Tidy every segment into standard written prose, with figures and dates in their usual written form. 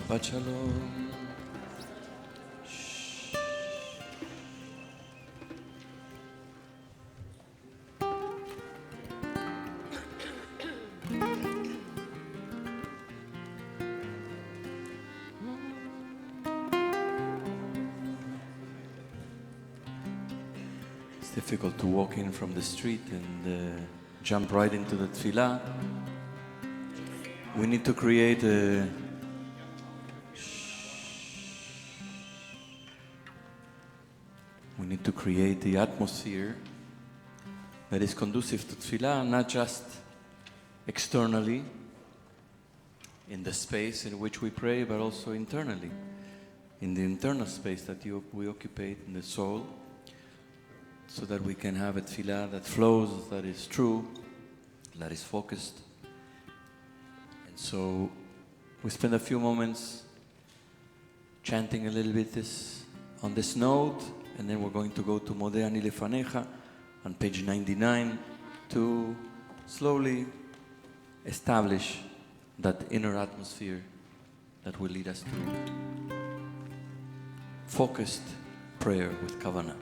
Shabbat Shalom. It's difficult to walk in from the street and jump right into the tefillah. We need to create a the atmosphere that is conducive to tefillah, not just externally in the space in which we pray, but also internally, in the internal space that we occupy in the soul, so that we can have a tefillah that flows, that is true, that is focused. And so we spend a few moments chanting a little bit on this note, and then we're going to go to Modeh Ani Lefanecha on page 99 to slowly establish that inner atmosphere that will lead us to focused prayer with kavanah.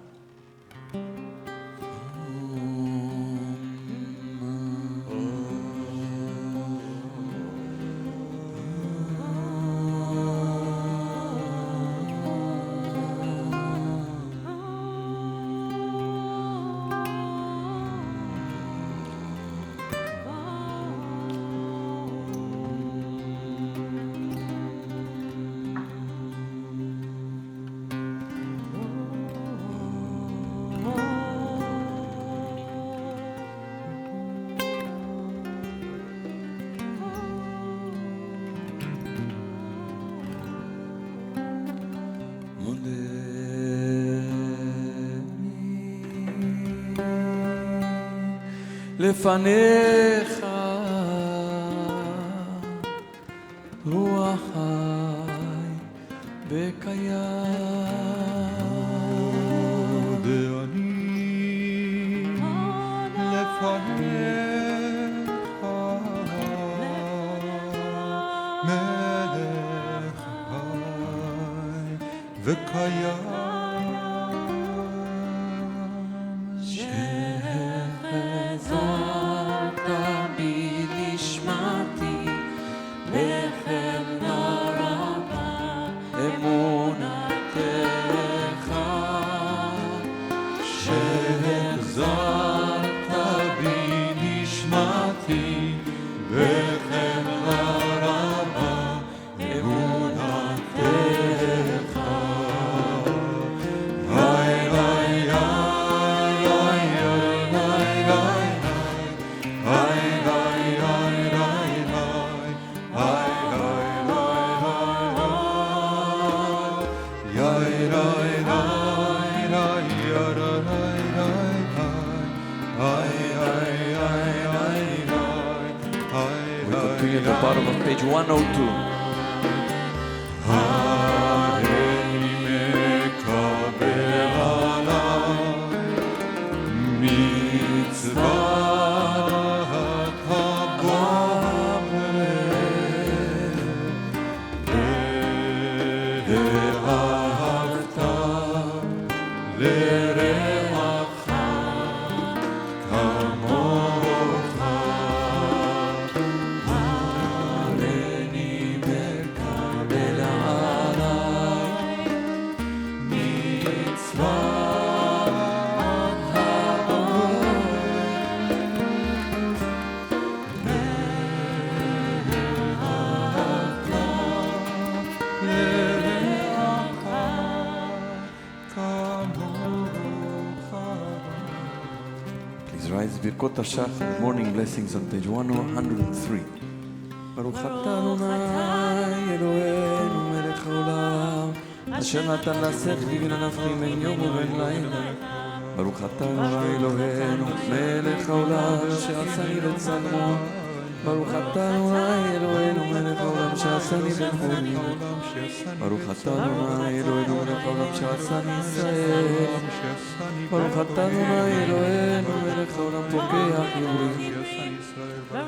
לפניך רוח חי וקיים ואני לפניך מלך חי וקיים bottom of page 102. ברכות השחר, morning blessings on page 103. ברוך אתה אדוני אלוהינו מלך העולם, אשר נתן לשכל בין הנפחים בין יום ובין לילה. ברוך אתה אדוני אלוהינו מלך העולם, אשר עשני לצלמו. ברוך אתה אדוני אלוהינו מלך העולם, אשר שעשני בן חורים. ברוך אתה אדוני אלוהינו מלך העולם שעשני ישראל. ברוך אתה אדוני אלוהינו מלך העולם פוקח יורים.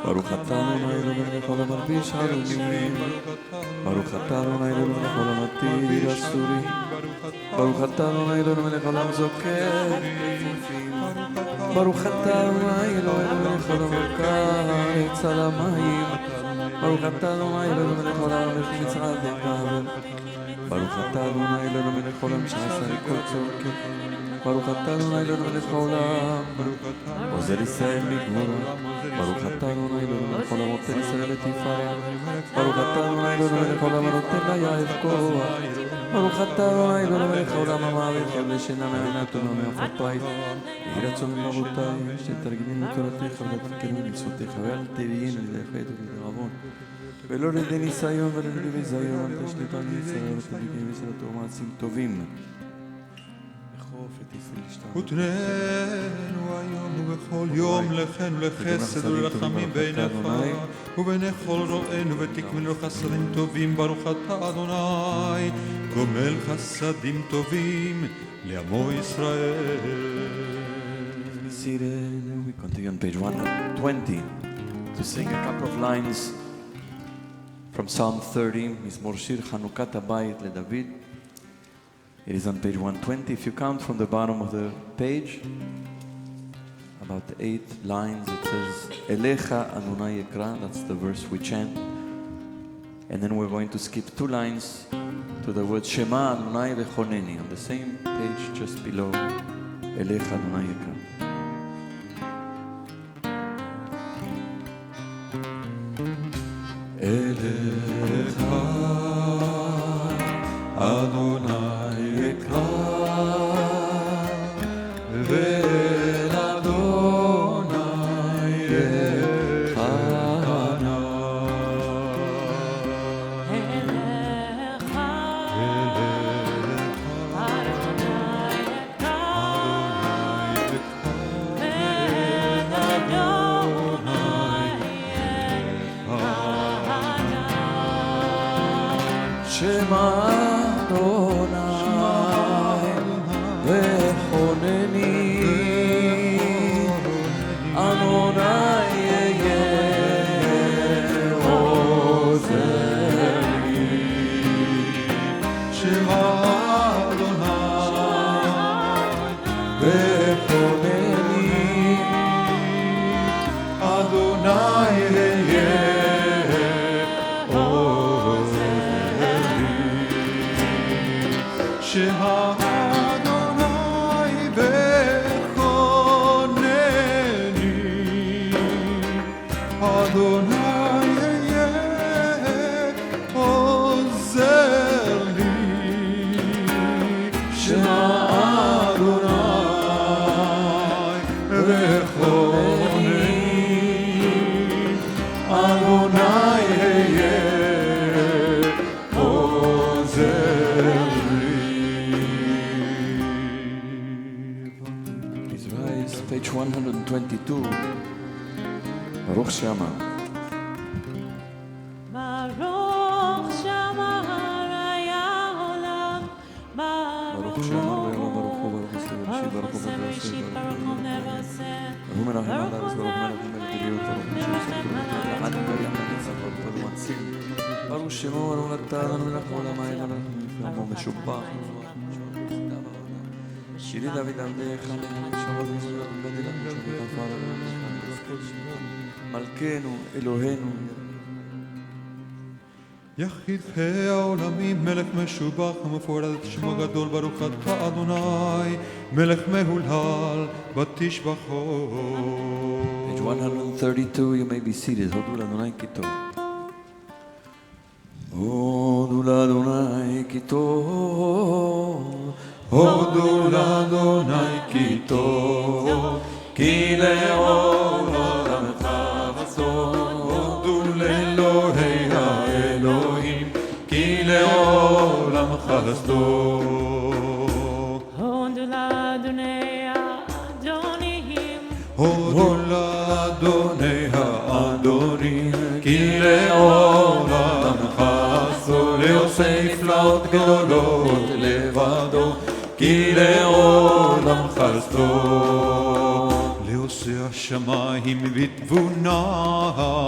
ברוך אתה אדוני אלוהינו מלך העולם מלביש עלומים. ברוך אתה אדוני אלוהינו מלך העולם עתיד אסורי. ברוך אתה אדוני אלוהינו מלך העולם זוקף כפופים. ברוך אתה אדוני אלוהינו מלך העולם קיץ על המים. ברוך אתה אדוני אלוהינו מלך העולם מלך מצרים דקבל. ברוך אתה אדוני אלוהינו מלך העולם שעשה לכל צורכי. ברוך אתה אדוני אלוהינו מלך העולם עוזר ישראל מגבורה. ברוך אתה אדוני אלוהינו מלך העולם נותן ישראל לתפארת. ברוך אתה אדוני אלוהינו מלך העולם הנותן ליעב כוח. ברוך אתה אדוני אלוהינו מלך העולם המעביר חבל שינה מעינתנו מעפות בית. יהי רצון רבותיי שתרגילנו תורתך ותזכרנו מצוותיך ואל תביאנו לידי חטא ולידי עוון ולא לידי ניסיון ולא לידי ביזיון. אל תשליט על ישראל ותביא מסלתו מעשים טובים. ותננו היום ובכל יום לכן ולחסד ולרחמים בעיניך ובעיני כל רואינו ותקווה לו חסדים טובים. ברוך אתה אדוני גומל חסדים טובים לעמו ישראל. We continue on page 120 to sing a couple of lines from Psalm 30, מזמור שיר חנוכת הבית לדוד. It is on page 120. If you count from the bottom of the page, about 8 lines, it says, Elecha Adonai Ekra, that's the verse we chant. And then we're going to skip 2 lines to the word Shema Adonai Vechoneni, on the same page just below, Elecha Adonai Ekra. Elecha Adonai Page 122, Baruch Shama. Baruch Shama Haraya Olam. Baruch Shama Baruch Baruch Baruch Baruch Baruch Nevaseh. Baruch Menachem Alav Baruch Menachem Eldiot Baruch Mishusah Baruch Adonai Yamanizachor Baruch Matzil Baruch Shemo Baruch Atah Melech Olamay Baruch Meshubach שירי דוד עבדך שבת מזרח בדילנו שבת עפר מלכנו אלוהינו יחיד חיי העולמים מלך משובח המפואר את שמו גדול ברוך אתה אדוני מלך מהולל ותשבחו. Page 132, you may be seated. הודו לאדוני כי טוב. הודו לאדוני כי טוב. הודו לאדוני כי טוב, כי לעולם חסדו. הודו לאלוהי האלוהים, כי לעולם חסדו. הודו לאדוני האדונים, הודו לאדוני האדונים, כי לעולם חסדו. ועושה נפלאות גדולות לבדו, כי לעולם חסדו. לעושה השמיים בתבונה,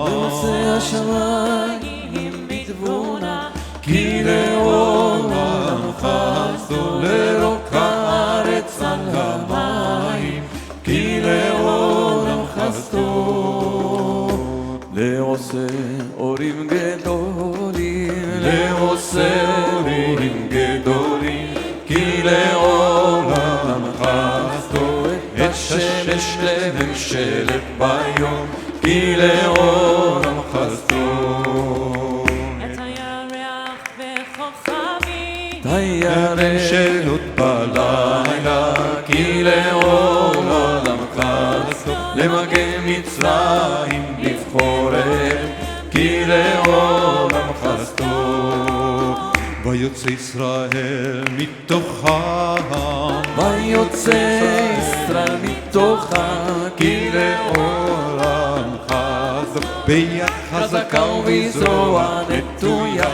לעושה השמיים בתבונה, כי לעולם חסדו. לרוק הארץ על המים, כי לעולם חסדו. לעושה אורים גדולים, לעושה אורים גדולים, כי לעולם חסדו. את השמש לממשלת ביום, כי לעולם חסדו. את הירח וכוכבים, ממשלות בלילה, כי לעולם חסדו. למגן מצרים לבחורם, כי לעולם חסדו. ויוצא ישראל מתוכם, ויוצא ישראל מתוכה, כי לעולם חסדו. ביד חזקה ובזרוע נטויה,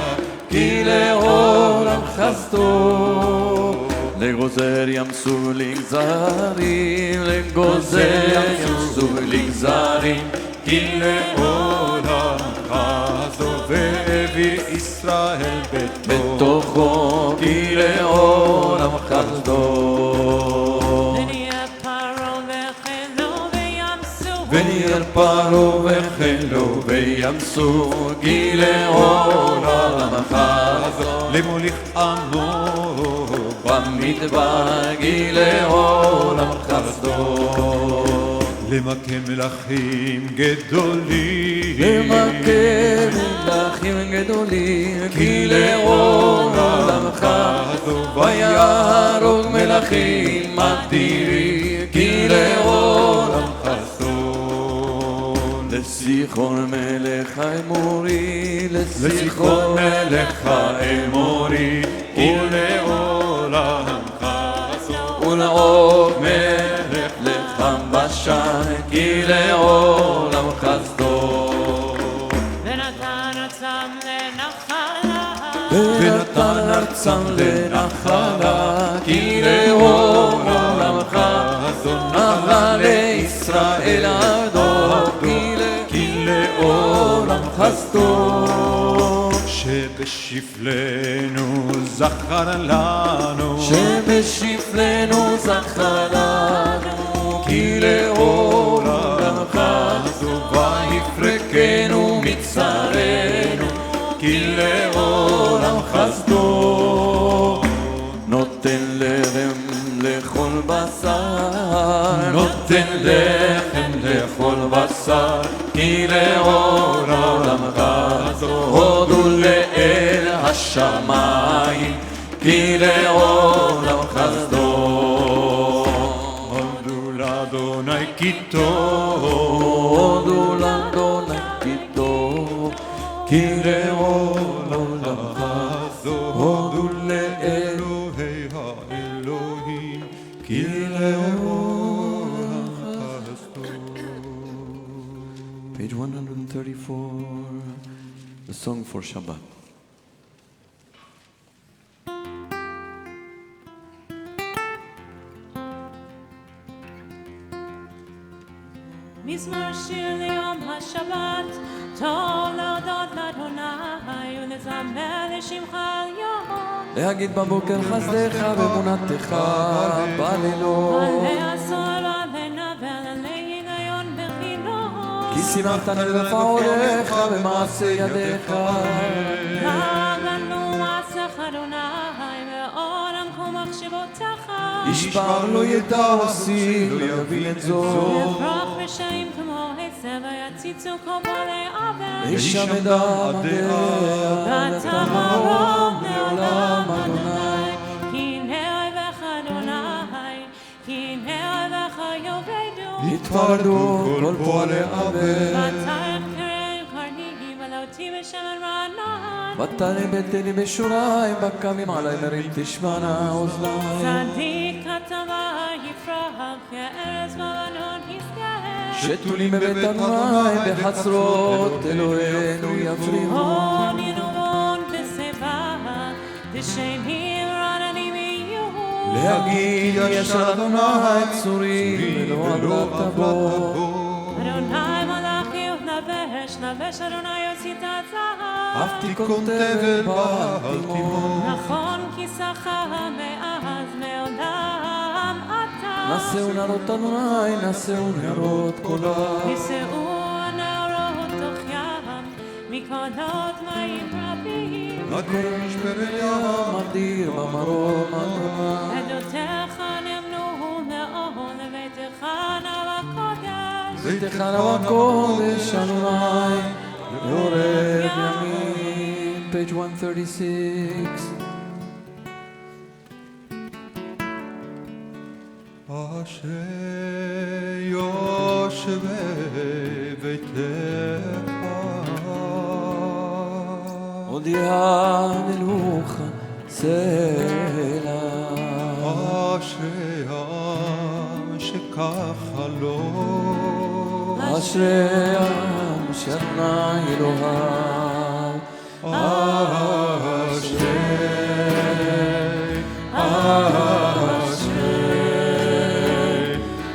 כי לעולם חסדו. לגוזר ים סוף לגזרים, לגוזר ים סוף לגזרים, כי לעולם חסדו. והביא ישראל בתוכו, כי לעולם חסדו. ונהיה פרעה וחילו בים סוף, ונהיה פרעה וחילו בים סוף, כי לעולם חסדו. למוליך עמו במדבר, כי לעולם חסדו. למכה מלכים גדולים, למכה מלכים גדולים, כי לעולם חסדו. ויהרוג מלכים אדירים, כי לעולם חסדו. לסיחון מלך האמורי, לסיחון מלך האמורי, כי לעולם חסדו. ולעוג מלך לחם בשן, כי לעולם חסדו. ונתן ארצם לנחלה, ונתן ארצם לנחלה, כי לעולם חסדו. נחלה לישראל עדו, כי לעולם חסדו. שבשפלנו זכר לנו, שבשפלנו זכר לנו, כי לעולם חסדו. ויפרקנו מצרנו, כי לעולם חסדו. נותן לחם לכל בשר, נותן לחם לכל בשר, כי לעולם חסדו. הודו לאל השמיים, כי לעולם חסדו. הודו לאדוני כי טוב, הודו לאדוני כי טוב, כי לעולם חסדו. הודו לאלוהי האלוהים, כי לעולם חסדו. Page 134, the song for Shabbat. מזמור שיר ליום השבת, תולדות לאדוני, ולזמר לשמך על יום. להגיד בבוקר חסדך ואמונתך בלילות, עלי עשור ועלי נבל, עלי היגיון בחינוך. כי שימחתנו בפועליך ובמעשה ידיך. רב לנו מעשיך אדוני, ועולם כל מחשבותיך. ישבר לא ידע עשי, לא יבין את זאת. יפרח רשעים כמו עצב, ויציצו כל בעלי עוול. וישמד עמדיה, ואתה מרום לעולם אדוני, כי הנה אויביך אדוני, כי הנה אויביך יאבדו. יתפרדו כל פועלי עוול. ואתה אבקרם קרני, ולא אותי בשמן רענן. ותעלה ביתני בשוריים, בקמים עלי מרים תשמענה אוזניים. צדיק כתבה יפרח, כארז בלבנון ישגה. שתולים בבית אדוני, בחצרות אלוהינו יפריחו. הון ינובון בשיבה, להגיד ישר אדוני צורי ולא עוולת תבוא. אדוני מלאכי ונבש, נבש אדוני יוציא את הצעה. אף תיכון תבל בתימון. נכון כי שכה מאז מעולם אתה. נשאו נרות אדוני, נשאו נרות קולה. נישאו הנערות תוך ים, מקונות מים רבים. נדל משבר אל ים, אדיר במרום אדוני. עדותיך נאמנו מאוד, וביתך נא בקודש. ביתך נא בקודש אדוני, לעורר ימים. page 136. אשרי יושבי ביתך עוד יענלוך סלע. אשרי העם שככה לו אשרי העם שאדוני אלוהיו.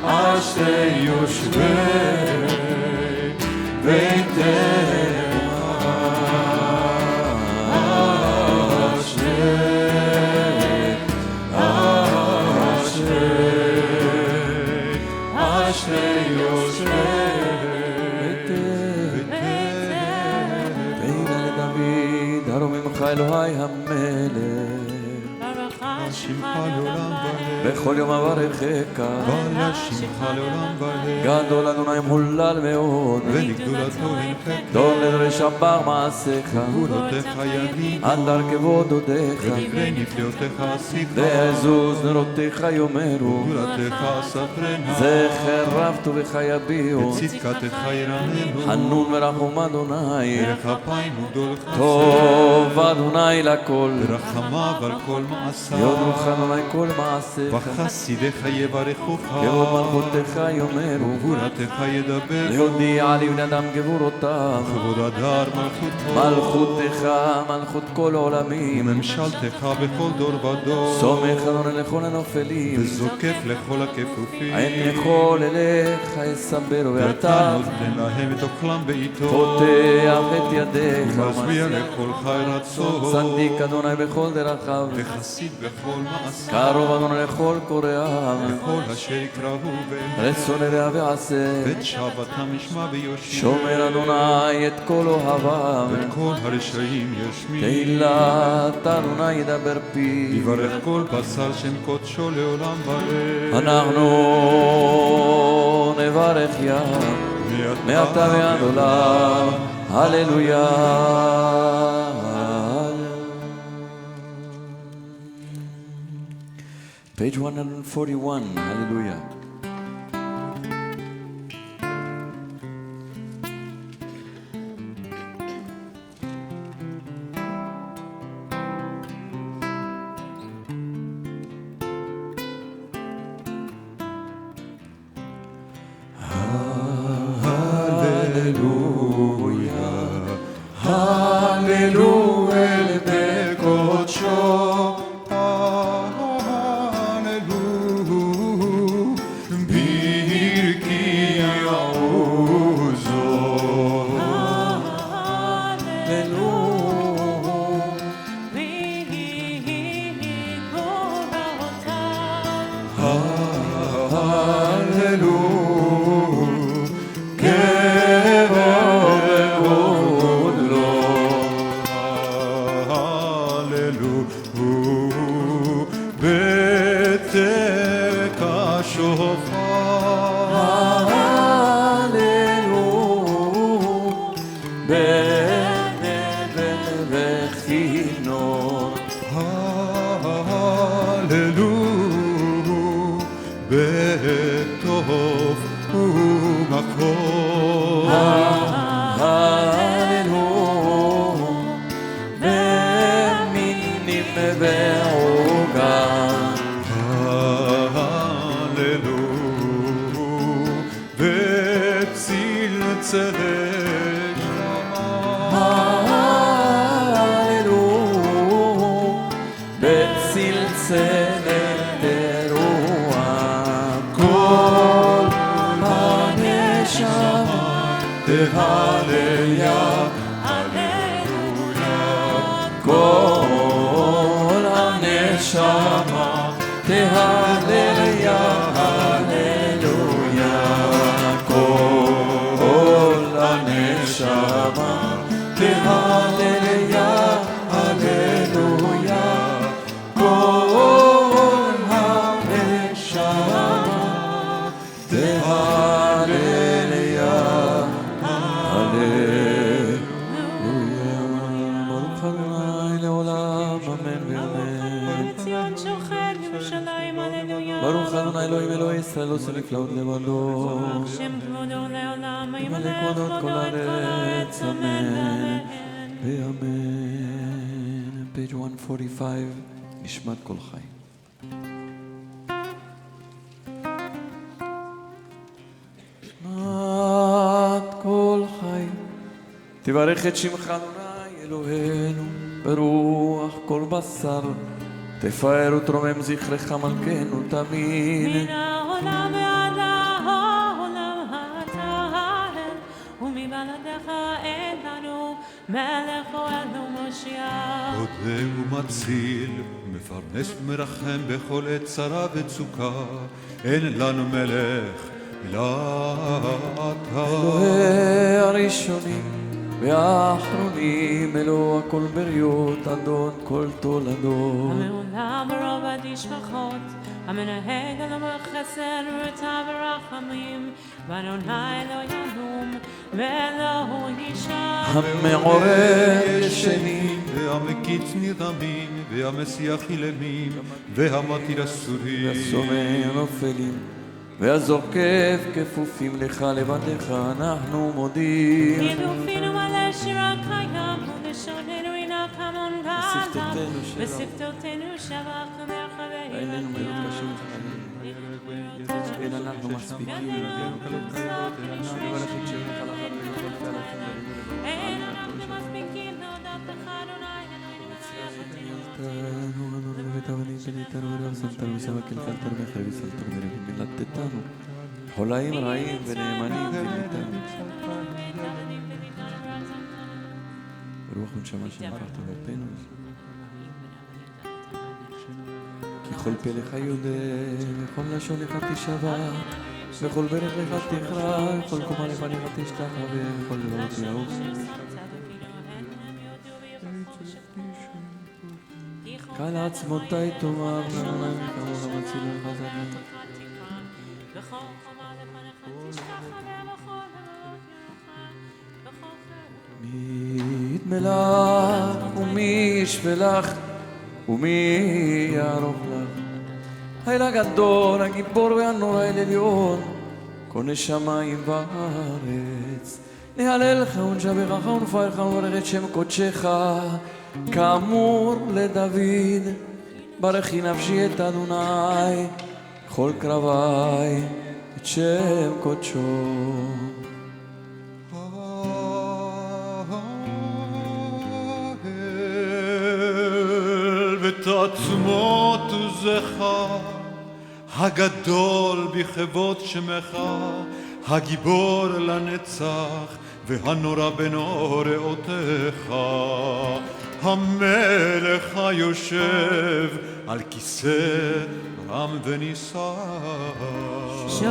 אשרי יושבי ביתך אשרי יושבי ביתך. תהילה לדוד הרומי ממך אלוהי המלך. שמך לעולם ועד בכל יום אברכך ולשמך לעולם ועד גדול אדוני מהולל מאוד ולגדולתו אין חקר דור לדורש אבר מעשיך גבולותיך ידיד על דרכי דודיך ודברי נפלאותיך עשית ועזוז נרותיך יאמרו גדולתך ספרנה זכר רב טובך יביעו וצדקתך ירננו חנון ורחום אדוני דרך אפיים וגדול חסד טוב אדוני לכל ורחמיו על כל מעשיו יודרך אדוני כל מעשיך וחסידיך יברכוך כבוד מלכותך יאמרו גבורתך ידבר להודיע לבני אדם גבורותיו כבוד הדר מלכותו מלכותך מלכות כל העולמים ממשלתך בכל דור ודור סומך אדוני לכל הנופלים וזוקף לכל הכפופים אין יכול אליך אסבר ואתה ואתה נותן להם את אוכלם בעיתו פותח את ידיך ומשביע לכל חי רצון צדיק אדוני בכל דרכיו וחסיד בכל מעשה קרוב אדוני לכל קוראיו וכל אשר יקראו רצון אליה ועשה ואת שבתם ישמע ויושיע שומר אדוני את כל אוהביו וכל הרשעים ישמיע תהילת אדוני ידבר פי יברך כל בשר שם קודשו לעולם ועד אנחנו נברך ים מעתה ועד עולם הללויה. page 141 הללויה. הללויה בקודשו בצלצלת תהלליה, הללויה. כל הנשמה, תהלליה, הללויה. כל הנשמה, תהלליה, הללויה. כל הנשמה, תהלליה, הללויה. ברוך ה' לעולם, אמן ואמן. ציון שוכן ירושלים, הללויה. ברוך ה' אלוהים אלוהי ישראל, עושה נפלאות לבדו. שם כבודו לעולם, ימלא כבודו את כל הארץ, אמן ואמן. page 145, נשמת כל חי. נשמת כל חי, תברך את שמך אדוני אלוהינו, ברוח כל בשר, תפאר ותרומם זכרך מלכנו תמיד. מן העולם ועד העולם התהלל, ומבלעדיך אין לנו מלך אוהלנו מושיע. מודה ומציל, מפרנס ומרחם בכל עת צרה וצוקה, אין לנו מלך אלא אתה. אלוהי הראשונים והאחרונים, אלוה כל בריות, אדון כל תולדות. המעולם ברוב התשפחות, המנהג עולם החסד ורטה ורחמים, ואדוני לא ינום ולא יישן. המעורר ישנים והמקיץ נרדמים, והמסיח אילמים, והמתיר אסורים, והשומע נופלים, והזוקף כפופים לך לבדך, אנחנו מודים. גידופינו מלא שירה קיים, ולשוננו אינה כמון גאלה, ושפתותינו שבח ומרחבי איננו מלא קשים וחיים, אין אנחנו מספיקים, אין אנחנו מספיקים להודות לך אדוני, חולאים רעים ונאמנים וניתנו ברוח ונשמה שנפחת בפינו, כי כל פה לך יודע, וכל לשון לך תשבע, וכל ברך לך תכרע, וכל קומה לפניך תשתחווה, וכל לבבות יעוף. קל עצמותי תאמר, אדוני כמוך מציל וחזק. מי יתמלך ומי ישפלך ומי יערוך לך? האל הגדול, הגיבור והנורא אל עליון, כונס שמיים וארץ. נהללך ונשבחך ונפארך ונברך את שם קודשך, כאמור לדוד. ברכי נפשי את אדוני, כל קרבי את שם קודשו. ותעצמות עוזך, הגדול בכבוד שמך, הגיבור לנצח והנורא בנוראותיך, המלך היושב על כיסא רם ונישא. שוכן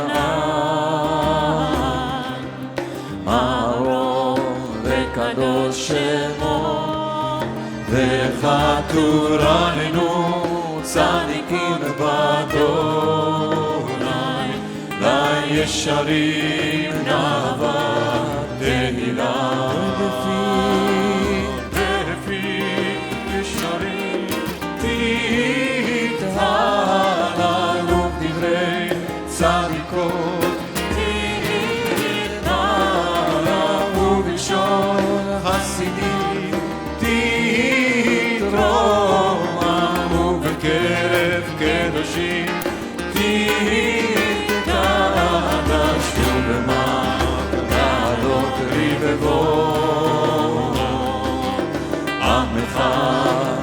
העם, ארון וקדוש שמו, וחתורנו צדיקים באדוני, לישרים נאווה תהילה. בפי ישרים תתהללו דברי צדיקות, תתהללו בלשון חסידים, תתרוממו בקרב קדושים, תתקדשו במעלות רבבות. עמך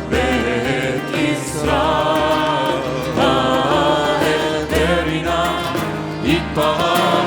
בית ישראל, האל ברינה יתפאר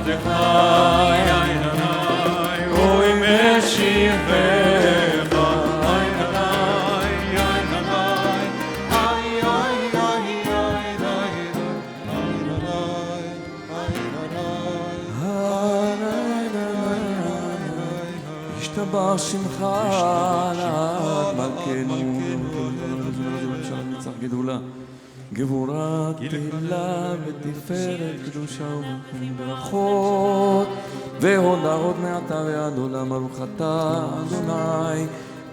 מרדכי, אוי משיחך, השתבח שמך לעד מלכנו, נצח גדולה, גבורה, תהילה ותפארת, קדושה ומלכים ברכות והודעות מעתה ועד עולם. ברוך אתה אדוני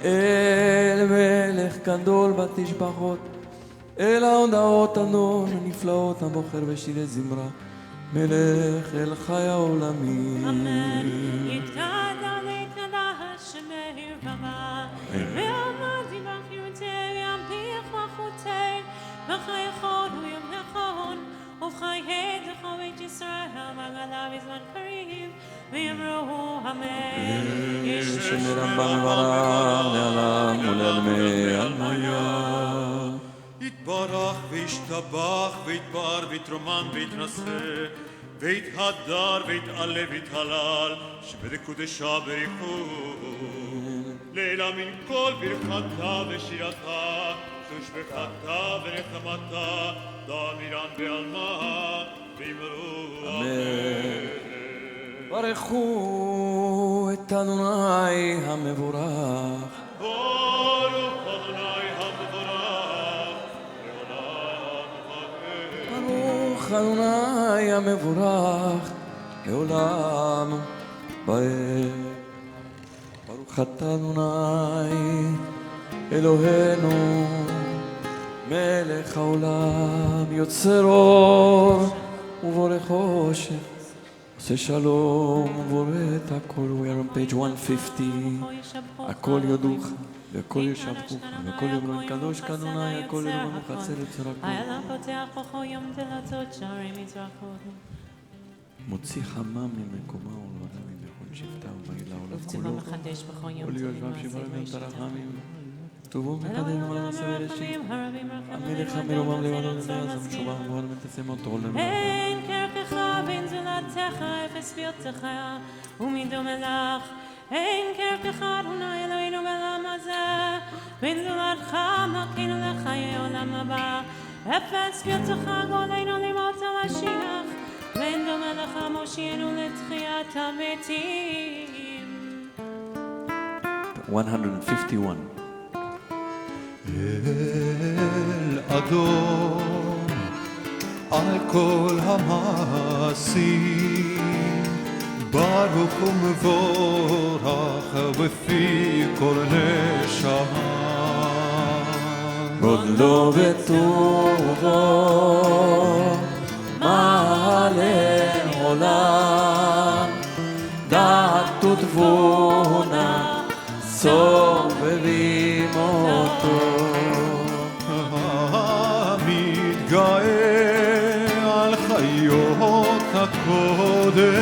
אל מלך גדול בתשבחות, אל ההודעות הנון הנפלאות הבוחר בשירי זמרה, מלך אל חי העולמים. אמן. יתגדל השם ירבע, ועמד יבחיותי וימליך מלכותי, וחייכון וימלכון, ובחיי זכור בית ישראל, מגלה בזמן קריב, ויאמרו אמן. שמרמב"ם ורם לעולם ולעלמי עלמיה. יתברך וישתבח ויתפאר ויתרומן ויתנשא ויתהדר ויתעלה ויתהלל שבקודשה בריחו לילה מן כל ברכתה ושירתה ושבחתה ונחמתה דאמירן בעלמה ואמרו אמן. ברכו את אדוני המבורך, ברוך אדוני המבורך לעולם ועד. ברוך אדוני המבורך לעולם ועד. ברוך אתה אדוני אלוהינו מלך העולם, יוצר אור ובורא חושך, עושה שלום ובורא את הכל. We are on page 150. הכל יודוך והכל ישבחוך והכל יאמרו קדוש כאדוני, הכל יאמרו חצר יצרקו. העולם פותח כוחו יום דלתות שערי מזרחו. מוציא חמה ממקומה ולבדה מבכל שבטה ובעילה עולם וצבא כולו. מחדש בכל יום כל יושביו שבע רבים תרחמים טובו מקדם על הנושא וראשית. המלך המרומם לבדו נזם שובח ובועל מתשם אותו עולם. אין כרכך בין זולתך אפס ביותך ומדומה לך. אין כרכך אדוני אלוהינו בעולם הזה, בין זולתך מלכנו לחיי עולם הבא. אפס ביותך גאולנו למות המשיח, ואין דומה לך מושיענו לתחיית המתים. 151. אל אדון על כל המעשים, ברוך ומבורך בפי כל נשמה. גודלו וטובו מלא עולם, דעת ותבונה סובבים אותו. המתגאה על חיות הקודש,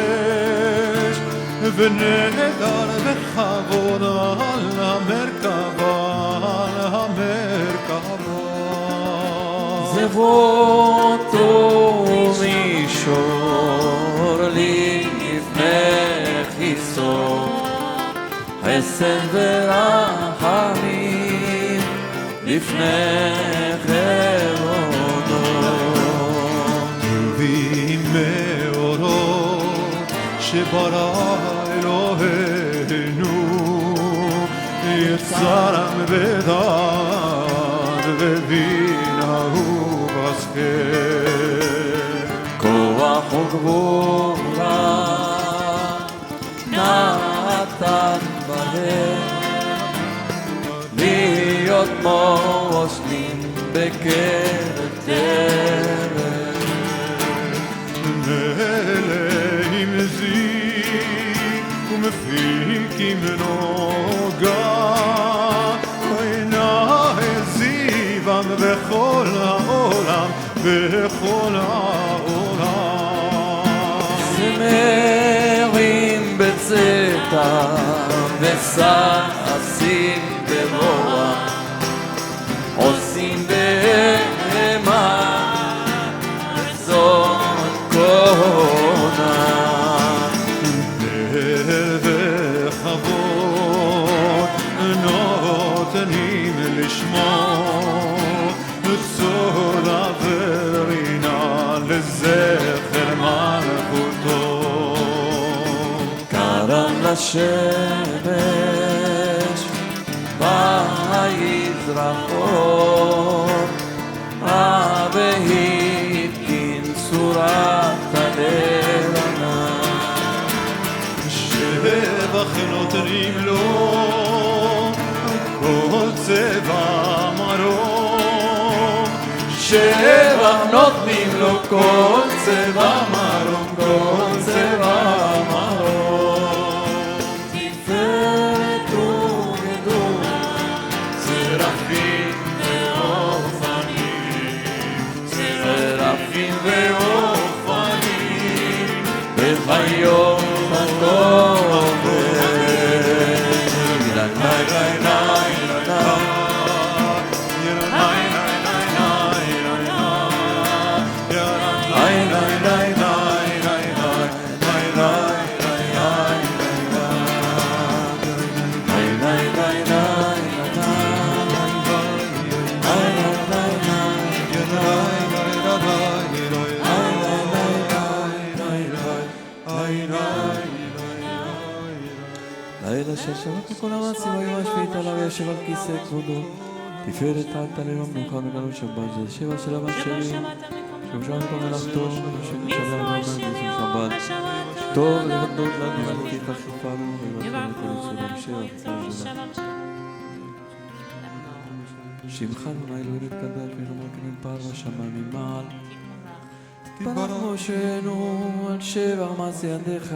ונהדר בכבוד על המרכבה, על המרכבה. זבותו מישור לי לפני חיסור, חסד ורחמים לפני חברונו. טובים מאורות שברא אלוהינו, יצרם בדעת ובינה ובשכל. כוח וגבורה נתן בהם, להיות מושלים בקרב תרם. מלא עם זיק ומפיק עם נוגה, עינה הזיבם בכל העולם, בכל העולם. זמרים בצאתה וששים ברוע, עושים בהמה רצון קונה. השמש ויזרחון והתקין צורת הלבנה שבח נותנים לו כל צבע מרום שבח נותנים לו כל צבע מרום כל צבע מרום תפארת וגדולה שרפים ואופנים שרפים ואופנים בחיות ששבת מכל המעשים היו השביעית עליו ישב על כיסא כבודו תפארת עלתה ליום מנוחה מגלו שבת זה שבע של הבת שלי שבושה מכל מלאכתו ושני שלה ואומר גיסים שבת טוב להודות לנו על כיף אכיפה ובטח לכל יצודה שבע שמך אדוני אלוהינו יתקדש ושמר כנן פעל ושמיים ממעל תברך ראשנו על שבע מעשי ידיך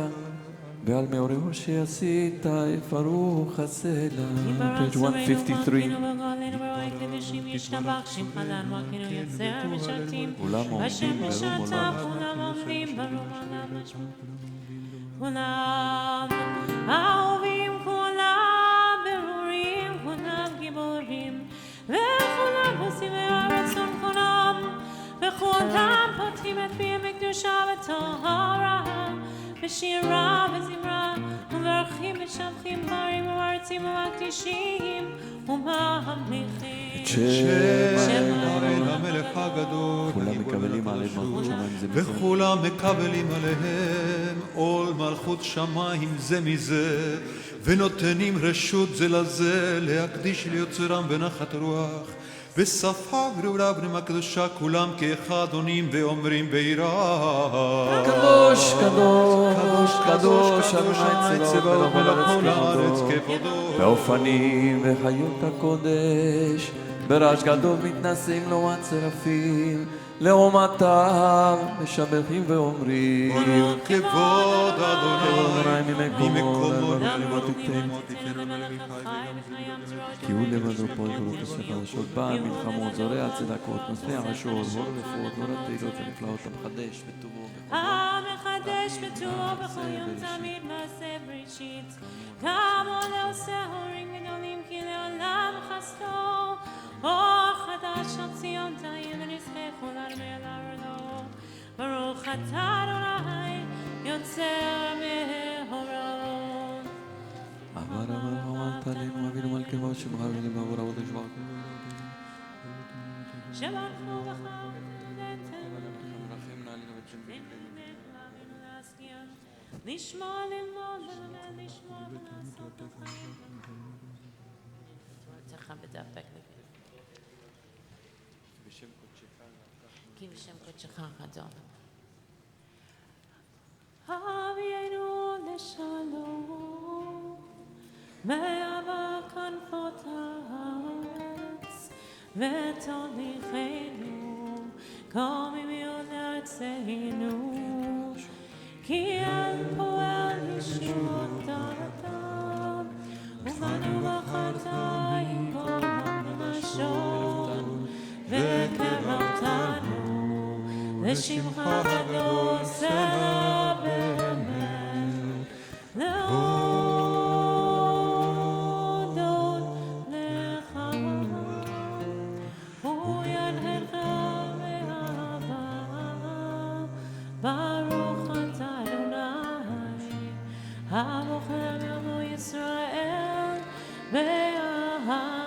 ועל מאורהו שעשית ברוך הסלע page 153 כולם עומדים כולם אהובים כולם ברורים כולם גיבורים וכולם עושים הרצון כולם וכולם פותחים את פיהם בקדושה וטהרה בשירה וזמרה ומברכים ושבחים פרים ומרצים ומקדישים וממליכים שם המלך הגדול כולם מקבלים עליהם מלכות שמיים זה מזה וכולם מקבלים עליהם עול מלכות שמיים זה מזה ונותנים רשות זה לזה להקדיש ליוצרם בנחת רוח בשפה גדולה בנם הקדושה כולם כאחד עונים ואומרים ביראה קדוש קדוש קדוש אדוני צבאות מלך הארץ כבודו באופנים וחיות הקודש ברעש גדול מתנשאים לו הצרפים לעומתם משבחים ואומרים כבוד אדוני ממקומו כי הוא לבדו פועל גדולות החדשות בעל מלחמות זורע צדקות משמיע רשות הור רפואות נורת תהילות ונפלאות המחדש בטובו המחדש בטובו בכל יום תמיד מעשה בראשית כמו לעושה הורים גדולים כי לעולם חסדו אור חדש על ציון תאיר ונזכה כל הרבה לערדו ברוך אתה אדוני יוצר מהורות עבר אמרת עלינו אבינו מלכנו שמך ולמה עבור עבוד השבח שבחנו בך לשמוע ללמוד ולמד לשמוע ולעשות לך בדף בקלפי כי בשם קודשך אדון הביאנו לשלום מאהבה כנפות הארץ ותוליכנו קומים יוד לארצנו כי אין פועל ישועות דעתם ובנו בחטאים כל המשון וקרבתנו לשמך הקדוש אל באמת להודות לך וינהלך באהבה ברוך אתה אדוני הבוחר בעמו ישראל באהבה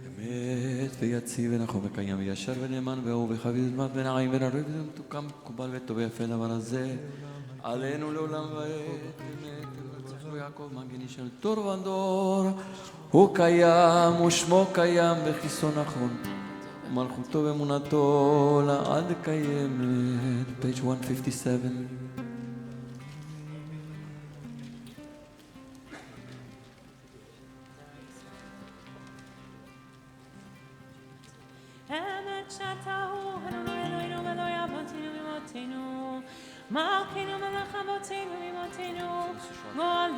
אמת ויציב ונכון וקיים וישר ונאמן ואהוב וחביב וזמת ונעים ונראה ומתוקם מקובל וטוב ויפה דבר הזה עלינו לעולם ועד אמת וצריך לו יעקב מגן ישל דור ודור הוא קיים ושמו קיים וכיסו נכון מלכותו ואמונתו לעד קיימת. page 157. אמת שאתה הוא, אדוני אלוהינו ואלוהי אבותינו ואמותינו, מלכנו מלך אבותינו ואמותינו, גואלנו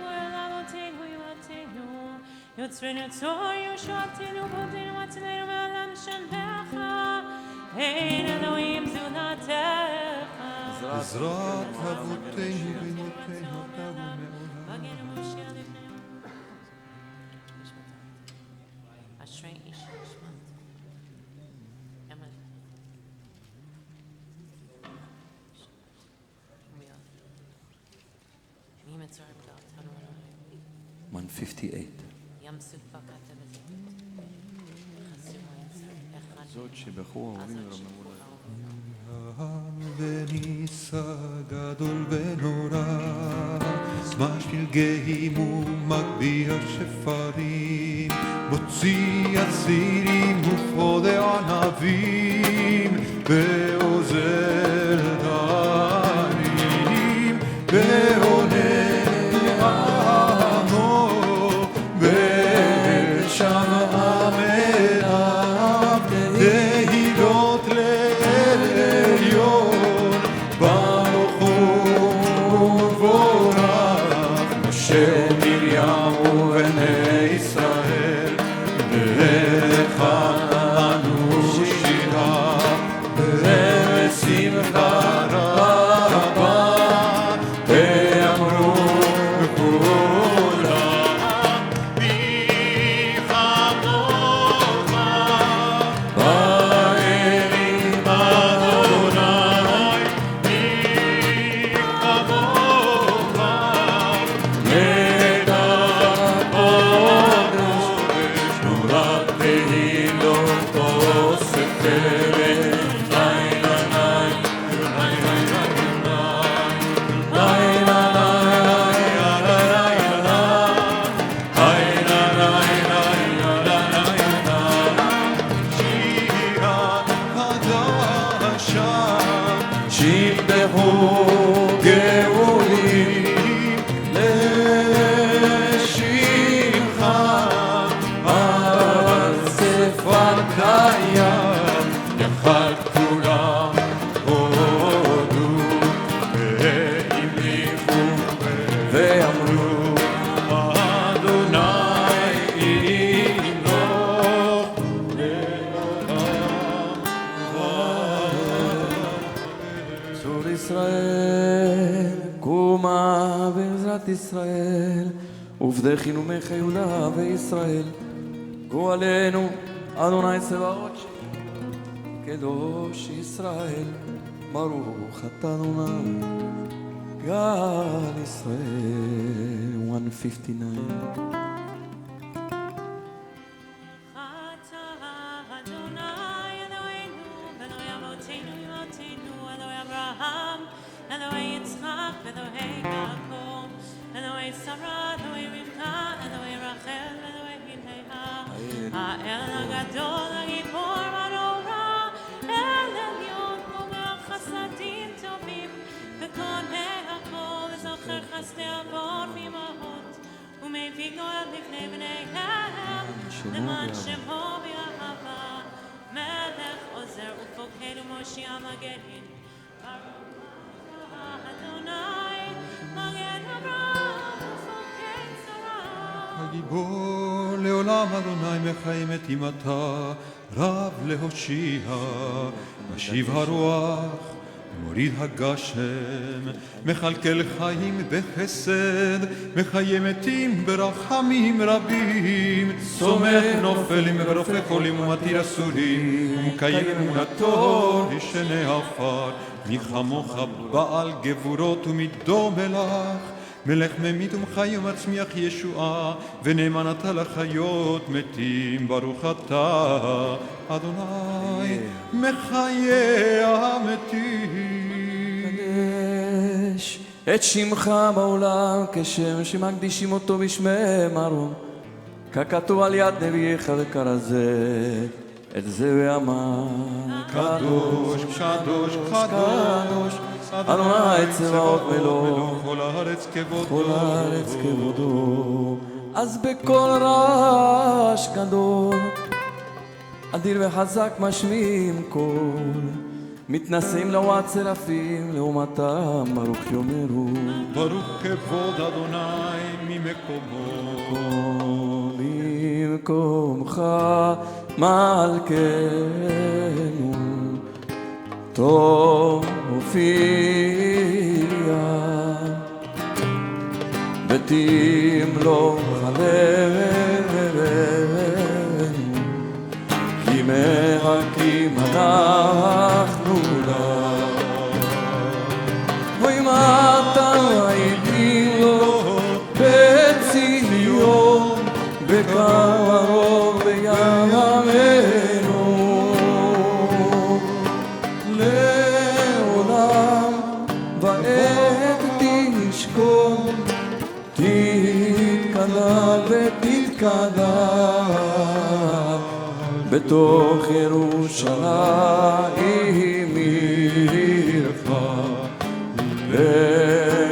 גואל אבותינו ואמותינו, יוצרנו צור ישועתנו ועודנו מצילנו מעולם שמך, אין אלוהים זולתך. עזרת אבותינו ואמותינו תבוא מגן ומושיע לפנינו. אשרי איש נשמת. אמן. 158. זאת שבחרו ההורים ורממו וניסה גדול ונורא משפיל גאים ומגביה שפרים מוציא אסירים ופודה ענבים ועוזר דיינים ועונה עמו ושמע מאליו דהילות לעליון ברוך הוא ובורך משה מרים ובני ישראל לך אנו שירה ושמחה רבה ואמרו כולם בכבודך באלים אדוני בכבודך נדע קודש נורת תהילות אוסף תלם ישראל ובדכינו מחיולה וישראל גואלנו אדוני צבאות קדוש ישראל ברוך אתה אדוני גאל ישראל. 159. למען שמו באהבה מלך עוזר ופוקד ומושיע מגן אדוני מגן אברהם ופוקד שרה הגיבור לעולם אדוני מחיים את אימתה רב להושיע משיב הרוח מוריד הגשם, מחלקל חיים בחסד, מחיה מתים ברחמים רבים, סומך נופלים ורופא חולים ומתיר אסורים, ומקיים אמונתו ישנה עפר, מי כמוך בעל גבורות ומדומה לך, מלך ממית ומחי ומצמיח ישועה, ונאמן אתה לחיות מתים, ברוך אתה, אדוני, מחיי המתים. קדש את שמך בעולם כשם שמקדישים אותו בשמם ארון, ככתוב על יד נביאך וכרזה את זה ואמר קדוש, קדוש, קדוש, אדוני צבאות מלוא כל הארץ כל הארץ כבודו. אז בקול רעש גדול אדיר וחזק משמיעים קול, מתנשאים לעומת צרפים לעומתם ברוך יאמרו ברוך כבוד אדוני ממקומו. במקומך מלכנו תופיע ותמלוך עלינו, כי מחכים אנחנו לך. וימתה ראיתי לו בציון בקרוב בימינו לעולם ועד תשכון, תתקדש ותתקדש בתוך ירושלים עירך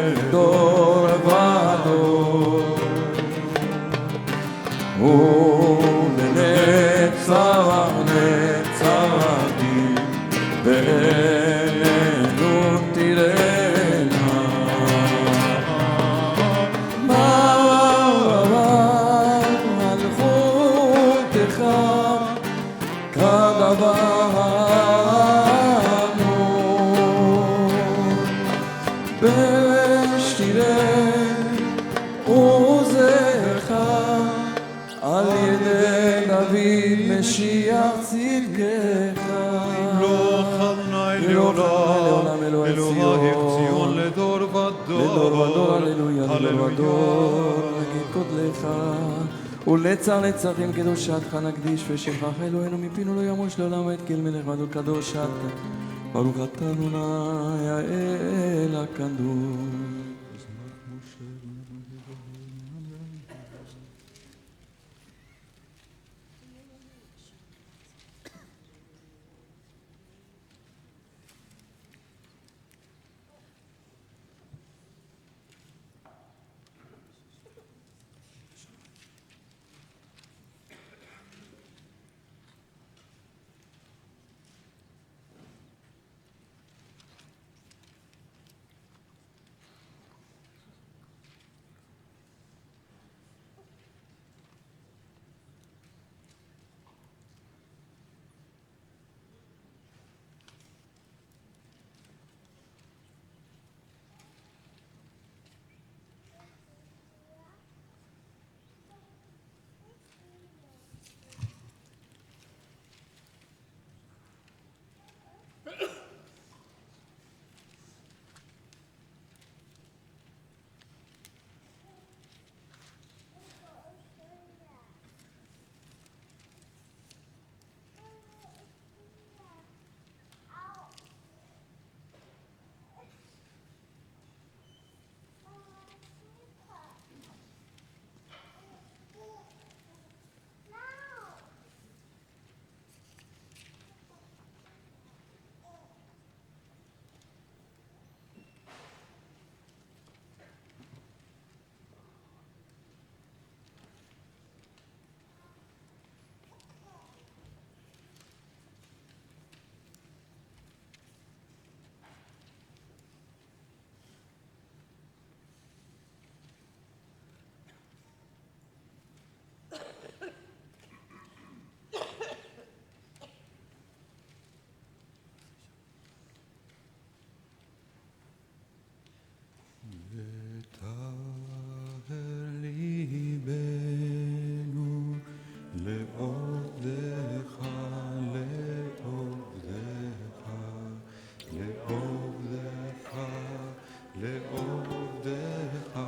לדור ודור ולנצח נצחתי בעינינו תראינה. מלכותך כדבר אמור בשתילי עוזך על ידי דוד משיח צדקך. ימלוך אדוני לעולם, אלוהי ציון לדור ודור. הללויה לדור ודור. נגיד קודלך ולצר נצחים קדושתך נקדיש ושמך אלוהינו מפינו לא ימוש לעולם ואת גיל מלך ועדות קדושתך. ברוך אתה אדוני האל הקדוש. לעובדך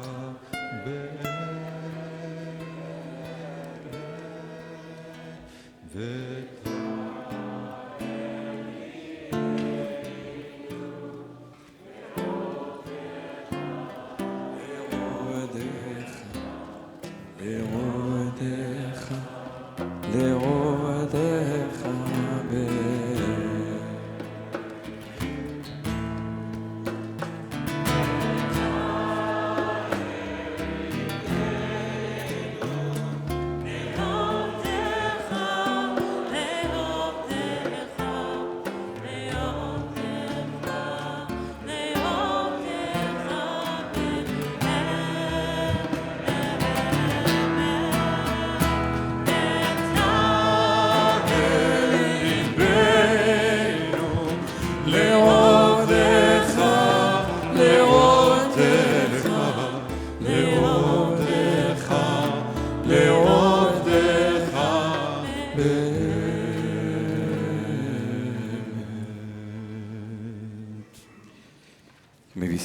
לעודך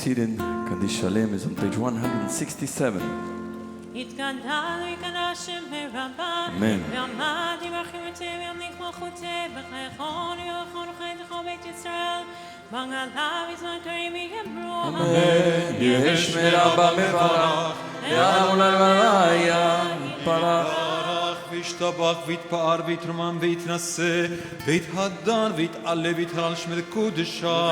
Seated, Kaddish Shalem is on page 167. Amen. Amen. יש מרבה מברך, יעלו ללוויה, יתברך. וישתבח ויתפאר ויתרומם ויתנשא ויתהדר ויתעלה ויתהלל שמי קודשה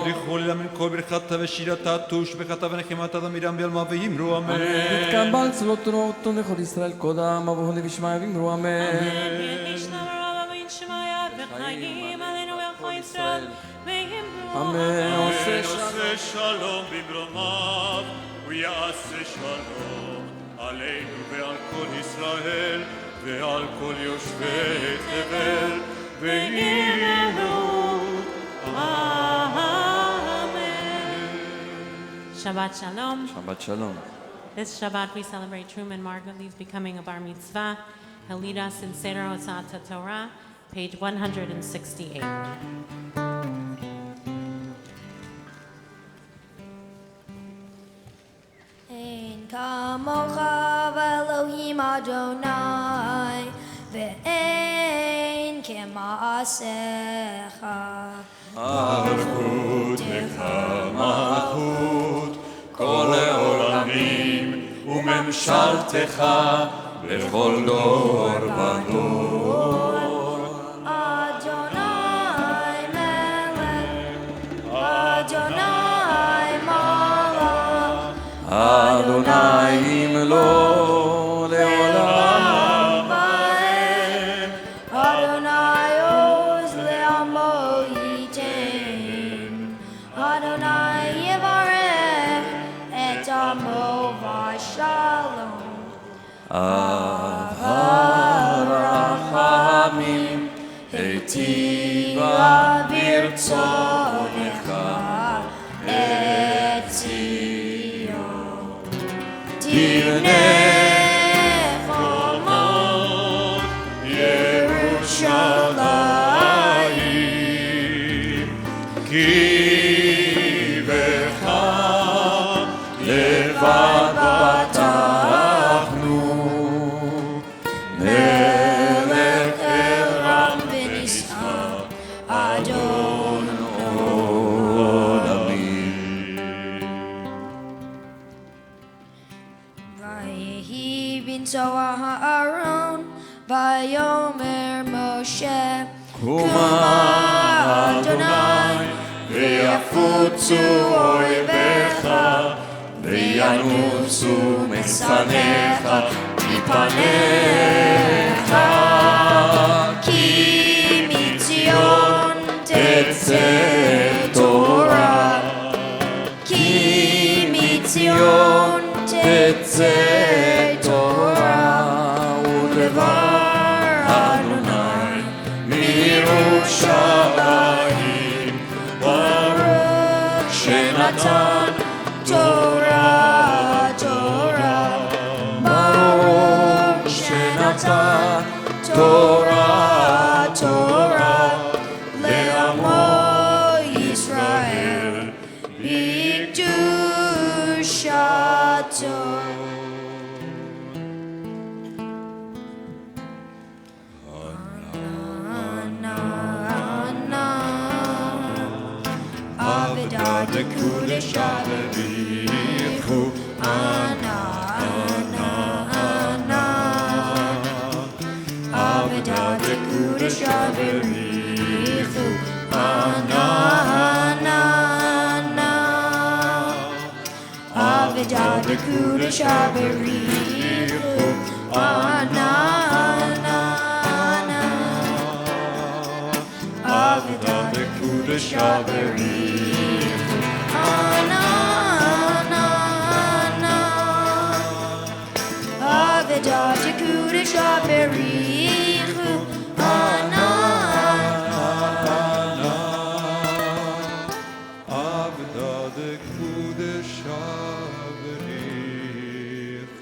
ברכו ללמד כל ברכתה ושירתה תושבחתה ונחמתה תמירם בעלמה ויאמרו אמן. יתקבל צלות תורתו לכל ישראל קודם אבוהו לבישמעיה ואמרו אמן. אמן. עושה שלום במרומיו ויעשה שלום עלינו ועל כל ישראל ועל כל יושבי תבל ואמרו אמן. Shabbat Shalom. Shabbat Shalom. This Shabbat we celebrate Truman Margolies becoming a bar mitzvah. He'll lead us in Seder Hotzat Torah, page 168. כמוך ואלוהים אדוני ואין כמעשיך מלכותך מלכות כל העולמים וממשלתך בכל דור ודור. אדוני מלך אדוני מלך אדוני ימלוא לעולם ועד אדוני עוז לעמו ייתן אדוני יברך את עמו בשלום אהבה רחמים היטיבה ברצונך את ציון תבנה חומות ירושלים כי בך לבד בטחנו מלך רם ונשאר אדון עולמים. ויהי בנצוע הארון ויאמר משה קומה אדוני ויפוצו אויביך וינוסו משנאיך מפניך כי מציון תצא תורה כי מציון תצא תורה ודבר אדוני מירושלים ברוך שנתן תורה תורה ברוך שנתן תורה תורה לעמו ישראל בקדושתו. עבדה דקודשה ובירכו אנא אנא אנא Kudesha Berichu Ana Ana Ana Avodah Kudesha Berichu Ana Ana Ana Avodah Kudesha Berichu Ana Ana Ana Avodah Kudesha Berichu Ana Avodah Kudesha Berichu.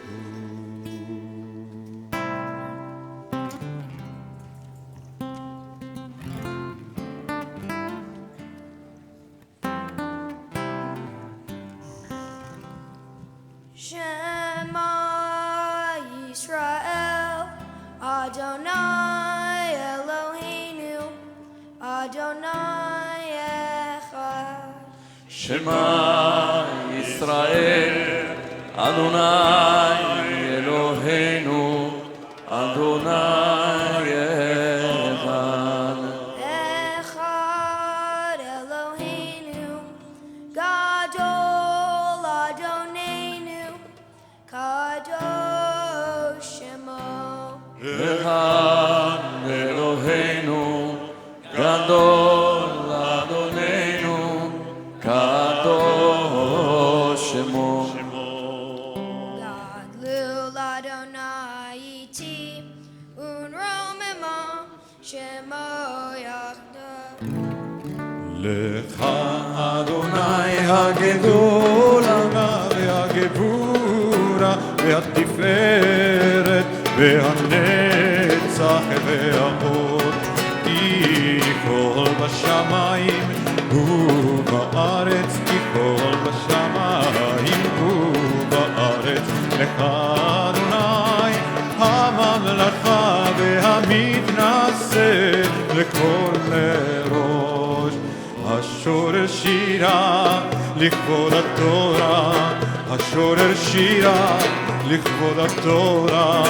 Shema Yisrael, Adonai Eloheinu, Adonai Echad. Shema Yisrael, Adonai Eloheinu, Adonai Echad. Echad Eloheinu, Gadol Adonenu, Kadosh Shemo. Echad Eloheinu, Gadol Adonenu, Kadosh Shemo. Gadlul Adonai iti, unromema, Shemo yachdav. לך אדוני הגדול והגבורה והתפארת והנצח והאור כי כל בשמיים ובארץ כי כל בשמיים ובארץ לך אדוני הממלכה והמתנשא לכל ראש השורר שירה לכבוד התורה השורר שירה לכבוד התורה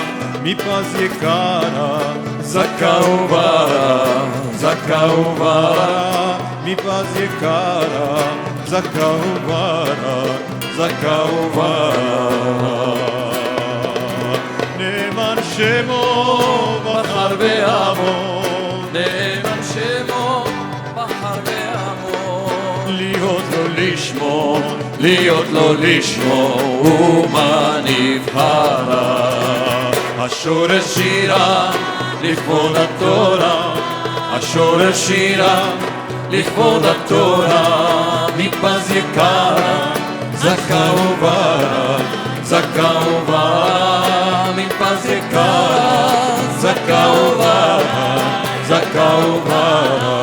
מפז יקרה זכה וברה זכה וברה מפז יקרה זכה וברה זכה וברה נאמן שמו בחר בעמו נאמן שמו בחר בעמו להיות לו לשמו ומה נבחרה השורש שירה לכבוד התורה השורש שירה לכבוד התורה מפז יקרה זכה וברה זכה וברה מפז יקרה זכה וברה זכה וברה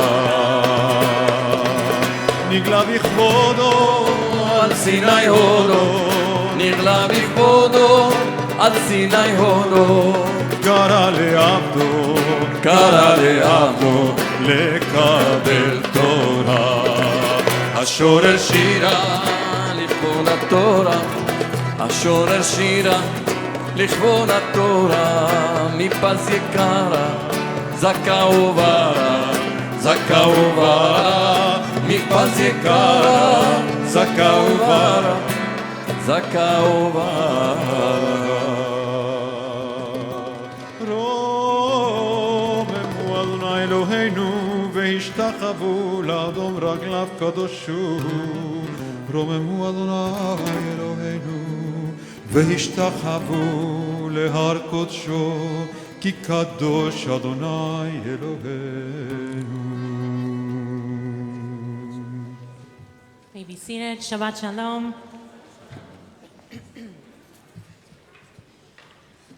נגלה בכבודו על סיני הודו נגלה בכבודו על סיני הודו קרא לעבדו לקבל תורה השורר שירה לכבוד התורה השורר שירה לכבוד התורה מפז יקרה זכה וברה זכה וברה מפז יקרה זכה וברה זכה וברה רוממו אדוני אלוהינו והשתחוו לאדום רגליו קדושו רוממו אדוני אלוהינו והשתחוו להר קודשו כי קדוש אדוני אלוהינו. May be seated. Shabbat Shalom.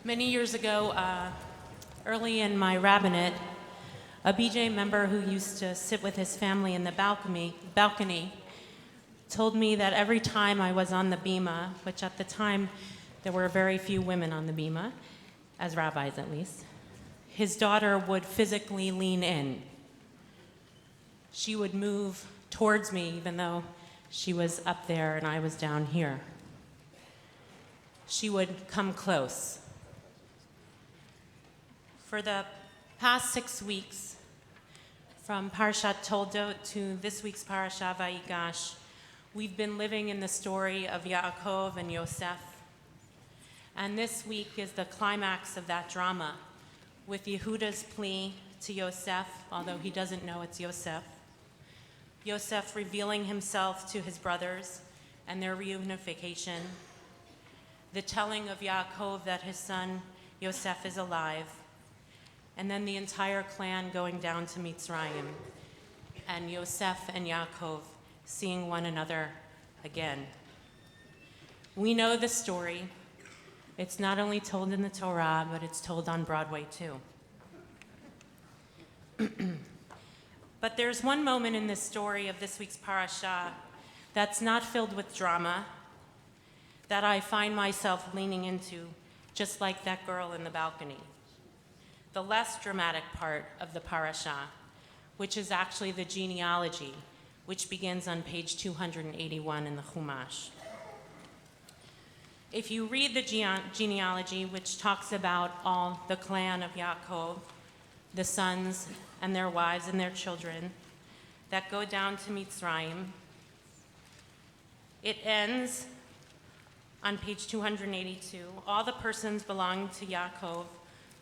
Many years ago, early in my rabbinate, a BJ member who used to sit with his family in the balcony told me that every time I was on the bima, which at the time there were very few women on the bima, as rabbis at least, his daughter would physically lean in. She would move towards me even though she was up there and I was down here. She would come close. For the past 6 weeks, from Parashat Toldot to this week's Parashat Vayigash, we've been living in the story of Yaakov and Yosef. And this week is the climax of that drama, with Yehuda's plea to Yosef, although he doesn't know it's Yosef. Yosef revealing himself to his brothers and their reunification. The telling of Yaakov that his son Yosef is alive. And then the entire clan going down to Mitzrayim. And Yosef and Yaakov seeing one another again. We know the story. It's not only told in the Torah, but it's told on Broadway too. But there's one moment in this story of this week's parasha that's not filled with drama, that I find myself leaning into, just like that girl in the balcony. The less dramatic part of the parasha, which is actually the genealogy, which begins on page 281 in the Chumash. If you read the genealogy, which talks about all the clan of Yaakov, the sons and their wives and their children that go down to Mitzrayim, it ends on page 282. All the persons belonging to Yaakov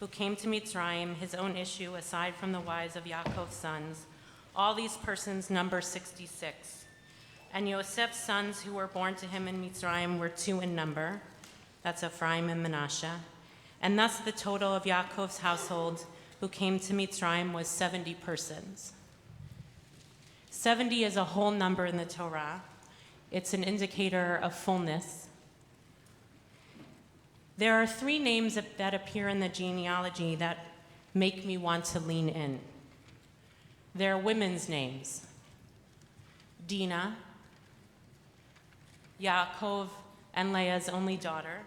who came to Mitzrayim, his own issue aside from the wives of Yaakov's sons, all these persons number 66. And Yosef's sons who were born to him in Mitzrayim were 2 in number. That's Ephraim and Manasseh. And thus the total of Yaakov's household who came to Mitzrayim was 70 persons. 70 is a whole number in the Torah. It's an indicator of fullness. There are 3 names that appear in the genealogy that make me want to lean in. They're women's names. Dinah, Yaakov and Leah's only daughter.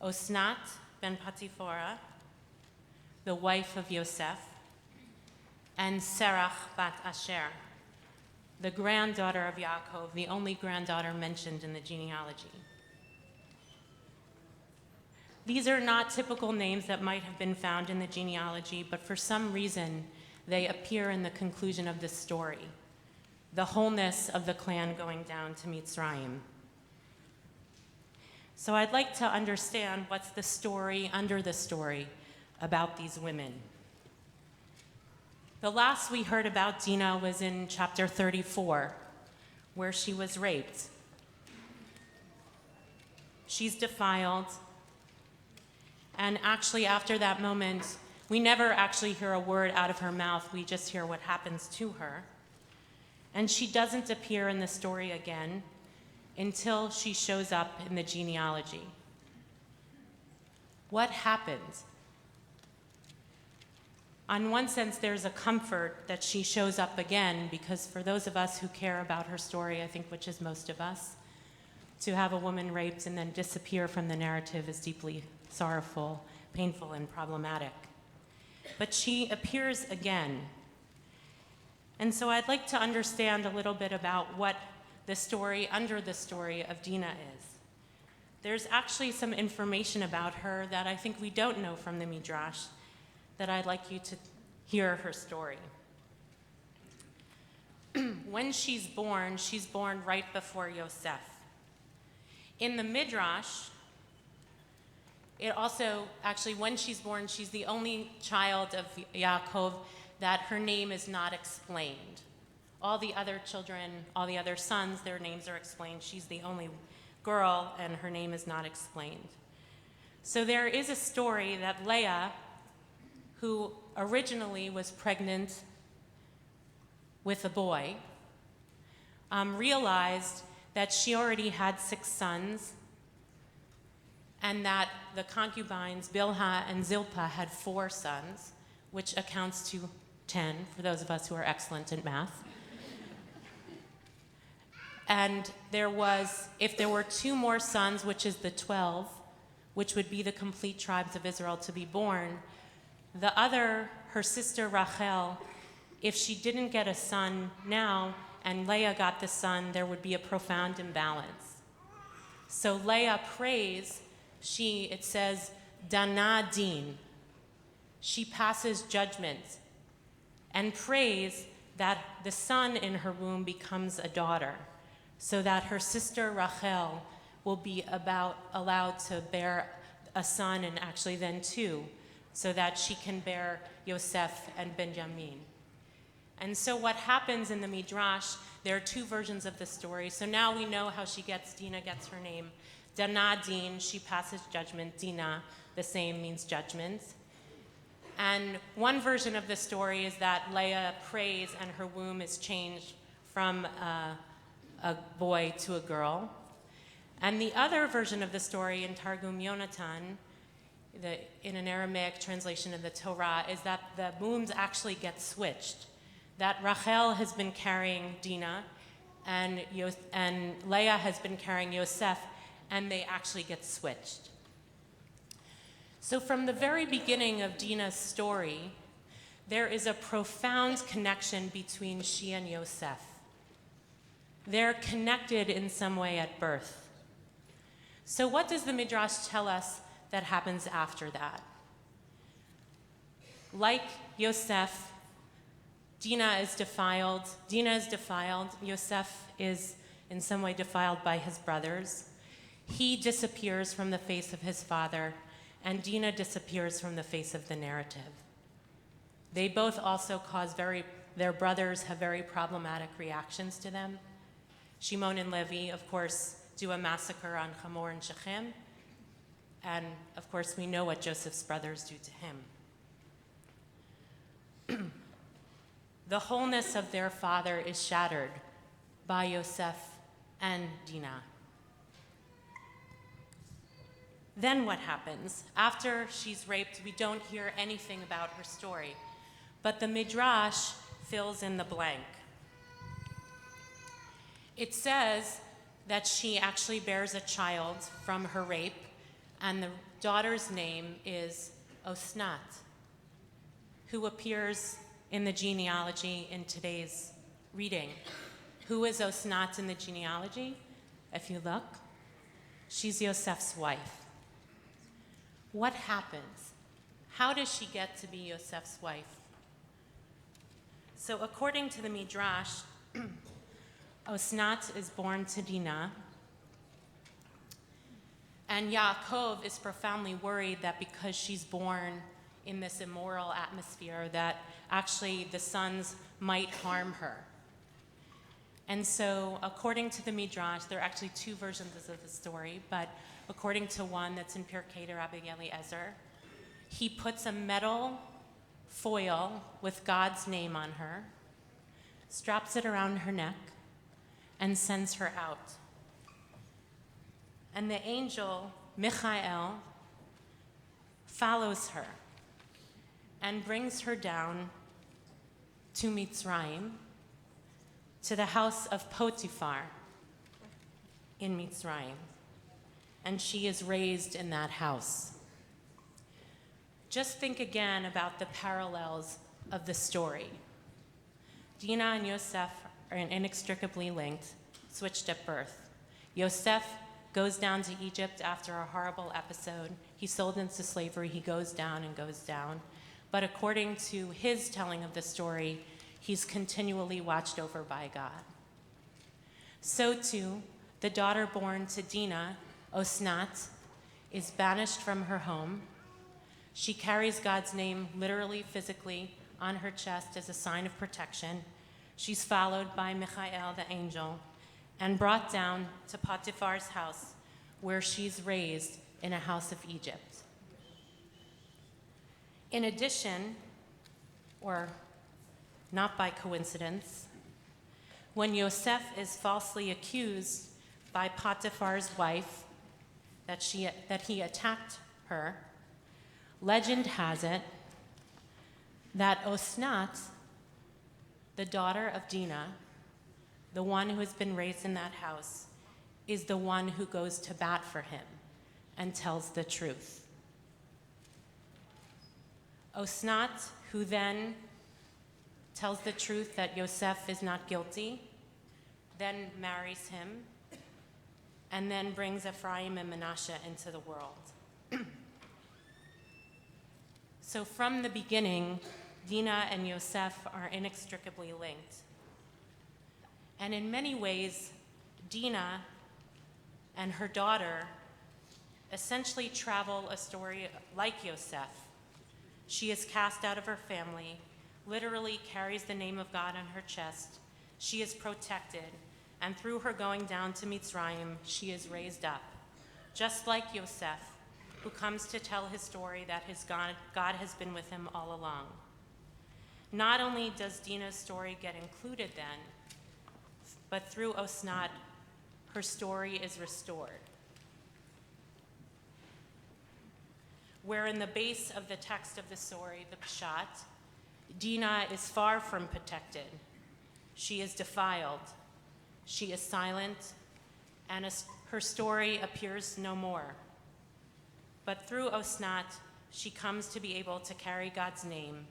Osnat ben Patifora, the wife of Yosef, and Serach bat Asher, the granddaughter of Yaakov, the only granddaughter mentioned in the genealogy. These are not typical names that might have been found in the genealogy, but for some reason, they appear in the conclusion of this story, the wholeness of the clan going down to Mitzrayim. So I'd like to understand what's the story under the story about these women. The last we heard about Dinah was in chapter 34, where she was raped. She's defiled. And actually, after that moment, we never actually hear a word out of her mouth. We just hear what happens to her. And she doesn't appear in the story again until she shows up in the genealogy. What happened? On one sense, there's a comfort that she shows up again, because for those of us who care about her story, I think, which is most of us, to have a woman raped and then disappear from the narrative is deeply sorrowful, painful, and problematic. But she appears again. And so I'd like to understand a little bit about what the story under the story of Dinah is. There's actually some information about her that I think we don't know from the Midrash, that I'd like you to hear her story. When she's born right before Yosef. In the Midrash, it also, actually, when she's born, she's the only child of Yaakov that her name is not explained. All the other children, all the other sons, their names are explained. She's the only girl, and her name is not explained. So there is a story that Leah, who originally was pregnant with a boy, realized that she already had 6 sons, and that the concubines, Bilhah and Zilpah, had 4 sons, which accounts to 10, for those of us who are excellent at math. And if there were 2 more sons, which is the 12, which would be the complete tribes of Israel to be born, her sister Rachel, if she didn't get a son now and Leah got the son, there would be a profound imbalance. So Leah prays, it says, Dana Din. she passes judgment and prays that the son in her womb becomes a daughter, so that her sister Rachel will be allowed to bear a son, and actually then two, so that she can bear Yosef and Benjamin. And so what happens in the Midrash, there are two versions of the story. So now we know how Dinah gets her name. Dana Din, she passes judgment. Dinah, the same, means judgment. And one version of the story is that Leah prays and her womb is changed from a boy to a girl. And the other version of the story in Targum Yonatan, in an Aramaic translation of the Torah, is that the wombs actually get switched. That Rachel has been carrying Dinah, and Leah has been carrying Yosef, and they actually get switched. So from the very beginning of Dinah's story, there is a profound connection between she and Yosef. They're connected in some way at birth. So what does the Midrash tell us that happens after that? Like Yosef, Dinah is defiled. Yosef is in some way defiled by his brothers. He disappears from the face of his father, and Dinah disappears from the face of the narrative. They both also their brothers have very problematic reactions to them. Shimon and Levi, of course, do a massacre on Hamor and Shechem. And of course, we know what Joseph's brothers do to him. The wholeness of their father is shattered by Yosef and Dinah. Then what happens? After she's raped, we don't hear anything about her story, but the Midrash fills in the blank. It says that she actually bears a child from her rape, and the daughter's name is Osnat, who appears in the genealogy in today's reading. Who is Osnat in the genealogy? If you look, she's Yosef's wife. What happens? How does she get to be Yosef's wife? So according to the Midrash, Osnat is born to Dinah, and Yaakov is profoundly worried that because she's born in this immoral atmosphere, that actually the sons might harm her. And so according to the Midrash, there are actually two versions of the story, but according to one that's in Pirkei Rabbi Eliezer, he puts a metal foil with God's name on her, straps it around her neck, and sends her out. And the angel, Michael, follows her and brings her down to Mitzrayim, to the house of Potiphar in Mitzrayim. And she is raised in that house. Just think again about the parallels of the story. Dinah and Yosef are inextricably linked, switched at birth. Yosef goes down to Egypt after a horrible episode. He's sold into slavery. He goes down and goes down. But according to his telling of the story, he's continually watched over by God. So too, the daughter born to Dinah, Osnat, is banished from her home. She carries God's name literally, physically, on her chest as a sign of protection. She's followed by Michael, the angel, and brought down to Potiphar's house, where she's raised in a house of Egypt. In addition, or not by coincidence, when Yosef is falsely accused by Potiphar's wife that he attacked her, legend has it that Osnat, the daughter of Dinah, the one who has been raised in that house, is the one who goes to bat for him and tells the truth. Osnat, who then tells the truth that Yosef is not guilty, then marries him, and then brings Ephraim and Manasseh into the world. So from the beginning, Dina and Yosef are inextricably linked. And in many ways, Dina and her daughter essentially travel a story like Yosef. She is cast out of her family, literally carries the name of God on her chest. She is protected, and through her going down to Mitzrayim, she is raised up. Just like Yosef, who comes to tell his story that his God has been with him all along. Not only does Dina's story get included then, but through Osnat, her story is restored. Where in the base of the text of the story, the Pshat, Dina is far from protected. She is defiled. She is silent, and her story appears no more. But through Osnat, she comes to be able to carry God's name,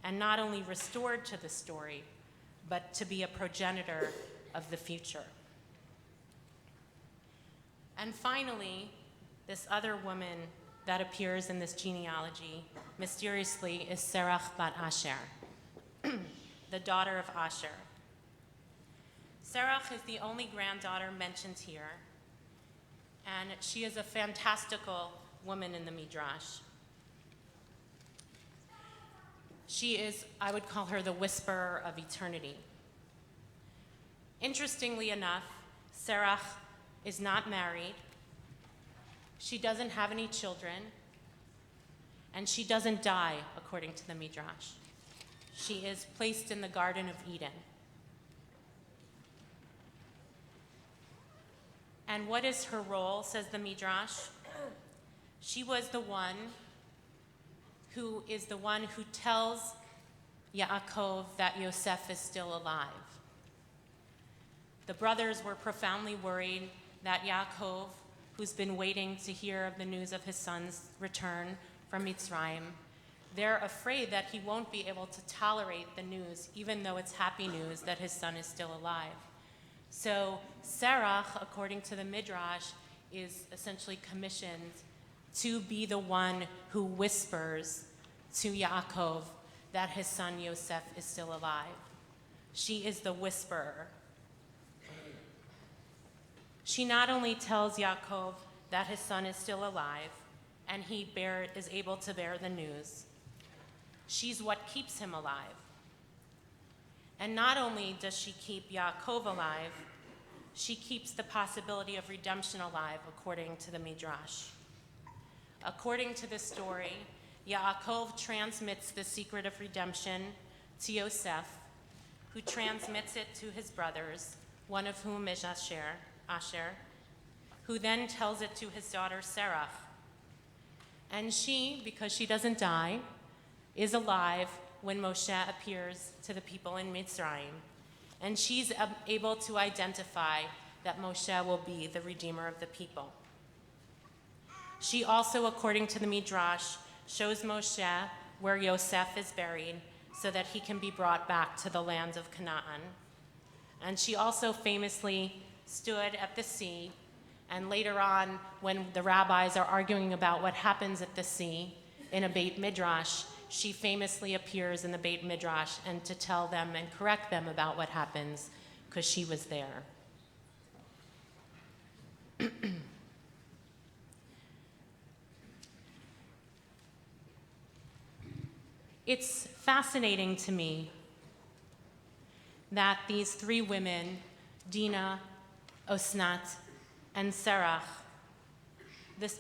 and not only restored to the story, but to be a progenitor of the future. And finally, this other woman that appears in this genealogy, mysteriously, is Serach bat Asher, the daughter of Asher. Serach is the only granddaughter mentioned here, and she is a fantastical woman in the Midrash. She is, I would call her the whisperer of eternity. Interestingly enough, Serach is not married. She doesn't have any children, and she doesn't die, according to the Midrash. She is placed in the Garden of Eden. And what is her role, says the Midrash? She was the one who tells Yaakov that Yosef is still alive. The brothers were profoundly worried that Yaakov, who's been waiting to hear of the news of his son's return from Mitzrayim, they're afraid that he won't be able to tolerate the news, even though it's happy news that his son is still alive. So Serach, according to the Midrash, is essentially commissioned to be the one who whispers to Yaakov that his son Yosef is still alive. She is the whisperer. She not only tells Yaakov that his son is still alive and he is able to bear the news, she's what keeps him alive. And not only does she keep Yaakov alive, she keeps the possibility of redemption alive, according to the Midrash. According to this story, Yaakov transmits the secret of redemption to Yosef, who transmits it to his brothers, one of whom is Asher, who then tells it to his daughter Serach. And she, because she doesn't die, is alive when Moshe appears to the people in Mitzrayim. And she's able to identify that Moshe will be the redeemer of the people. She also, according to the Midrash, shows Moshe where Yosef is buried so that he can be brought back to the land of Canaan. And she also famously stood at the sea, and later on, when the rabbis are arguing about what happens at the sea in a Beit Midrash, she famously appears in the Beit Midrash and to tell them and correct them about what happens, because she was there. It's fascinating to me that these three women, Dina, Osnat, and Serach,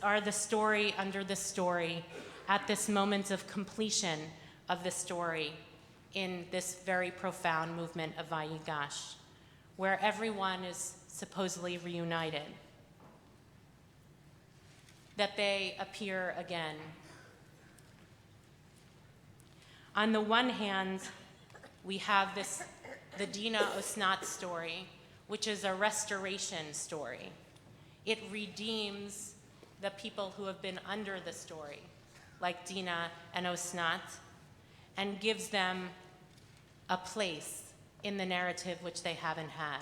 are the story under the story at this moment of completion of the story in this very profound movement of Vayigash, where everyone is supposedly reunited, that they appear again. On the one hand, we have the Dina Osnat story, which is a restoration story. It redeems the people who have been under the story, like Dina and Osnat, and gives them a place in the narrative which they haven't had.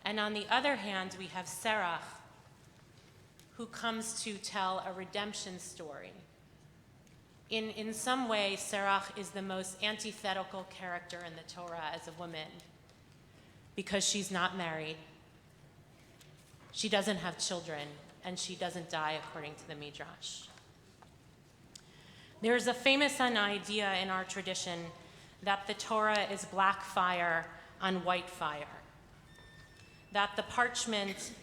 And on the other hand, we have Serach, who comes to tell a redemption story In some way, Serach is the most antithetical character in the Torah as a woman because she's not married, she doesn't have children, and she doesn't die according to the Midrash. There's a famous idea in our tradition that the Torah is black fire on white fire, that the parchment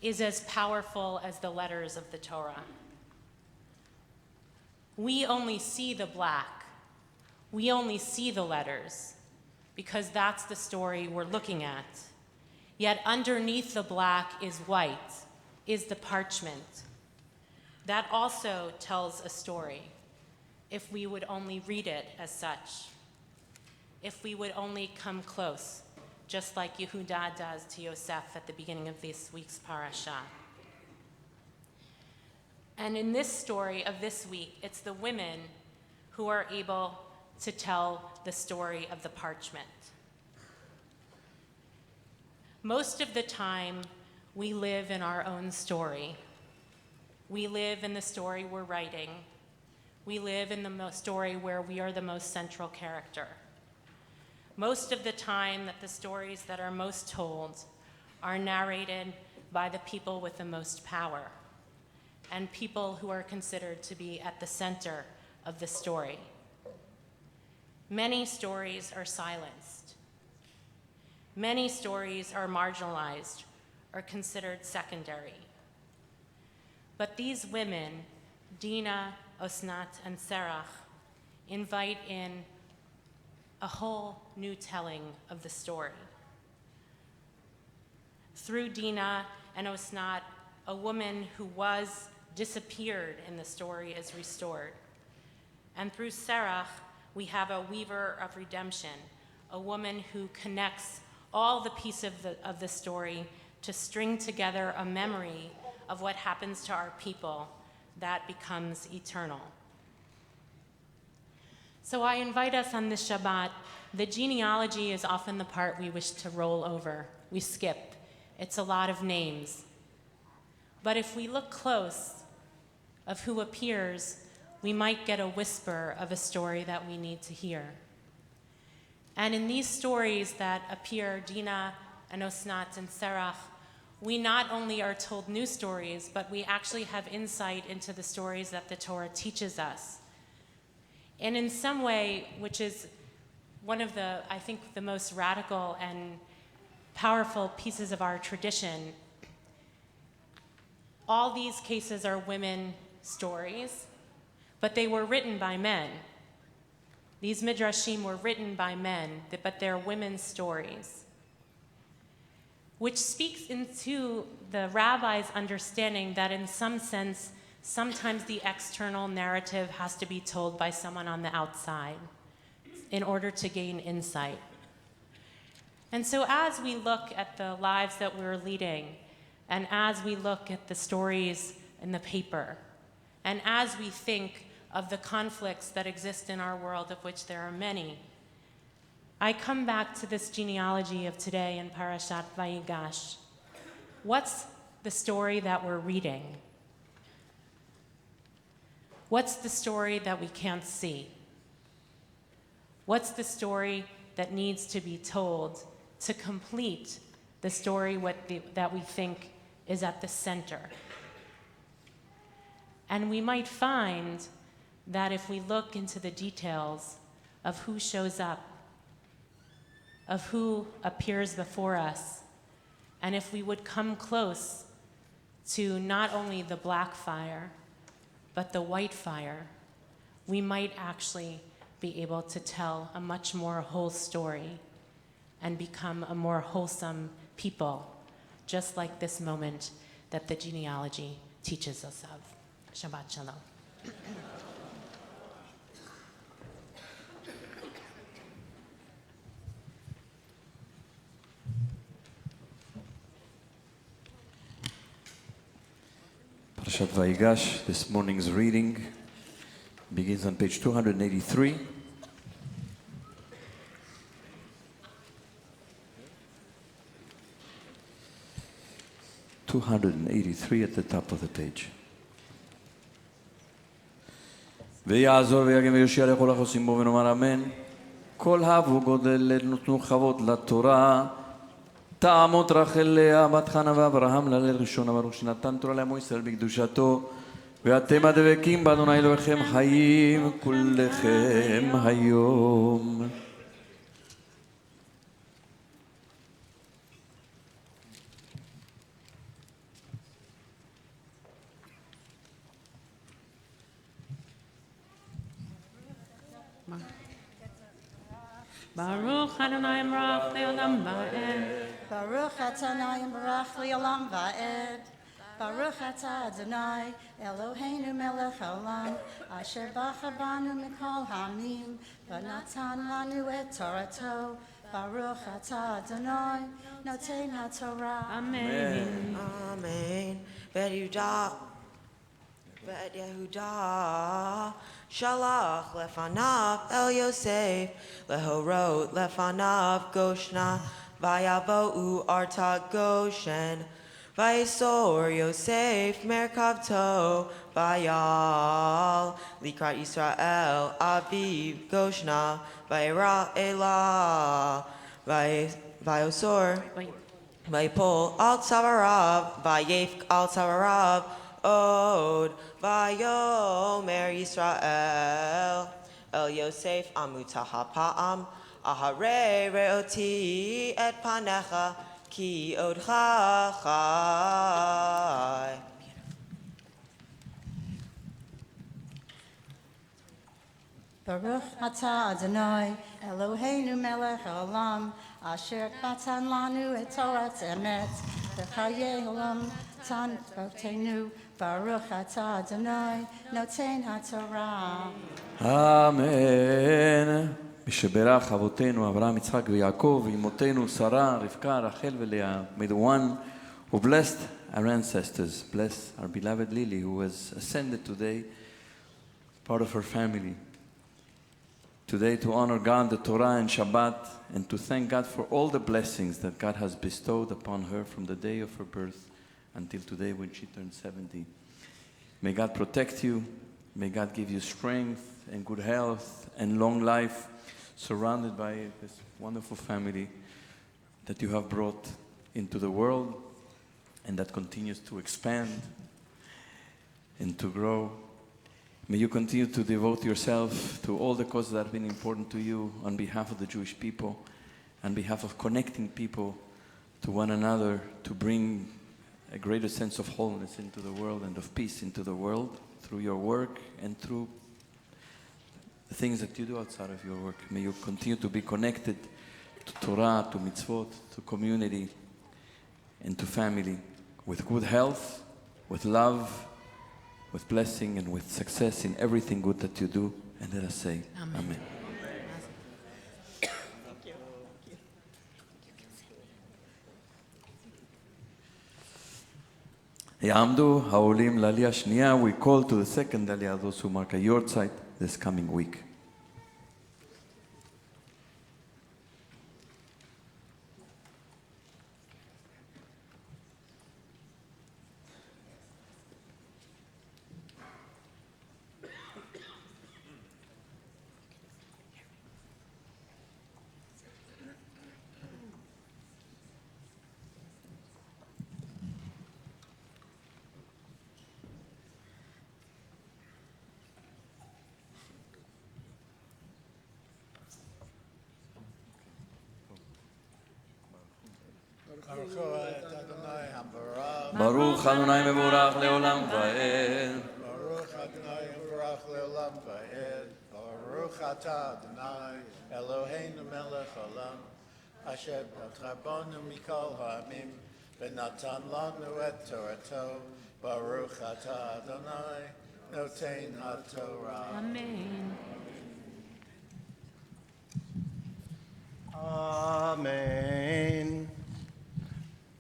is as powerful as the letters of the Torah. We only see the black. We only see the letters because that's the story we're looking at. Yet underneath the black is white, is the parchment. That also tells a story if we would only read it as such, if we would only come close, just like Yehuda does to Yosef at the beginning of this week's parasha. And in this story of this week, it's the women who are able to tell the story of the parchment. Most of the time, we live in our own story. We live in the story we're writing. We live in the story where we are the most central character. Most of the time that the stories that are most told are narrated by the people with the most power and people who are considered to be at the center of the story. Many stories are silenced. Many stories are marginalized or considered secondary. But these women, Dina, Osnat, and Serach, invite in a whole new telling of the story. Through Dina and Osnat, a woman who was disappeared in the story is restored. And through Serach, we have a weaver of redemption, a woman who connects all the pieces of the story to string together a memory of what happens to our people that becomes eternal. So I invite us on this Shabbat. The genealogy is often the part we wish to roll over. We skip. It's a lot of names. But if we look close of who appears, we might get a whisper of a story that we need to hear. And in these stories that appear, Dina and Osnat and Serach, we not only are told new stories, but we actually have insight into the stories that the Torah teaches us. And in some way, which is one of the, I think, the most radical and powerful pieces of our tradition, all these cases are women stories, but they were written by men. These midrashim were written by men, but they're women's stories, which speaks into the rabbi's understanding that in some sense, sometimes the external narrative has to be told by someone on the outside in order to gain insight. And so as we look at the lives that we're leading, and as we look at the stories in the paper, and as we think of the conflicts that exist in our world, of which there are many, I come back to this genealogy of today in Parashat Vayigash. What's the story that we're reading? What's the story that we can't see? What's the story that needs to be told to complete the story that we think is at the center? And we might find that if we look into the details of who shows up, of who appears before us, and if we would come close to not only the black fire, but the white fire, we might actually be able to tell a much more whole story and become a more wholesome people, just like this moment that the genealogy teaches us of. Shabbat Shalom. Parashat Vayigash, this morning's reading begins on page 283. (283) at the top of the page. ויעזור ויגן ויושיע לכל החוסים בו ונאמר אמן. כל הבו גודל נותנו כבוד לתורה. תעמוד רחל לאה בת חנה ואברהם לליל ראשון ברוך שנתן תורה לעמו ישראל בקדושתו. ואתם הדבקים באדוני אלוהיכם חיים כולכם היום. Baruch Adonai Barach Leolam Va'ed. Baruch Adonai Barach Leolam Va'ed. Baruch Adonai Eloheinu melech haolam asher bacha banu mikol hamim v'natan lanu et Torato. Baruch Adonai noten haTorah. Amen. Amen. Yehuda Shalach lefanav El Yosef lehorot lefanav Goshna vayavohu Arta Goshen vayisor Yosef merkavto vayal likrat Yisrael aviv Goshna vayra Elah vayosor vaypol al tzavarav vayefk al tzavarav Od Vayomer Yisrael El Yosef Amutaha Pa'am Ahare Reoti Et Panecha Ki Odcha Chai. Baruch atah Adonai Eloheinu melech haolam asher natan lanu et Torat emet v'chayei olam tan v'otenu. Baruch atah Adonai noten haTorah. אמן. משברך אבותינו אברהם יצחק ויעקב ואמותינו שרה רבקה רחל ולאה. May the one who blessed our ancestors bless our beloved Lily who has ascended today, part of her family. Today to honor God, the Torah and Shabbat, and to thank God for all the blessings that God has bestowed upon her from the day of her birth until today when she turned 70. May God protect you. May God give you strength and good health and long life, surrounded by this wonderful family that you have brought into the world and that continues to expand and to grow. May you continue to devote yourself to all the causes that have been important to you on behalf of the Jewish people, on behalf of connecting people to one another, to bring a greater sense of wholeness into the world and of peace into the world through your work and through the things that you do outside of your work. May you continue to be connected to Torah, to mitzvot, to community, and to family, with good health, with love, with blessing, and with success in everything good that you do. And let us say, Amen. יעמדו העולים לעלייה שנייה. We call to the second aliyah, those who mark a yortzeit this coming week. ברוך אדוני מבורך לעולם ועד. Baruch Adonai Baruch Leolam Va'ed. Baruch Atah Adonai Eloheinu melech haolam asher b'cha banu mikol ha'amim v'natan lanu et Torato. Baruch Atah Adonai noten haTorah. Amen. Amen.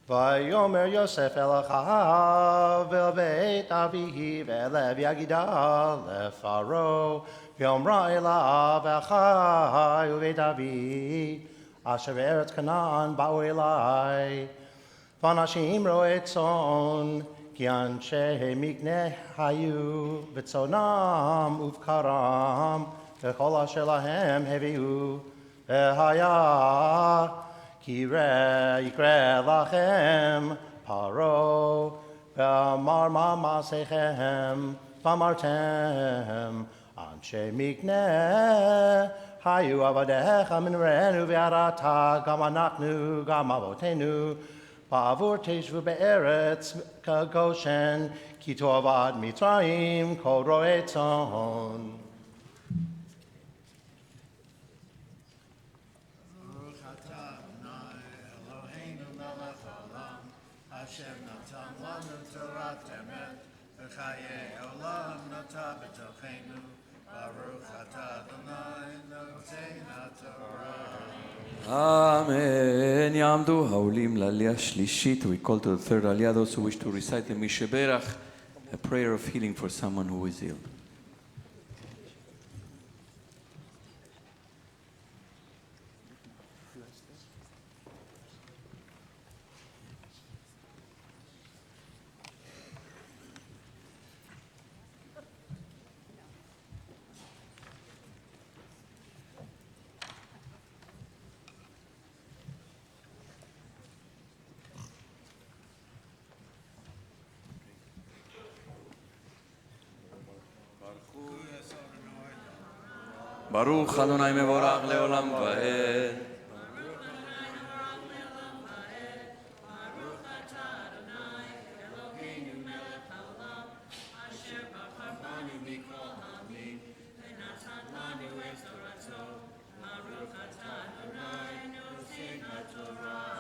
Vayomer Yosef el achav el beit avihi ve'elev yagida lefaro v'yomra elav achai u'beit avi asher be'eretz Canaan ba'u elai v'anashim ro'ei tzon כי אנשי מקנה היו בצונם ובקרם וכל אשר להם הביאו והיה כי יקרא לכם פרעה ואמר מה מעשיכם ואמרתם אנשי מקנה היו עבדיך מנורנו ועתה גם אנחנו גם אבותינו בעבור תשבו בארץ כגושן כי טוב עד מצרים כל רועי צאן. ברוך אתה אדוני אלוהינו מלך העולם אשר נתן לנו תורת אמת וחיי עולם נטע בתוכנו ברוך אתה אדוני נותן התורה. Amen. יעמדו העולים לעלייה השלישית. We call to the third aliyah those who wish to recite the Misheberach, a prayer of healing for someone who is ill. ברוך אדוני מבורך לעולם ועד.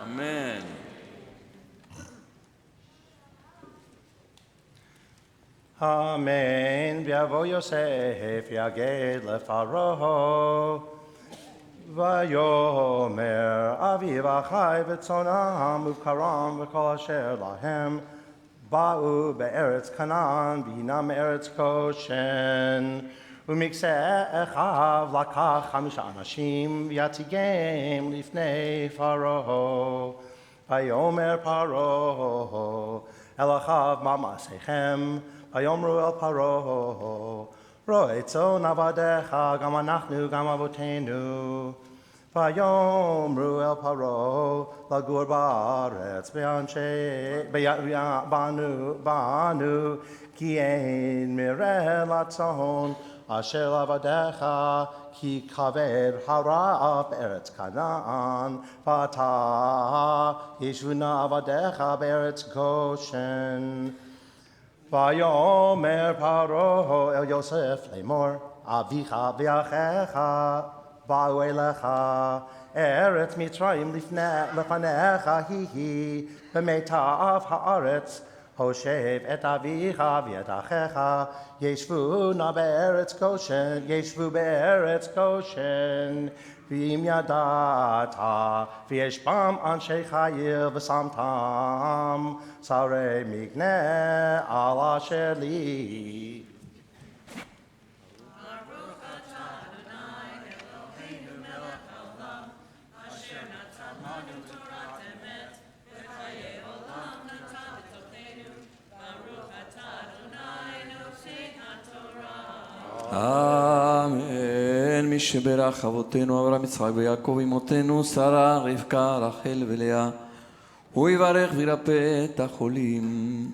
אמן. Amen. ויבוא יוסף יגד לפרעה ויאמר אביו אחי וצאנם ובקרם וכל אשר להם באו בארץ כנען והינם ארץ גושן ומקצה אחיו לקח 5 אנשים ויציגם לפני פרעה ויאמר פרעה אל אחיו מה מעשיכם ויאמרו אל פרעה רואה צאן עבדיך גם אנחנו גם אבותינו ויאמרו אל פרעה לגור בארץ בנו כי אין מרעה לצאן אשר עבדיך כי כבד הרע בארץ כנען ועתה ישבו עבדיך בארץ גושן ויאמר פרעה אל יוסף לאמור אביך ואחיך באו אליך ארץ מצרים לפניך היא במיטב הארץ הושב את אביך ואת אחיך ישבו בארץ גושן ואם ידעת ויש בם אנשי חיל ושמתם שרי מקנה על אשר לי. ברוך אתה אדוני אלוהינו מלך העולם אשר נתן לנו תורת אמת וחיי עולם נטע בתוכנו ברוך אתה אדוני נותן התורה. אמן. מי שברך אבותינו אברהם יצחק ויעקב אמותינו שרה רבקה רחל ולאה הוא יברך וירפא את החולים.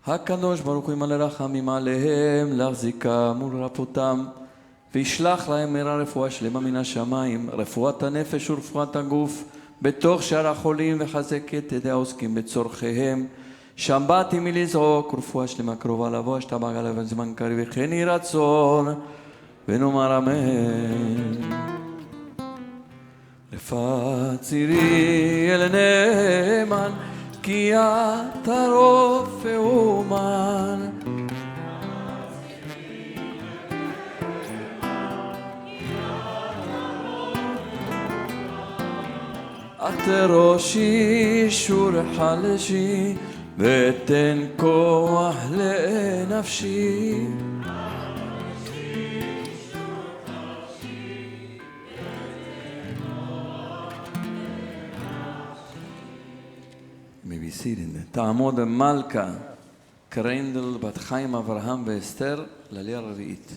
הקדוש ברוך הוא ימלא רחמים עליהם להחזיקם ולרפאותם וישלח להם מהרה רפואה שלמה מן השמיים רפואת הנפש ורפואת הגוף בתוך שאר החולים וחזק את ידי העוסקים בצורכיהם שבת עמי לזעוק ורפואה שלמה קרובה לבוא אשתבח עליו זמן קריב וכן יהי רצון ונאמר אמן. רפאת צירי אל נאמן כי אתה רופא אומן את ראשי שור חלשי ותן כוח לנפשי. תעמוד מלכה קרנדל בת חיים אברהם ואסתר לעלייה הרביעית.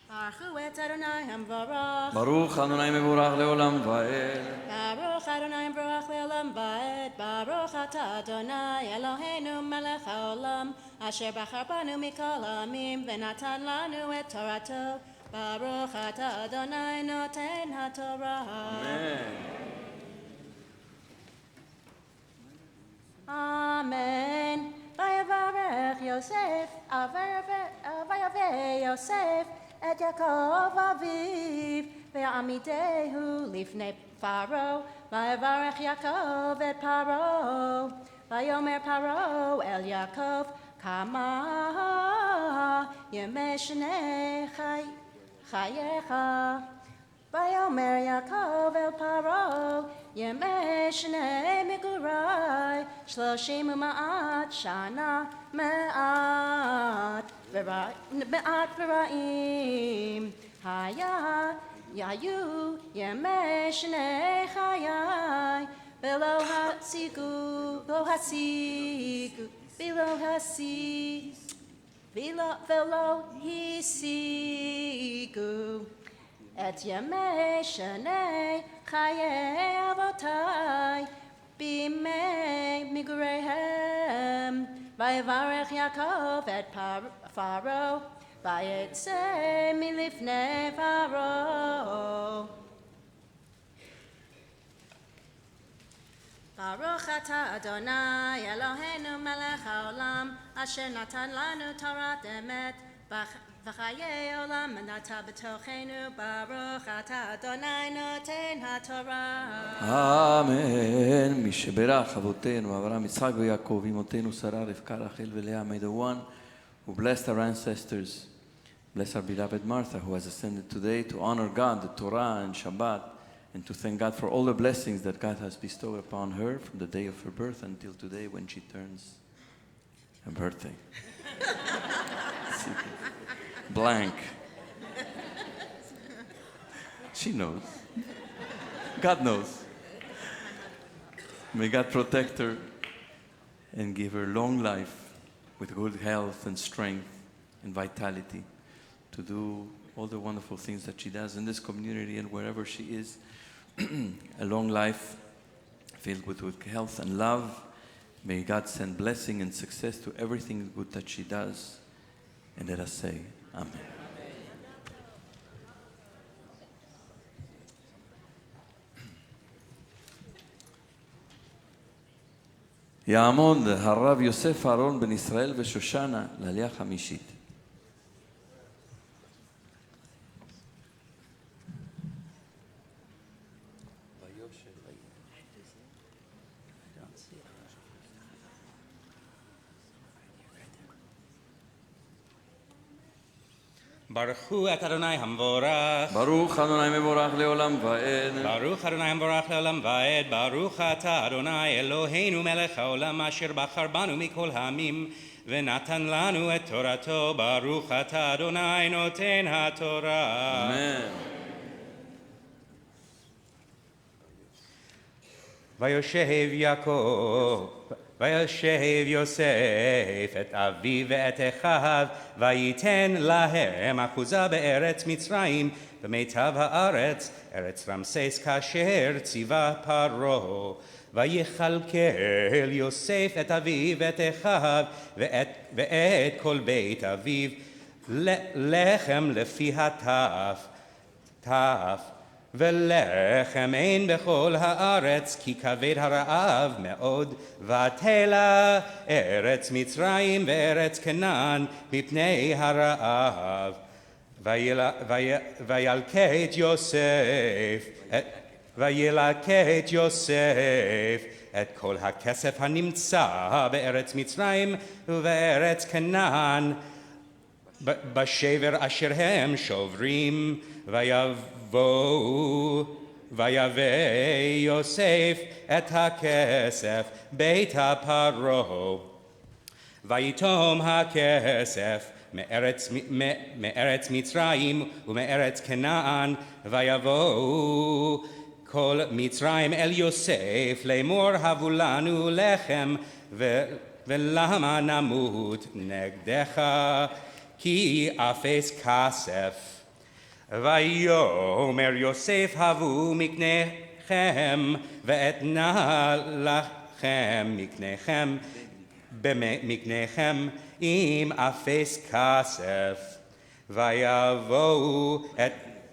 ברכו את אדוני המבורך. ברוך אדוני מבורך לעולם ועד. ברוך אדוני מבורך לעולם ועד. ברוך אתה אדוני אלוהינו מלך העולם, אשר בחר בנו מכל העמים ונתן לנו את תורתו. ברוך אתה אדוני נותן התורה. אמן. ויברך יוסף, ויבא יוסף את יעקב אביו, ויעמידהו לפני פרעה, ויברך יעקב את פרעה. ויאמר פרעה אל יעקב, כמה ימי שני חייך. ויאמר יעקב אל פרעה, ימי שני מגורי 30 שנה, מעט ורעים היו ימי שני חיי, ולא השיגו את ימי שני חיי אבותי בימי מגוריהם. ויברך יעקב את פרעה, ויצא מלפני פרעה. ברוך אתה אדוני אלוהינו מלך העולם, אשר נתן לנו תורת אמת וחיי עולם נטע בתוכנו. ברוך אתה אדוני נותן התורה. אמן. מי שברך אבותינו אברהם יצחק ויעקב, אמותינו שרה רבקה רחל ולאה, may the one who blessed our ancestors bless our beloved Martha, who has ascended today to honor God, the Torah and Shabbat, and to thank God for all the blessings that God has bestowed upon her from the day of her birth until today when she turns her birthday. Blank. She knows. God knows. May God protect her and give her long life with good health and strength and vitality to do all the wonderful things that she does in this community and wherever she is. A long life filled with health and love. May God send blessing and success to everything good that she does. And let us say, Amen. יעמוד הרב יוסף אהרון בן ישראל ושושנה לעלייה חמישית. ברכו את אדוני המבורך. ברוך אדוני מבורך לעולם ועד. ברוך אדוני המבורך לעולם ועד. ברוך אתה אדוני אלוהינו מלך העולם, אשר בחר בנו מכל העמים ונתן לנו את תורתו. ברוך אתה אדוני נותן התורה. אמן. ויושב יוסף את אביו ואת אחיו, וייתן להם אחוזה בארץ מצרים, במיטב הארץ, ארץ רמסס, כאשר ציווה פרעה. ויכלכל יוסף את אביו ואת אחיו ואת כל בית אביו לחם לפי הטף ולחם אין בכל הארץ כי כבד הרעב מאוד ותלה ארץ מצרים וארץ כנען מפני הרעב וילקט יוסף את כל הכסף הנמצא בארץ מצרים ובארץ כנען בשבר אשר הם שוברים ויבא יוסף את הכסף בית הפרעה ויתום הכסף מארץ מצרים ומארץ כנען ויבואו כל מצרים אל יוסף לאמור הבו לנו לחם ולמה נמות נגדך כי אפס כסף ויאמר יוסף הבו מקניכם ואתנה לכם מקניכם עם אפס כסף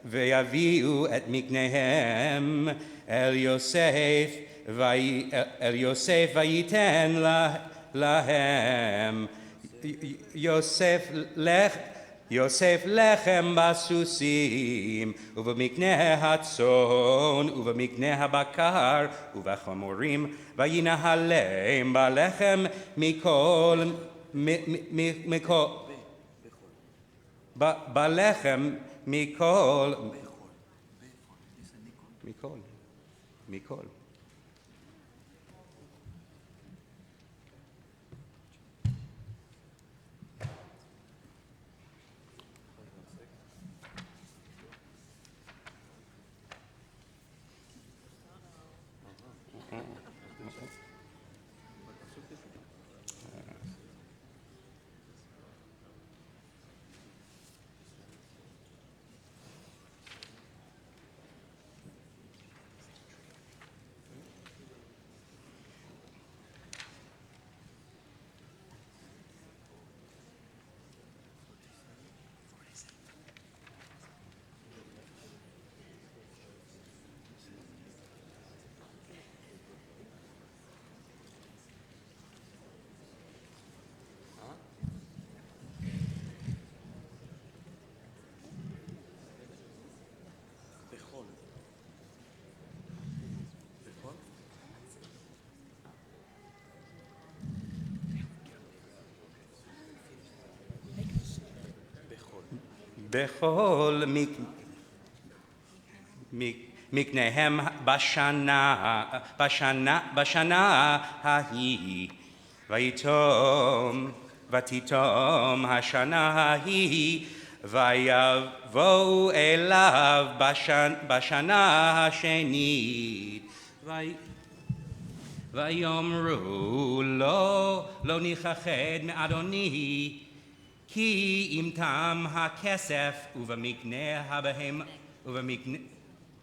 ויביאו את מקניהם אל יוסף וייתן להם יוסף לחם בסוסים ובמקנה הצאן ובמקנה הבקר ובחמורים וינהלם בלחם בלחם מכל בכל מקניהם בשנה ההיא ותיתום השנה ההיא ויבואו אליו בשנה השנית ויאמרו לא נכחד מאדוני כי אם תם הכסף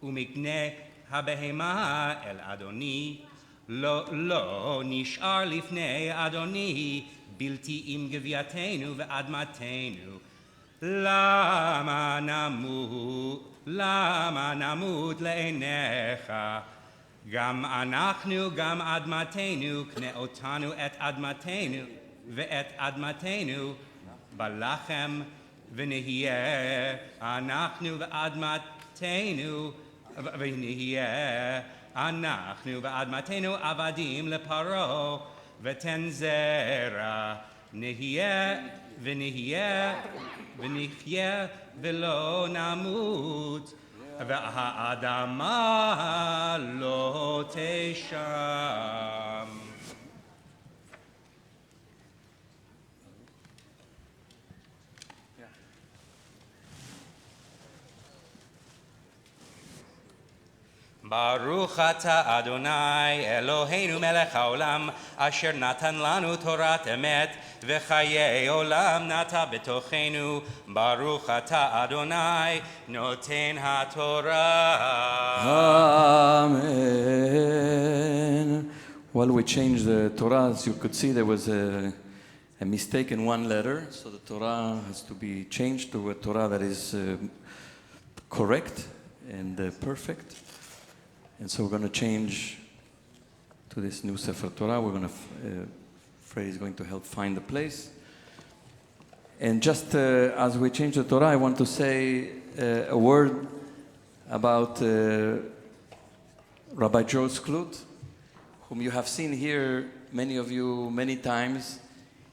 ומקנה הבהמה אל אדוני לא נשאר לפני אדוני בלתי עם גבייתנו ואדמתנו למה נמות לעיניך גם אנחנו גם אדמתנו קנה אותנו את אדמתנו ואת אדמתנו בלחם ונהיה אנחנו ואדמתנו עבדים לפרעה ותן זרע נחיה ולא נמות והאדמה לא תשם. Baruch atah Adonai Eloheinu melech haolam asher natan lanu Torat emet v'chayei olam nata betochenu Baruch atah Adonai noten haTorah. Amen. While we changed the Torah, as you could see, there was a mistake in one letter, so the Torah has to be changed to a Torah that is correct and perfect. And so we're going to change to this new Sefer Torah. We're going to, Freddy is going to help find the place. And just as we change the Torah, I want to say a word about Rabbi Joe Sklut, whom you have seen here, many of you, many times.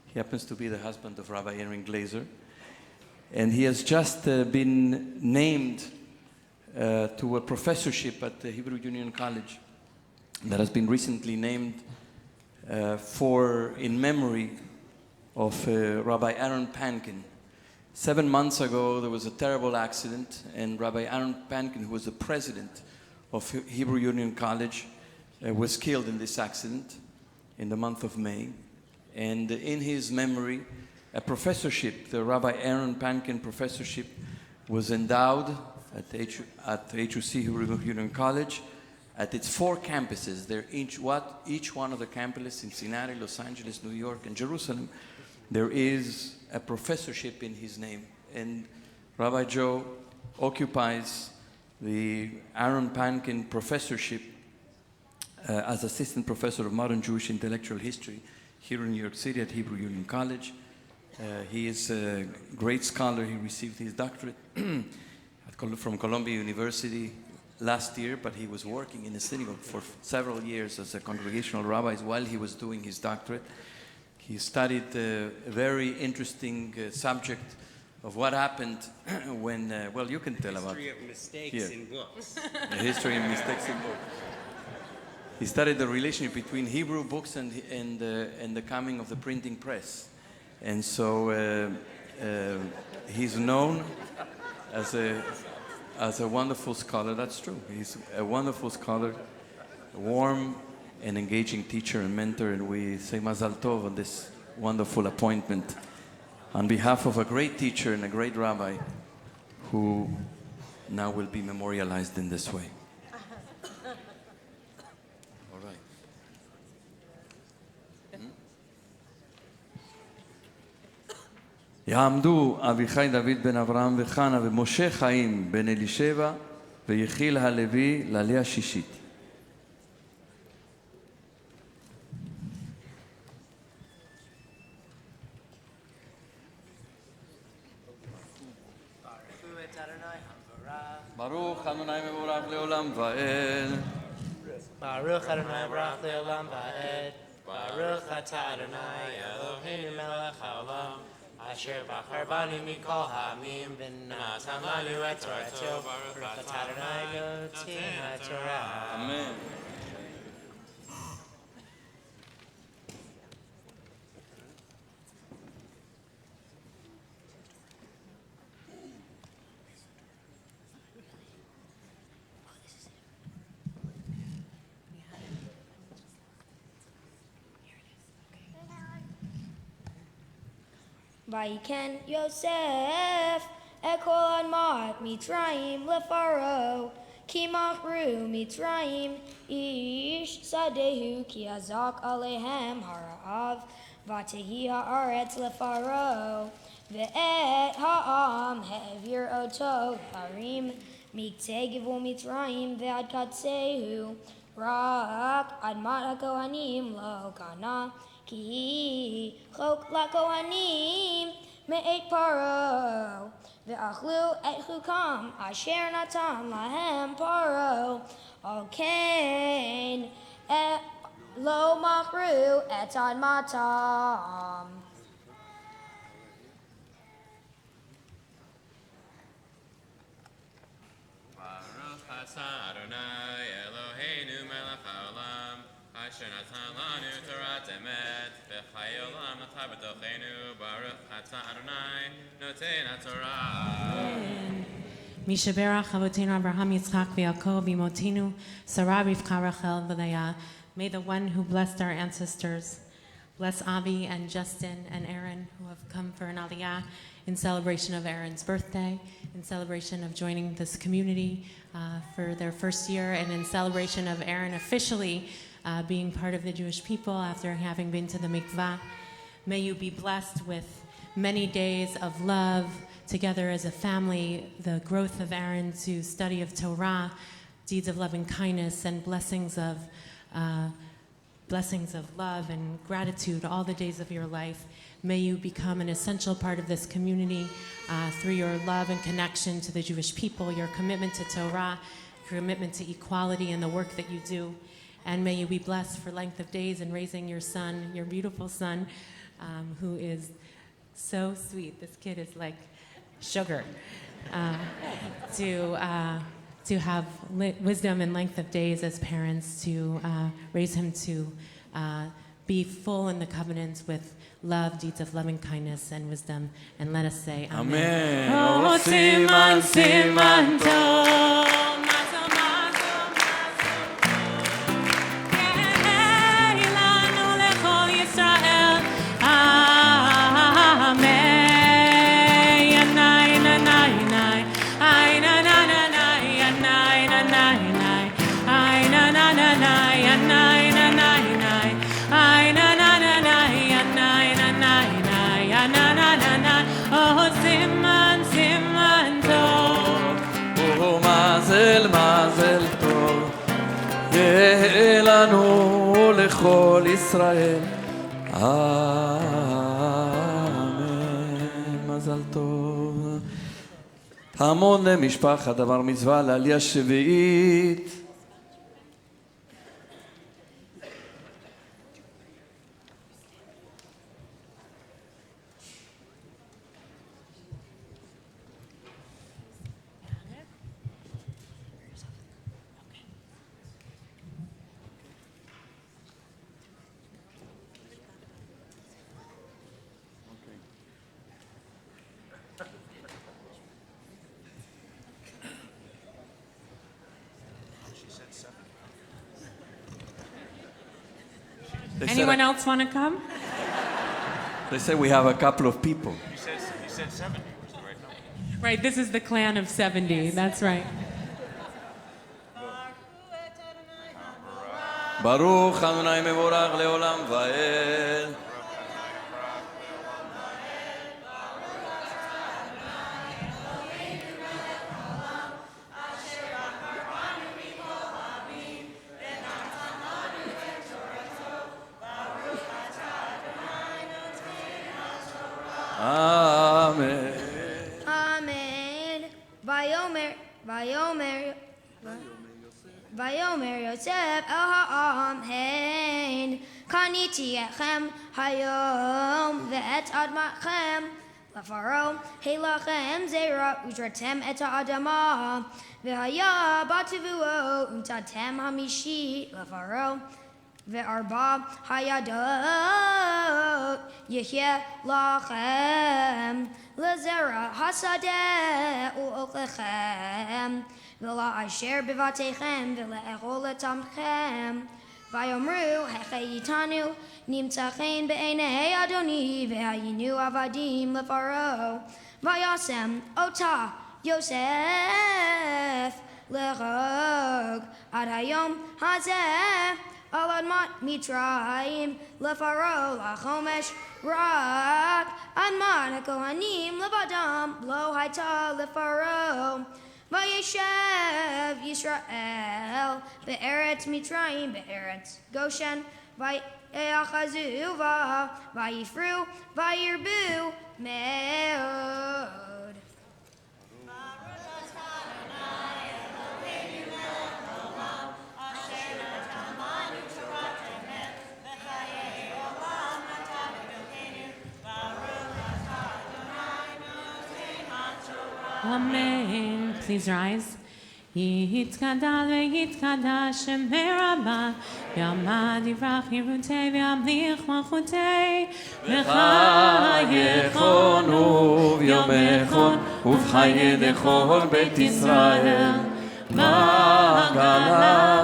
He happens to be the husband of Rabbi Aaron Glazer. And he has just been named to a professorship at the Hebrew Union College that has been recently named in memory of Rabbi Aaron Pankin. 7 months ago, there was a terrible accident, and Rabbi Aaron Pankin, who was the president of Hebrew Union College, was killed in this accident in the month of May. And in his memory, a professorship, the Rabbi Aaron Pankin professorship, was endowed at HUC Hebrew Union College at its 4 campuses. Each one of the campuses, Cincinnati, Los Angeles, New York, and Jerusalem, there is a professorship in his name. And Rabbi Joe occupies the Aaron Pankin professorship as assistant professor of modern Jewish intellectual history here in New York City at Hebrew Union College. He is a great scholar. He received his doctorate from Columbia University last year, but he was working in a synagogue for several years as a congregational rabbi while he was doing his doctorate. He studied a very interesting subject of what happened when, well, you can tell about History of mistakes in books. the history of mistakes in books. He studied the relationship between Hebrew books and the coming of the printing press. And so he's known as a wonderful scholar. That's true. He's a wonderful scholar, a warm and engaging teacher and mentor, and we say Mazal Tov on this wonderful appointment on behalf of a great teacher and a great rabbi who now will be memorialized in this way. All right. יעמדו אביחי דוד בן אברהם וחנה ומשה חיים בן אלישבע ויחיל הלוי לעלייה שישית. ברוך אדוני מבורך לעולם ועד. Baruch Adonai Baruch Le'olam Va'ed. Baruch Atah Adonai Eloheinu Melech Haolam Asher Bachar Banu Mikol Ha'amim V'natan Lanu Et Torato Baruch Atah Adonai Noten HaTorah. Amen. Vayken Yosef Ekol Admat Mitzrayim Lefaro Ki Machru Mitzrayim Ish Sadehu Ki Azak Alehem Harav Vatehi Haaretz Lefaro Ve'et Ha'am He'evir Oto Harim Miktegivu Mitzrayim Ve'ad Katsehu Rak Admat HaKohanim Lo Kana Ki chok lakohanim me'et paro ve'achlu et chukam asher natan lahem paro alkein lo machru et admatam. Baruch Atah Adonai Eloheinu Melech Haolam Asher natan lanu Torat emet v'chayei olam nata b'tochenu Baruch Atah Adonai Noten HaTorah. Mishaberach Avotenu Abraham Yitzchak v'Yaakov Imotinu Sarah Rivka Rachel v'Leah. May the one who blessed our ancestors bless Avi and Justin and Aaron who have come for an aliyah in celebration of Aaron's birthday, in celebration of joining this community for their first year, and in celebration of Aaron officially being part of the Jewish people after having been to the Mitzvah. May you be blessed with many days of love together as a family, the growth of Aaron to study of Torah, deeds of loving kindness, and blessings of love and gratitude all the days of your life. May you become an essential part of this community through your love and connection to the Jewish people, your commitment to Torah, your commitment to equality and the work that you do. And may you be blessed for length of days in raising your son, your beautiful son, who is so sweet. This kid is like sugar. To have wisdom and length of days as parents, to raise him to be full in the covenants with love, deeds of loving kindness and wisdom. And let us say Amen. Oh, siman, siman tov. מזל טוב יהיה לנו לכל ישראל אמן. מזל טוב. המון למשפחת דבר מצווה לעלייה שביעית. Anyone else want to come? They say we have a couple of people. You said 70 was the right number. Right, this is the clan of 70. That's right. ברוך אדוני מבורך לעולם ועד. Amen. Amen. Vayomer Yosef el ha'am hein kaniti echem hayom ve'et admachem lafaro heilachem zera utratem et ha'adama ve'haya batuvuo untatem hamishi lafaro ve'arba hayadot yehye lachem lezera hasadeh u'oclechem V'la asher b'vatechem v'le'echol etamchem Vayomru hechayitanu nimtzachein be'enei Adoni v'hayinu avadim lefaro Vayasem ota Yosef lechog ad hayom hazeh al admat Mitzrayim lefaro lachomesh rak admat hakohanim levadam lo hayta lefaro Vayeshev Yisrael be'eretz Mitzrayim be'eretz Goshen Vayachazu Vayifru Vayirbu me'od. Amen. Please rise. Yitkadal ve'yitkadash Shem Rabba V'yamad yivrach yirutei v'yamlich malchutei V'chayechonu v'yomechon ובחיי דכל בית ישראל, מעגלה,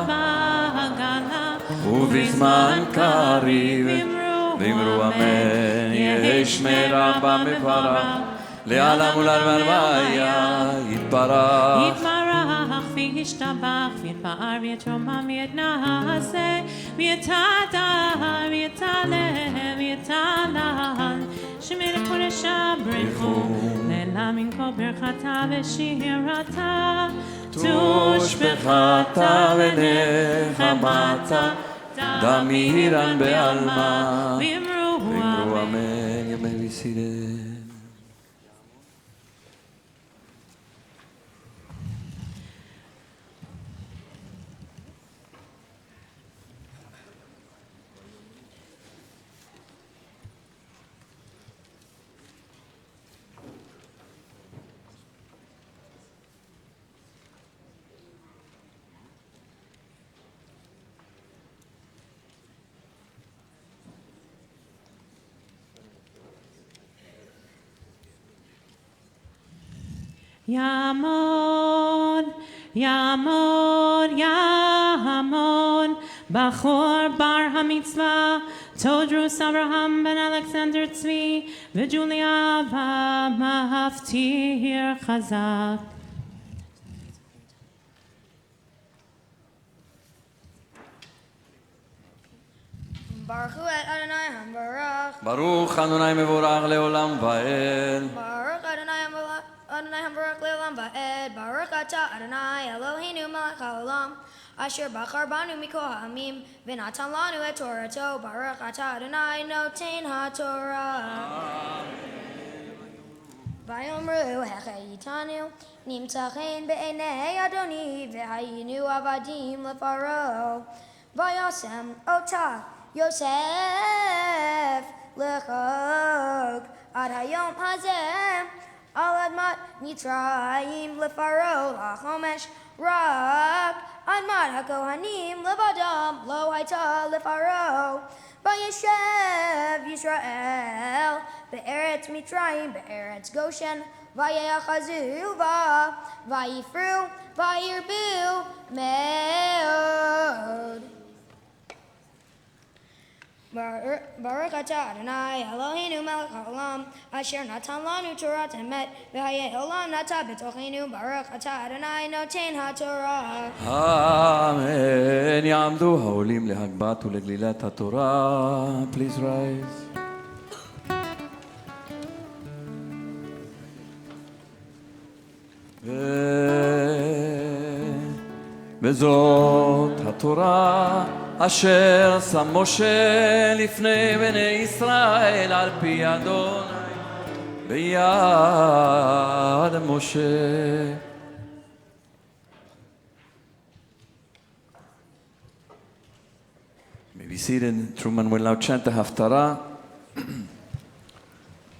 ובזמן קריב, ואמרו אמן, יהי שמרה במברך, לעולם ולעלמיה יתברך. יתברך וישתבח ויתפאר ויתרומם ויתנשא ויתהדר ויתהלל ויתהלל שמיר קודשה ברכו לעילם כל ברכתה ושירתה תושבחתה ונחמתה דמירן בעלמה ואמרו אמן. ימי ויסירן. יעמוד, יעמוד, יעמוד, בחור בר המצווה, תודרוס אברהם בן אלכסנדר צבי, וג'וליה במפטיר חזק. Baruch hu et Adonai hambarach. ברוך אדוני מבורך לעולם ועד. Baruch Adonai hambarach le'olam va'ed. Baruch atah Adonai Eloheinu melech haolam. Asher bachar banu mikol ha'amim v'natan lanu et Torato. Baruch atah Adonai noten ha'Torah. Vayomru hechayitanu nimtzachen be'enei Adoni v'hayinu avadim lefaro. Vayasem otah Yosef lechog ad hayom hazeh al admat Mitzrayim lefaro lachomesh rak admat hakohanim levadam lo hayta lefaro vayeshev Yisrael be'eretz Mitzrayim be'eretz Goshen vayechazu vayifru vayirbu meod. Baruch atah Adonai Eloheinu melech haolam asher natan lanu Torah emet v'hayei olam nata b'tochenu. Baruch atah Adonai noten ha'Torah. אמן. יעמדו העולים להגבהת ולגלילת התורה. Please rise. וזאת התורה אשר שם משה לפני בני ישראל על פי אדוני ביד משה. May be seated. Truman will now chant the Haftarah,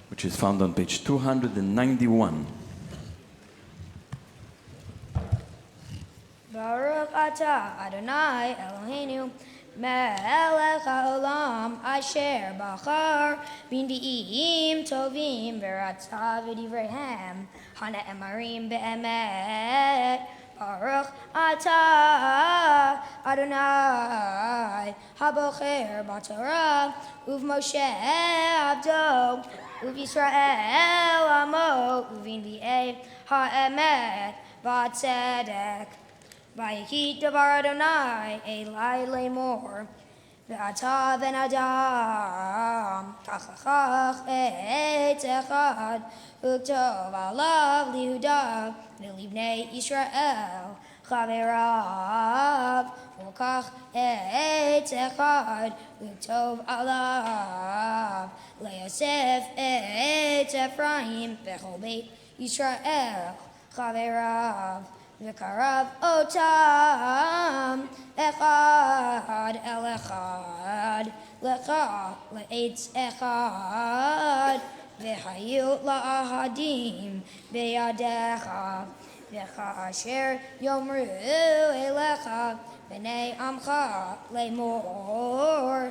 which is found on page 291. Baruch atah Adonai Eloheinu melech haolam asher bachar b'nbi'im tovim v'ratzah v'divreihem hane'emarim be'emet. Baruch atah Adonai habocher b'torah uv'Moshe abdo uv'Yisrael amo uv'nbi'ei ha'emet v'atzedek. Vayikit davar Adonai Elai lemor v'ata ben Adam kachachach etz echad uktov alav lihuda v'libnei Yisrael chaverav v'kach etz echad uktov alav leYosef etz Ephraim v'chol beit Yisrael chaverav V'karav otam echad el echad lecha le'etz echad v'hayu la'ahadim beyadecha v'cha asher yomru elecha b'nei amcha lemor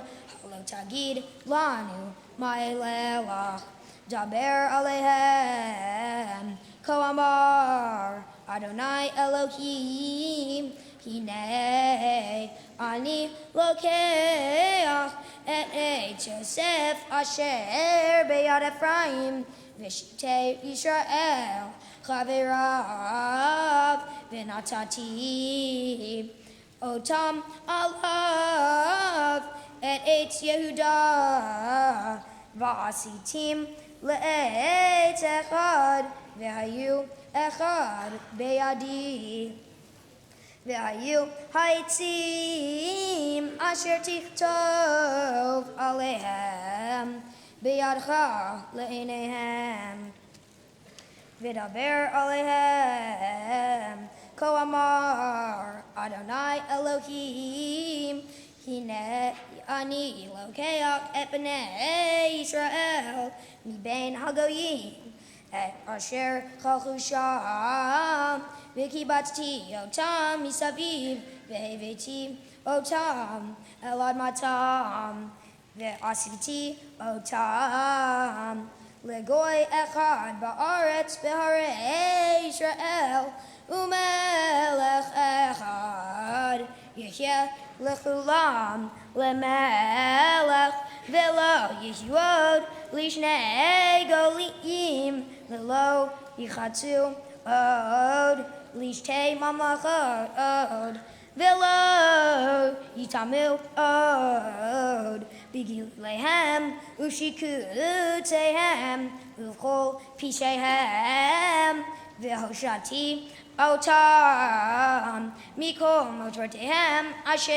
halo tagid lanu ma'elelach daber alehem Ko amar Adonai Elohim Hinei ani lokeach et eit Yosef asher beyad Ephraim v'shitei Yisrael chaverav v'natati otam alav et eit Yehuda v'asitim le'eit echad v'hayu echad beyadi והיו העצים אשר תכתוב עליהם בידך לעיניהם ודבר עליהם כה אמר אדוני אלוהים הנה אני לוקח את בני ישראל מבין הגויים אשר חלקו שם וקיבצתי אותם מסביב והבאתי אותם אל אדמתם ועשיתי אותם לגוי אחד בארץ בהרי ישראל ומלך אחד יחיה לכולם למלך ולא יהיו עוד לשני גולים ולא יחצו עוד לשתי ממלכות עוד ולא יטמאו עוד בגליהם ובשיקוציהם ובכל פשעיהם והושעתי אותם מכל מותרותיהם אשר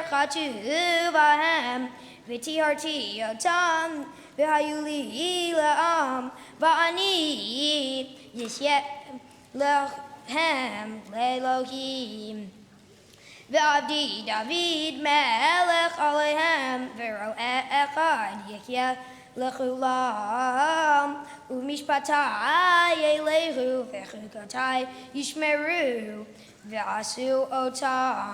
חטאו בהם וטיהרתי אותם והיו לי לעם ואני יחיה להם לאלוהים ועבדי דוד מלך עליהם ורועה אחד יחיה לכולם ומשפטי ילכו וחוקותי ישמרו ועשו אותם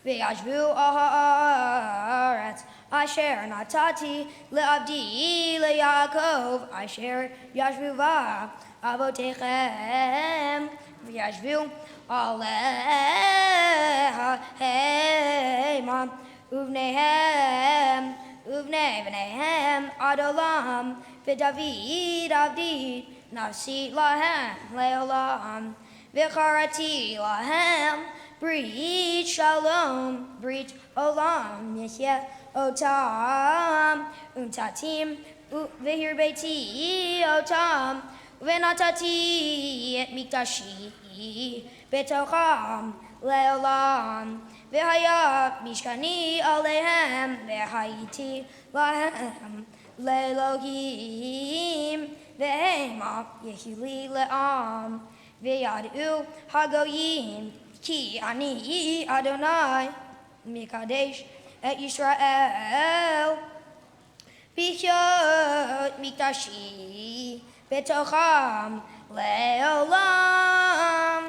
וישבו על הארץ אשר נתתי לעבדי ליעקב אשר ישבו בה אבותיכם וישבו עליה המה ובניהם ובני בניהם עד עולם ודוד עבדי נפשי להם לעולם וקראתי להם ברית שלום ברית עולם יחיה אותם ונתתים והרביתי אותם ונתתי את מקדשי בתוכם לעולם והיה משכני עליהם והייתי להם לאלוהים והמה יהיו לי לעם וידעו הגויים כי אני אדוני מקדש את ישראל בחיות מקדשי בתוכם לעולם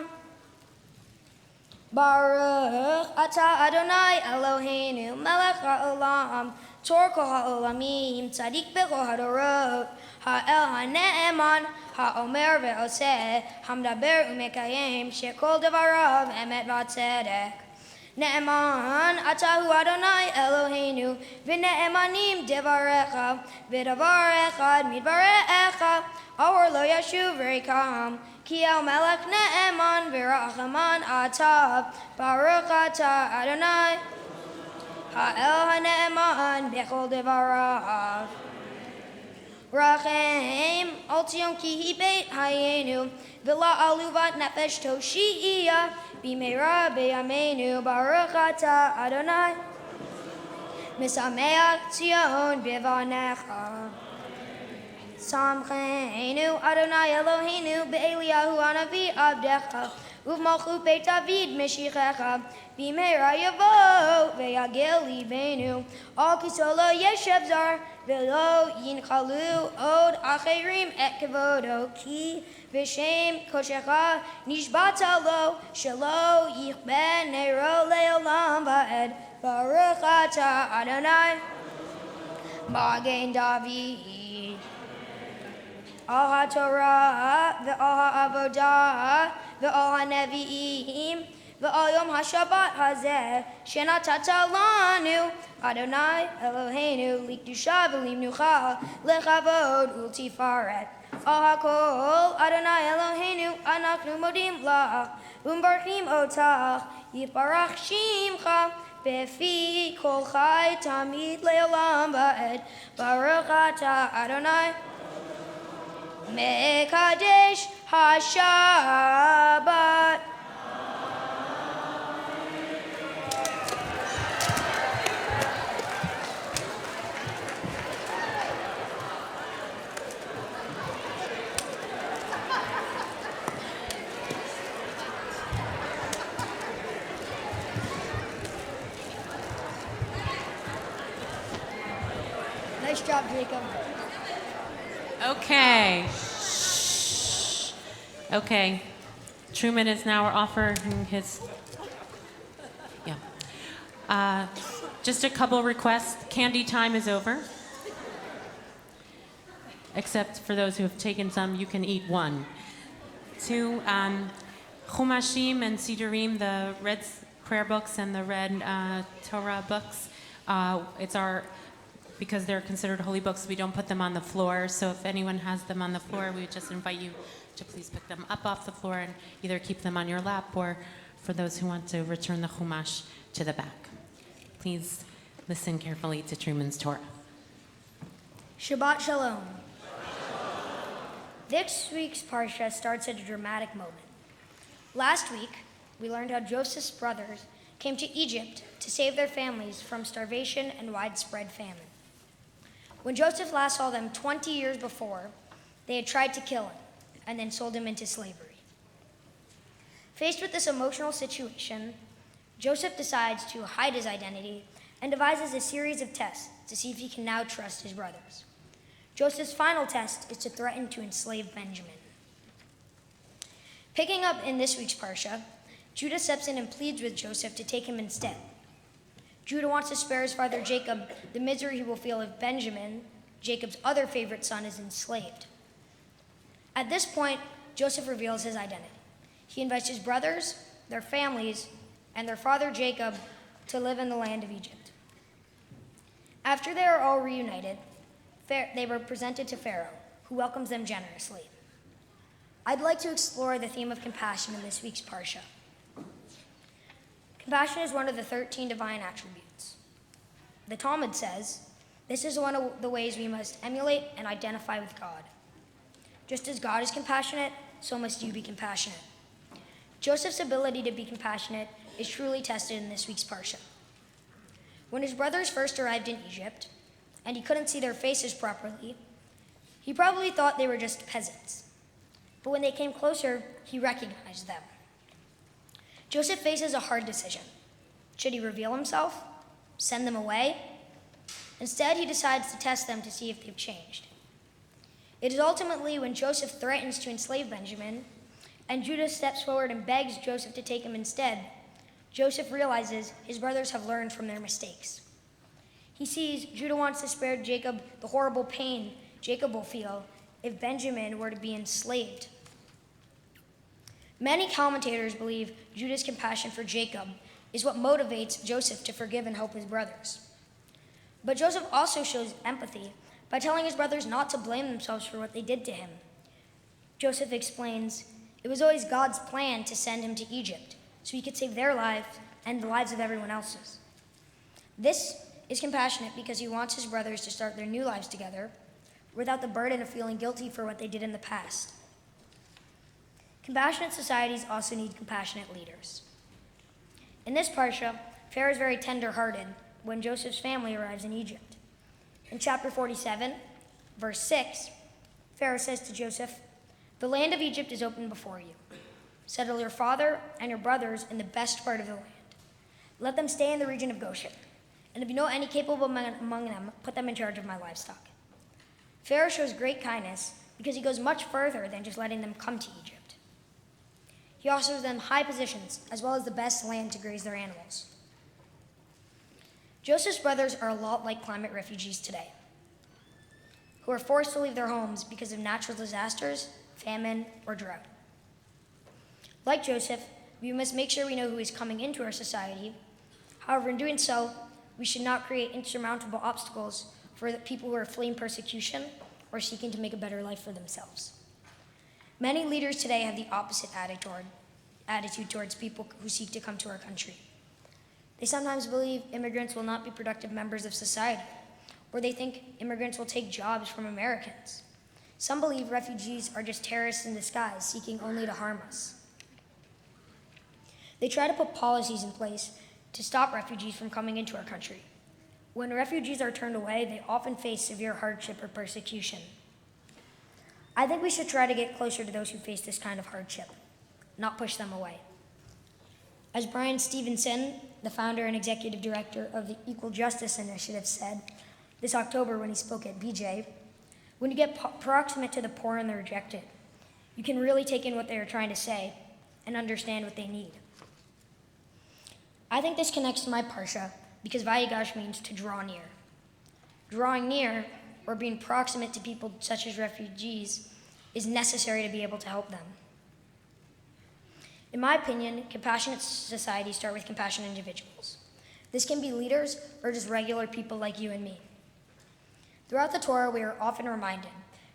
ברוך אתה אדוני אלוהינו מלך העולם צור כל העולמים צדיק בכל הדורות האל הנאמן האומר ועושה המדבר ומקיים שכל דבריו אמת וצדק נאמן אתה הוא אדוני אלוהינו ונאמנים דבריך ודבר אחד מדבריך אור לא ישוב ריקם כי אל מלך נאמן ורחמן אתה ברוך אתה אדוני האל הנאמן בכל דבריו רחם על ציון כי היא בית חיינו ולעלובת נפש תושיע במהרה בימינו ברוך אתה אדוני משמח ציון בבניך שמחנו אדוני אלוהינו באליהו הנביא עבדך ובמלכות בית דוד משיחך במהרה יבוא ויגל ליבנו על כיסאו לא ישב זר ולא ינחלו עוד אחרים את כבודו כי בשם קודשך נשבעת לו שלא יכבה נרו לעולם ועד ברוך אתה אדוני מגן דוד al ha-Torah, ve'al ha-Avodah, ve'al ha-Nevi'im, ve'al Yom ha-Shabbat hazeh, shenatata lanu, Adonai Eloheinu, likdusha v'limnucha, lechavod ultifaret. Al hakol, Adonai Eloheinu, anachnu modim lach, umbarchim otach, yiparach shimcha, befi kol chai tamid leolam va'ed, baruch atah Adonai, mekadesh ha-Shabbat. Nice job, Jacob. Okay. Okay. Truman is now offering his. Yeah. Just a couple requests. Candy time is over. Except for those who have taken some, you can eat one. 2, Chumashim and Sidurim, the red prayer books and the red Torah books. Because they're considered holy books, we don't put them on the floor. So if anyone has them on the floor, we would just invite you to please pick them up off the floor and either keep them on your lap or for those who want to return the Chumash to the back. Please listen carefully to Truman's Torah. Shabbat Shalom. This week's Parsha starts at a dramatic moment. Last week, we learned how Joseph's brothers came to Egypt to save their families from starvation and widespread famine. When Joseph last saw them 20 years before, they had tried to kill him and then sold him into slavery. Faced with this emotional situation, Joseph decides to hide his identity and devises a series of tests to see if he can now trust his brothers. Joseph's final test is to threaten to enslave Benjamin. Picking up in this week's Parsha, Judah steps in and pleads with Joseph to take him instead. Judah wants to spare his father Jacob the misery he will feel if Benjamin, Jacob's other favorite son, is enslaved. At this point, Joseph reveals his identity. He invites his brothers, their families, and their father Jacob to live in the land of Egypt. After they are all reunited, they were presented to Pharaoh, who welcomes them generously. I'd like to explore the theme of compassion in this week's Parsha. Compassion is one of the 13 divine attributes. The Talmud says, this is one of the ways we must emulate and identify with God. Just as God is compassionate, so must you be compassionate. Joseph's ability to be compassionate is truly tested in this week's Parsha. When his brothers first arrived in Egypt, and he couldn't see their faces properly, he probably thought they were just peasants. But when they came closer, he recognized them. Joseph faces a hard decision. Should he reveal himself? Send them away? Instead, he decides to test them to see if they've changed. It is ultimately when Joseph threatens to enslave Benjamin, and Judah steps forward and begs Joseph to take him instead, Joseph realizes his brothers have learned from their mistakes. He sees Judah wants to spare Jacob the horrible pain Jacob will feel if Benjamin were to be enslaved. Many commentators believe Judah's compassion for Jacob is what motivates Joseph to forgive and help his brothers. But Joseph also shows empathy by telling his brothers not to blame themselves for what they did to him. Joseph explains, it was always God's plan to send him to Egypt so he could save their lives and the lives of everyone else's. This is compassionate because he wants his brothers to start their new lives together without the burden of feeling guilty for what they did in the past. Compassionate societies also need compassionate leaders. In this parsha, Pharaoh is very tender-hearted when Joseph's family arrives in Egypt. In chapter 47, verse 6, Pharaoh says to Joseph, "The land of Egypt is open before you. Settle your father and your brothers in the best part of the land. Let them stay in the region of Goshen. And if you know any capable men among them, put them in charge of my livestock." Pharaoh shows great kindness because he goes much further than just letting them come to Egypt. He offers them high positions as well as the best land to graze their animals. Joseph's brothers are a lot like climate refugees today, who who are forced to leave their homes because of natural disasters, famine, or drought. Like Joseph, we must make sure we know who is coming into our society. However, in doing so, we should not create insurmountable obstacles for the people who are fleeing persecution or seeking to make a better life for themselves. Many leaders today have the opposite attitude towards people who seek to come to our country. They sometimes believe immigrants will not be productive members of society, or they think immigrants will take jobs from Americans. Some believe refugees are just terrorists in disguise, seeking only to harm us. They try to put policies in place to stop refugees from coming into our country. When refugees are turned away, they often face severe hardship or persecution. I think we should try to get closer to those who face this kind of hardship, not push them away. As Brian Stevenson, the founder and executive director of the Equal Justice Initiative, said this October when he spoke at BJ, when you get proximate to the poor and the rejected, you can really take in what they are trying to say and understand what they need. I think this connects to my parsha because Vayigash means to draw near. Drawing near, or being proximate to people such as refugees, is necessary to be able to help them. In my opinion, compassionate societies start with compassionate individuals. This can be leaders or just regular people like you and me. Throughout the Torah, we are often reminded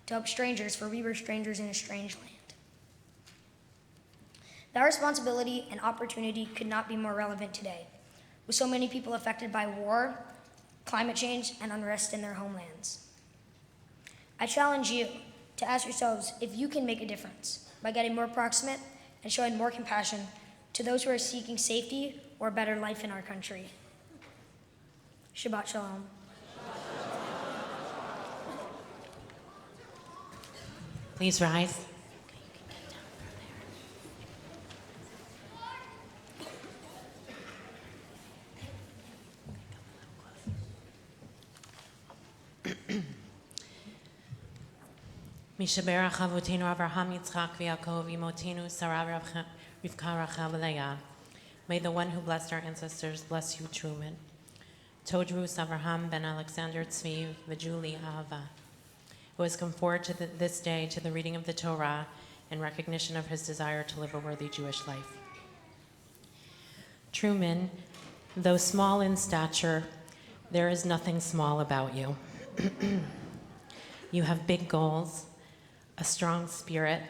to help strangers, for we were strangers in a strange land. That responsibility and opportunity could not be more relevant today, with so many people affected by war, climate change, and unrest in their homelands. I challenge you to ask yourselves if you can make a difference by getting more proximate and showing more compassion to those who are seeking safety or a better life in our country. Shabbat Shalom. Please rise. Mishaberach Avotenu Avraham Yitzchak v'Yaakov Imotenu Sarah Rivka Rachel v'Leah. May the one who blessed our ancestors bless you, Truman. Todrus Avraham ben Alexander Tzvi v'Julie Ahava, who has come forward to this day to the reading of the Torah in recognition of his desire to live a worthy Jewish life. Truman, though small in stature, there is nothing small about you. You have big goals, a strong spirit,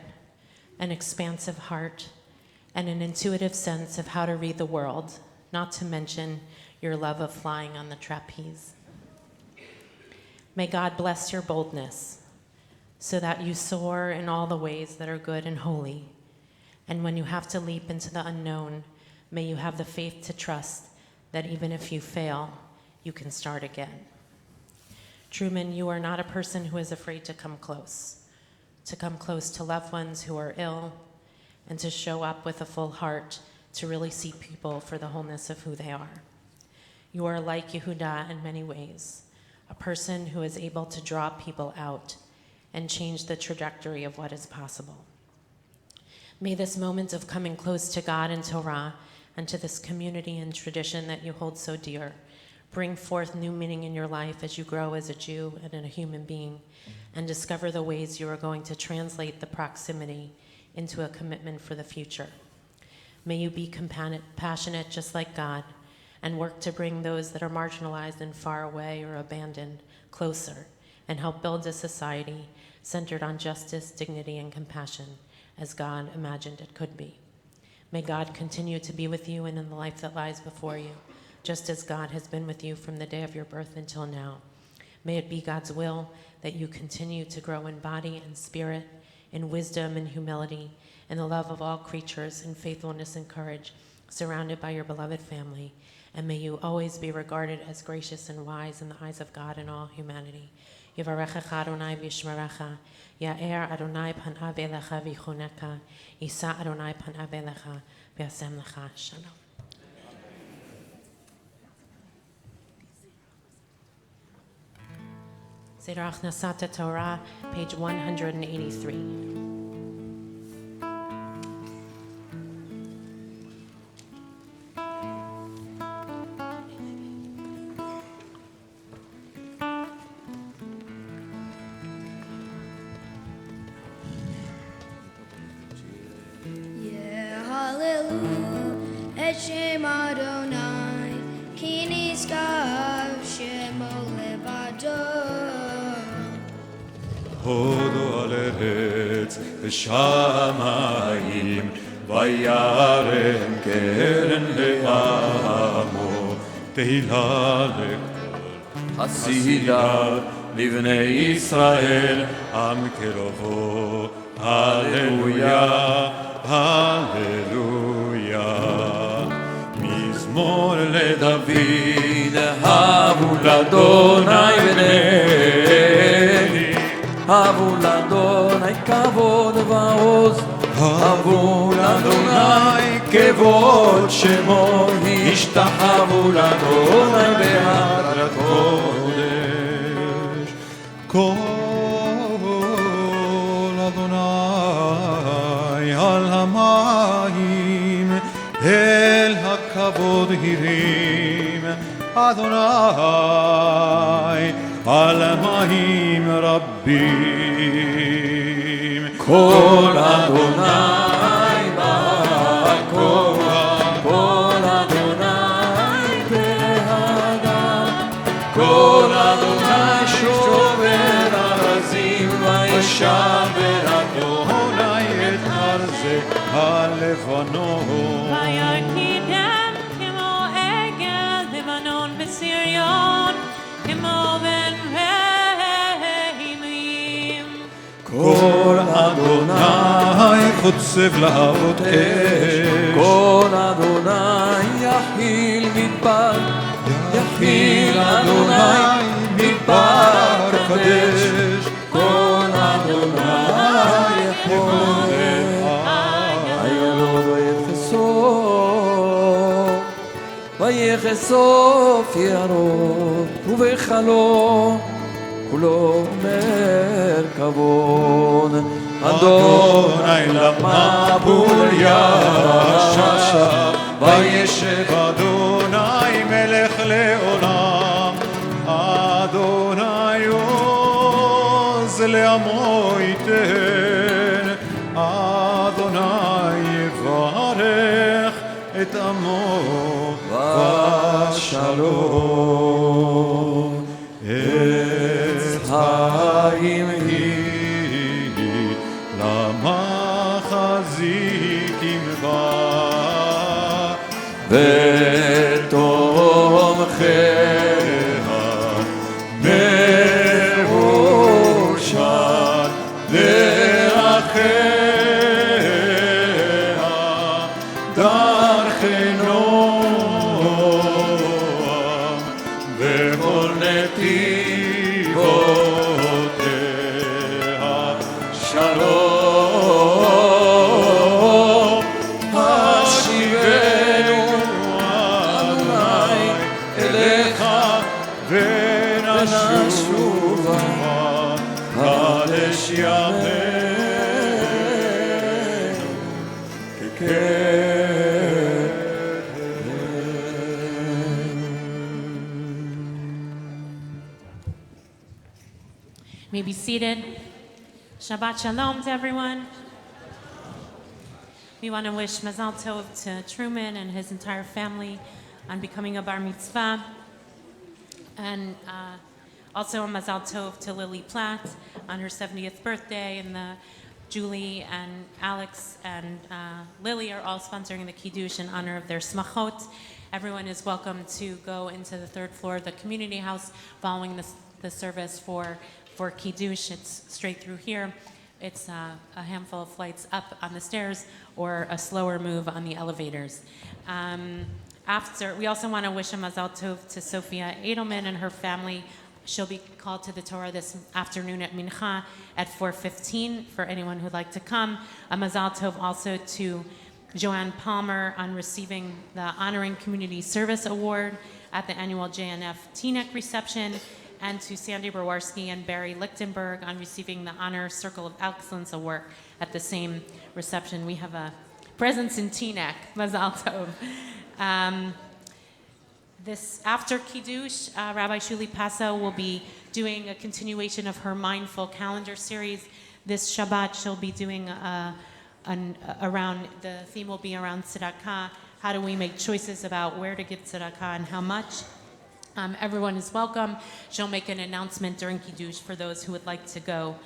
an expansive heart, and an intuitive sense of how to read the world, not to mention your love of flying on the trapeze. May God bless your boldness so that you soar in all the ways that are good and holy. And when you have to leap into the unknown, may you have the faith to trust that even if you fail, you can start again. Truman, you are not a person who is afraid to come close to loved ones who are ill, and to show up with a full heart to really see people for the wholeness of who they are. You are like Yehuda in many ways, a person who is able to draw people out and change the trajectory of what is possible. May this moment of coming close to God and Torah and to this community and tradition that you hold so dear bring forth new meaning in your life as you grow as a Jew and a human being, and discover the ways you are going to translate the proximity into a commitment for the future. May you be passionate just like God, and work to bring those that are marginalized and far away or abandoned closer, and help build a society centered on justice, dignity, and compassion, as God imagined it could be. May God continue to be with you and in the life that lies before you, just as God has been with you from the day of your birth until now. May it be God's will that you continue to grow in body and spirit, in wisdom and humility, in the love of all creatures, in faithfulness and courage, surrounded by your beloved family. And may you always be regarded as gracious and wise in the eyes of God and all humanity. Yivarechecha Adonai v'yishmerecha, Ya'er Adonai panav elecha v'yichuneka, Yisa Adonai panav elecha v'yasem lecha shalom. Seder Achnasat Torah, page 183. Shem Adonai, Ki Niskav Shemo Levado. הודו על ארץ ושמיים, וירם קרן לעמו, תהילה לכל חסידה לבני ישראל, עם קרובו, הללויה, הללויה. מזמור לדוד, הבו לאדוני בני, הבו לאדוני כבוד ועוז, הבו לאדוני כבוד שמו, השתחוו לאדוני בהר הקודש. קול אדוני על המים, אל הכבוד הרים, אדוני על המים רבים. קול אדוני בכוח, קול אדוני בהדר, קול אדוני שובר ארזים, וישבר אדוני את ארזי הלבנון. ויקידם כמו עגל לבנון בסריון, כמו בן רהימים. קול אדוני חוצב להבות אש, קול אדוני יחיל מדבר, יחיל אדוני מדבר קדש, קול אדוני יכול הילוד ויחשוף ירוק ובחלום כולו מרכבון. אדוני למבול ישב, וישב אדוני מלך לעולם, אדוני עוז לעמו ייתן, אדוני יברך את עמו בשלום. עץ חיים היא למחזיקים בה, ותומכיה בראשה דרכיה דרכי נועם, וכל נתיבותיה שלום. השיבנו אדוני אליך ונשובה, קדש ימינו May be seated. Shabbat Shalom to everyone. We want to wish Mazal Tov to Truman and his entire family on becoming a bar mitzvah. And also a Mazal Tov to Lily Platt on her 70th birthday. And Julie and Alex and Lily are all sponsoring the Kiddush in honor of their smachot. Everyone is welcome to go into the third floor of the community house following the service for Kiddush. It's straight through here. It's a handful of flights up on the stairs or a slower move on the elevators. We also want to wish a Mazal Tov to Sophia Edelman and her family. She'll be called to the Torah this afternoon at Mincha at 4:15 for anyone who'd like to come. A Mazal Tov also to Joanne Palmer on receiving the Honoring Community Service Award at the annual JNF TNEC reception, and to Sandy Brawarski and Barry Lichtenberg on receiving the Honor Circle of Excellence Award at the same reception. We have a presence in TNEC, Mazal Tov. This after Kiddush, Rabbi Shuli Paso will be doing a continuation of her Mindful Calendar series. This Shabbat she'll be doing the theme will be around tzedakah, how do we make choices about where to give tzedakah and how much. Everyone is welcome. She'll make an announcement during Kiddush for those who would like to go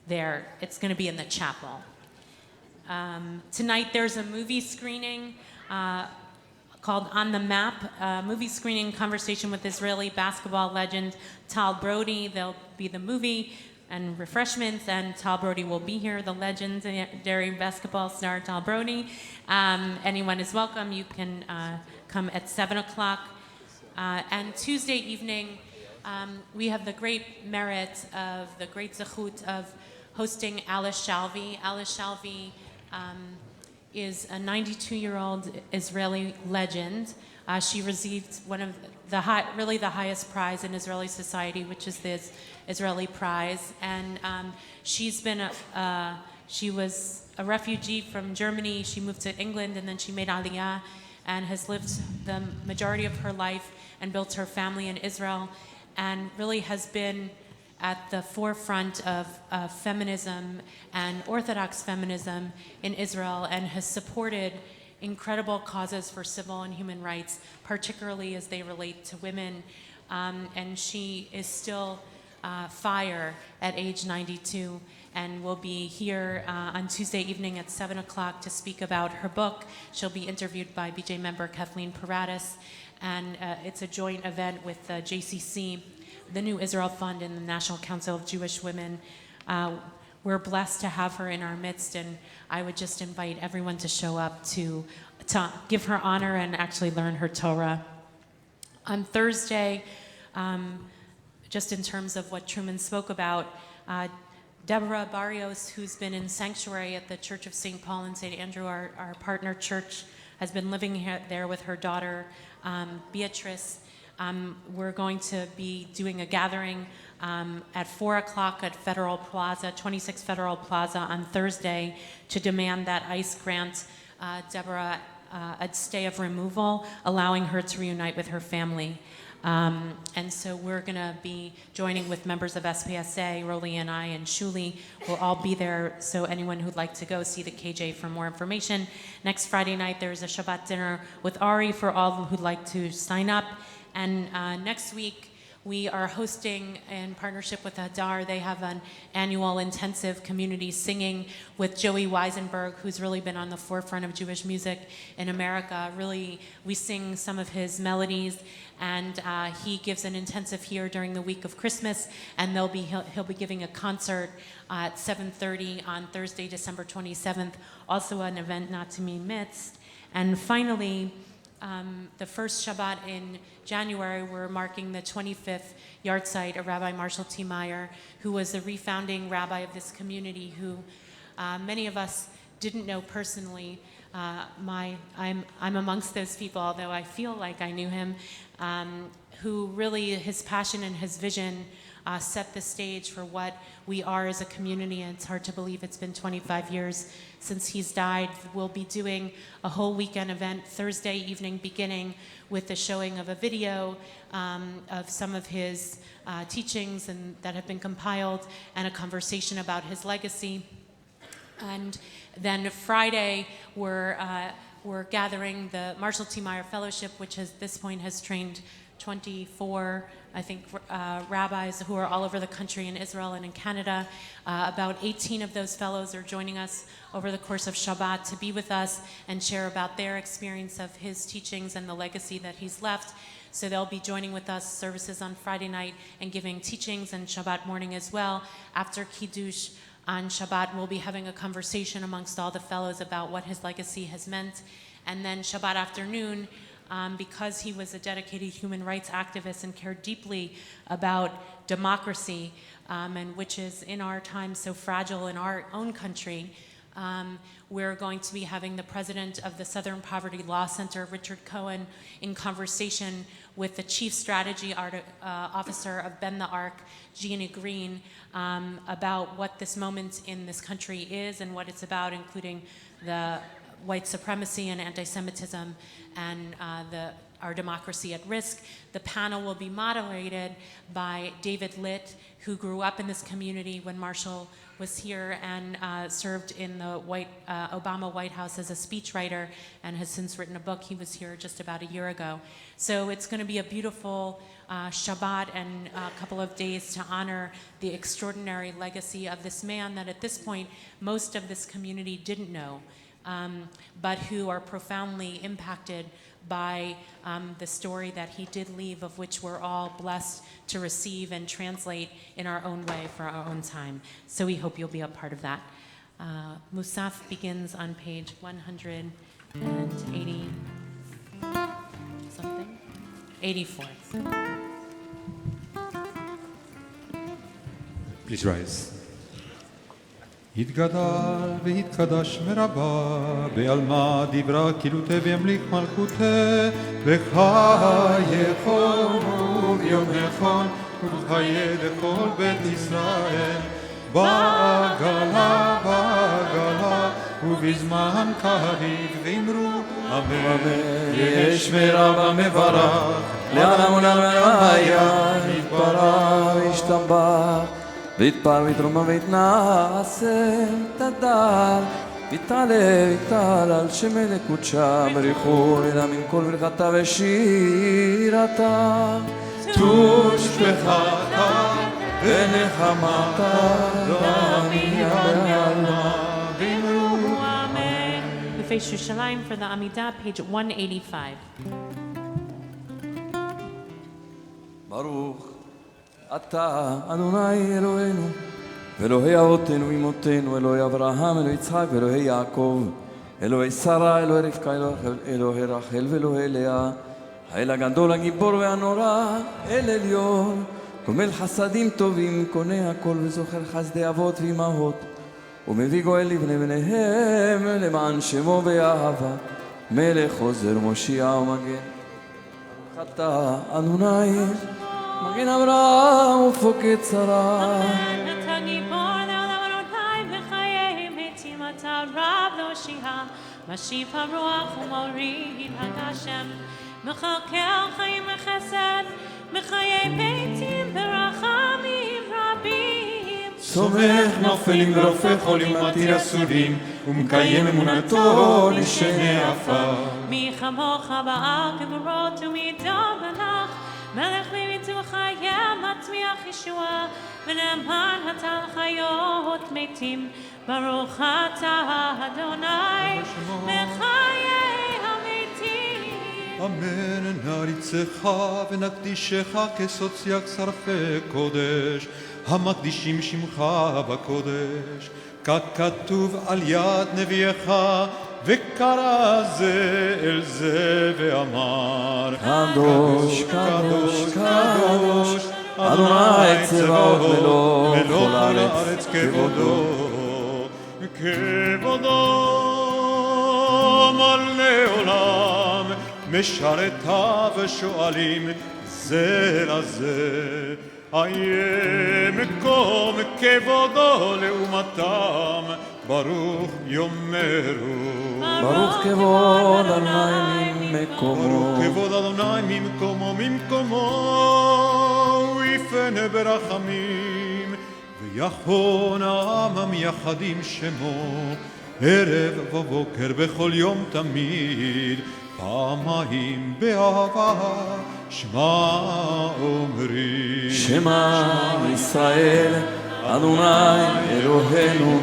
there. It's going to be in the chapel. Tonight there's a movie screening called On the Map, movie screening conversation with Israeli basketball legend Tal Brody. There'll be the movie and refreshments, and Tal Brody will be here, the legendary basketball star Tal Brody. Anyone is welcome. You can come at 7 o'clock. And Tuesday evening, we have the great merit of the great zechut of hosting Alice Shalvi. Alice Shalvi is a 92-year-old Israeli legend. She received one of the highest prize in Israeli society, which is this Israeli prize. And she was a refugee from Germany. She moved to England, and then she made Aliyah and has lived the majority of her life and built her family in Israel, and really has been at the forefront of feminism and Orthodox feminism in Israel, and has supported incredible causes for civil and human rights, particularly as they relate to women. And she is still fire at age 92, and will be here on Tuesday evening at 7 o'clock to speak about her book. She'll be interviewed by BJ member Kathleen Paratis, and it's a joint event with JCC, the New Israel Fund, and the National Council of Jewish Women. We're blessed to have her in our midst, and I would just invite everyone to show up to give her honor and actually learn her Torah. On Thursday, just in terms of what Truman spoke about, Deborah Barrios, who's been in sanctuary at the Church of St. Paul and St. Andrew, our partner church, has been living there with her daughter, Beatrice. We're going to be doing a gathering at 4 o'clock at Federal Plaza, 26 Federal Plaza on Thursday, to demand that ICE grant Deborah a stay of removal, allowing her to reunite with her family. And so we're going to be joining with members of SPSA, Roli and I, and Shuli. We'll all be there, so anyone who'd like to go, see the KJ for more information. Next Friday night, there's a Shabbat dinner with Ari for all who'd like to sign up. And next week, we are hosting, in partnership with Hadar, they have an annual intensive community singing with Joey Weisenberg, who's really been on the forefront of Jewish music in America. Really, we sing some of his melodies, and he gives an intensive here during the week of Christmas, and he'll be giving a concert at 7:30 on Thursday, December 27th, also an event not to be missed. And finally, the first Shabbat in January, we're marking the 25th yahrzeit of Rabbi Marshall T. Meyer, who was the refounding rabbi of this community, who many of us didn't know personally. I'm amongst those people, although I feel like I knew him, who really, his passion and his vision set the stage for what we are as a community, and it's hard to believe it's been 25 years since he's died. We'll be doing a whole weekend event Thursday evening, beginning with the showing of a video of some of his teachings that have been compiled, and a conversation about his legacy. And then Friday, we're gathering the Marshall T. Meyer Fellowship, which at this point has trained 24, I think, rabbis who are all over the country, in Israel and in Canada. About 18 of those fellows are joining us over the course of Shabbat to be with us and share about their experience of his teachings and the legacy that he's left. So they'll be joining with us services on Friday night and giving teachings, and Shabbat morning as well. After Kiddush on Shabbat, we'll be having a conversation amongst all the fellows about what his legacy has meant. And then Shabbat afternoon, because he was a dedicated human rights activist and cared deeply about democracy, and which is in our time so fragile in our own country, we're going to be having the president of the Southern Poverty Law Center, Richard Cohen, in conversation with the chief strategy officer of Bend the Arc, Jeannie Green, about what this moment in this country is and what it's about, including the white supremacy and anti-Semitism and our democracy at risk. The panel will be moderated by David Litt, who grew up in this community when Marshall was here and served in the Obama White House as a speechwriter and has since written a book. He was here just about a year ago. So it's going to be a beautiful Shabbat and a couple of days to honor the extraordinary legacy of this man that at this point most of this community didn't know, but who are profoundly impacted by the story that he did leave, of which we're all blessed to receive and translate in our own way for our own time. So we hope you'll be a part of that. Musaf begins on page 180 something, 84. Please rise. התגדל והתקדש מרבה, בעלמא דיברה כילותי וימליך מלכותי, בחייכון וביומכון ובחיי לכל בית ישראל, בעגלה ובזמן קריב ואמרו אמן. יש מרבה מברך, לעולם ולעולם היה יתברך וישתבח, ויתפאר ויתרומם ויתנעשה, תדל ויתעלה ויתעל שם מלכותשה, בריחו אלה מן כל ברכתה ושירתה, תושבחתה ונחמתה לעמייה בעלמא ואמרו Amen. We face Yerushalayim for the Amidah, page 185. ברוך אתה אדוני אלוהינו ואלוהי אבותינו ואמותינו, אלוהי אברהם, אלוהי יצחק ואלוהי יעקב, אלוהי שרה, אלוהי רבקה, אלוהי רחל ואלוהי לאה, האל הגדול הגיבור והנורא, אל עליון, גומל חסדים טובים, קונה הכל וזוכר חסדי אבות ואמהות, ומביא גואל לבני בניהם למען שמו באהבה, מלך עוזר מושיע ומגן. ברוך אתה אדוני מגן אברהם ופוקד שרה. אתה גיבור לעולם אדוני בחיי מתים, אתה רב להושיע, משיב הרוח ומוריד הגשם, מחלקל חיים וחסד, בחיי מתים ברחמים רבים. סומך נופלים ורופא חולים מתיר אסורים, ומקיים אמונתו לשני עפר. מי כמוך בעל גבורות ומדום מלך, מלך בביטוח חיה מצמיח ישועה, ונאמן אתה לחיות מתים. ברוך אתה אדוני בחיי המתים. אמן. נריצך ונקדישך כסוציאק שרפי קודש, המקדישים שמך בקודש, ככתוב על יד נביאך, וקרא זה אל זה ואמר, קדוש קדוש קדוש אדוני צבאות מלוא כל הארץ, כבודו מלא עולם, משרתיו שואלים זה לזה, איה מקום כבודו לעומתם, ברוך יאמרו. ברוך כבוד אדוני ממקומו, ברוך כבוד אדוני ממקומו, הוא יפנה ברחמים, ויחון העם יחדים שמו, ערב ובוקר בכל יום תמיד, פעמיים באהבה שמע אומרים. שמע ישראל אדוני אלוהינו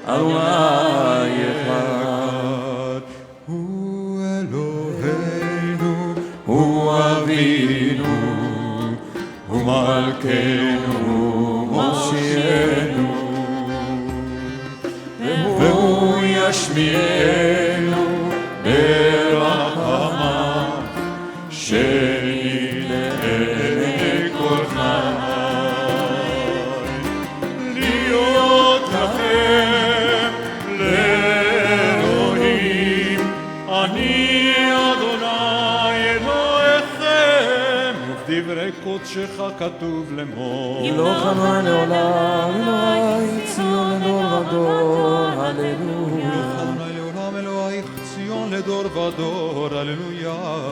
אדוני אחד. הוא אלוהינו, הוא אבינו, הוא מלכנו, מושיענו, והוא ישמיענו ברחמיו, שנדע כל חיי. להיות לכם לאלוהים, אני אדוני אלוהיכם, ובדברי קודשך כתוב לאמור. לא חנוה לעולם, אלוהי ציון לדור ודור, הללויה. לא חנוה לעולם, אלוהי ודור, הללויה.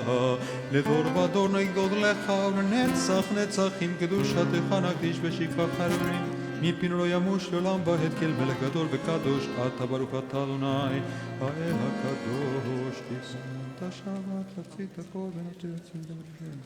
לדור ודור נגדוד לך, ולנצח נצחים קדושתך נקדיש בשפע חררים. מפינו לא ימוש לעולם ועד, כל מלך גדול וקדוש, אתה ברוך אתה אדוני, האל הקדוש. תשמע את השבת, תוציא את הכל ונוציא את עצמי לדבר.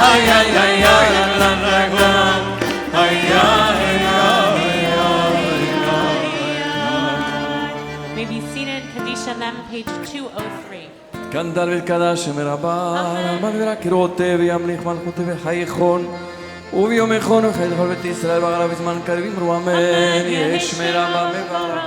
Ay, ay, ay. them, page 203. קנדל וקדש מרבה, אלמן ורקירותי וימליך מלכותי וחייכון וביומכון וחיי לכל בית ישראל בערב בזמן קריבים אמרו אמן יש מרבה מברך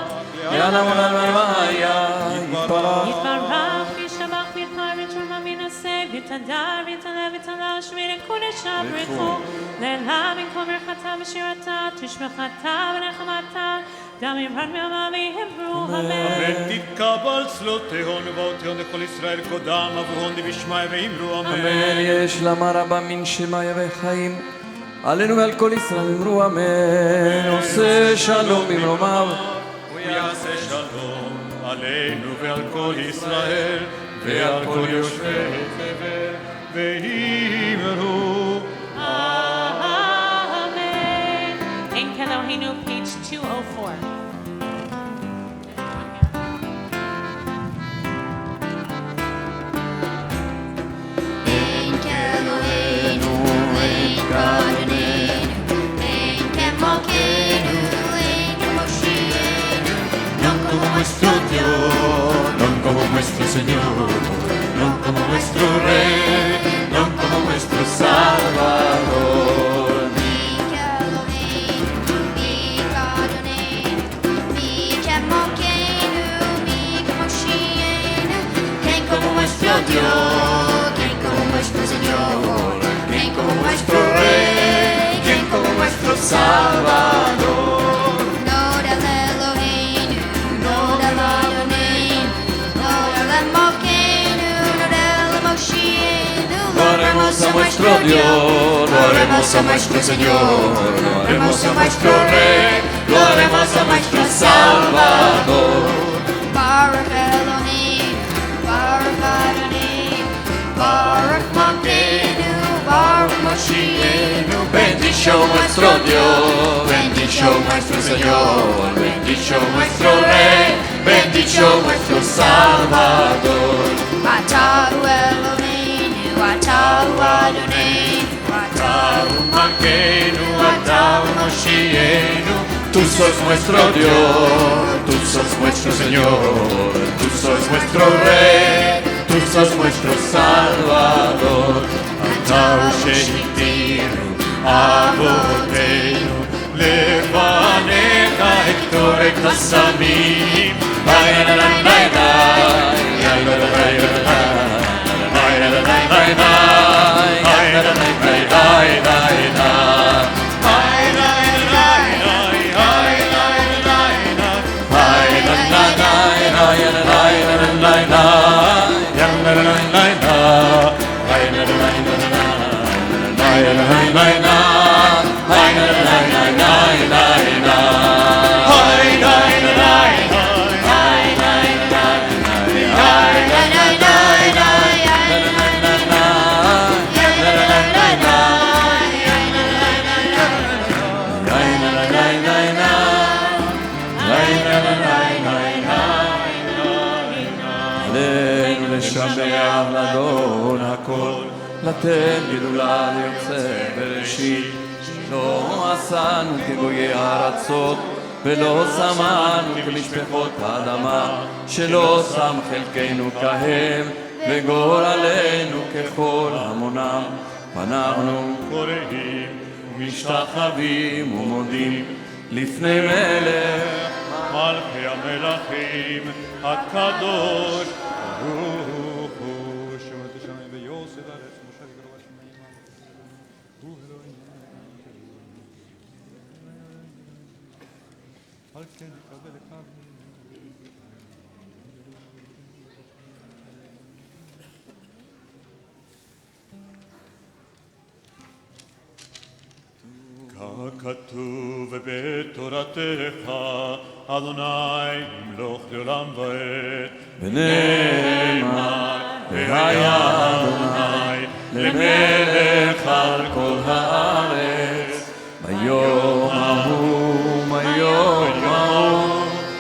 ינמון על מרמיה יתברך יתברך וישבח ויתפאר ותרומה וינשא ויתהדר ויתעלה ויתעלש ויקודש ברכו לעילה במקום ברכתה ושירתה תשבחתה ונחמתה גם יברד מיומה ויאמרו אמן. ותתקבל צלותיהון ובאותיהון לכל ישראל קודם עבורון דבשמיא ואמרו אמן. אמן יש למה רבה מן שמיא וחיים עלינו ועל כל ישראל אמרו אמן עושה שלום במרומיו ויעשה שלום עלינו ועל כל ישראל ועל כל יושבי תבל ואמרו Amen. In Kelohinu, page 204. Nuestro Dios, no como nuestro Señor, no como nuestro Rey, no como nuestro Salvador. ¿Quién como nuestro Dios? ¿Quién como nuestro Señor? ¿Quién como nuestro Rey? ¿Quién como nuestro Salvador? Lo haremos a nuestro Dios, lo haremos a nuestro Señor, lo haremos a nuestro Rey, lo haremos a nuestro Salvador. Baruch Elohim, Baruch Adonai, Baruch Malkeinu, Baruch Moshienu. Bendicho nuestro Dios, bendicho nuestro Señor, bendicho nuestro Rey, bendicho nuestro Salvador. Atahu Elohim, Atahu Adonai, Atahu Malkeinu, Atahu Moshienu. Tú sos nuestro Dios, tú sos nuestro Señor, tú sos nuestro Rey, tú sos nuestro Salvador. Atahu Shehitinu, Avoteinu, Levanecha Hectorek Hasamim. לתת גדולה ליוצא בראשית לא עשנו כגויי הארצות ולא שמנו כמשפחות האדמה שלא שם חלקנו כהם וגורלנו ככל המונם ואנחנו קוראים ומשתחווים ומודים לפני מלך מלכי המלכים הקדוש ברוך הוא שמו תשמע ויוסף ארץ משה וגרוע שמיים הוא אלוהים על כן יקבל אחד ככתוב בתורתך אדוני ימלוך לעולם ועד ונאמר והיה אדוני למלך על כל הארץ ביום ההוא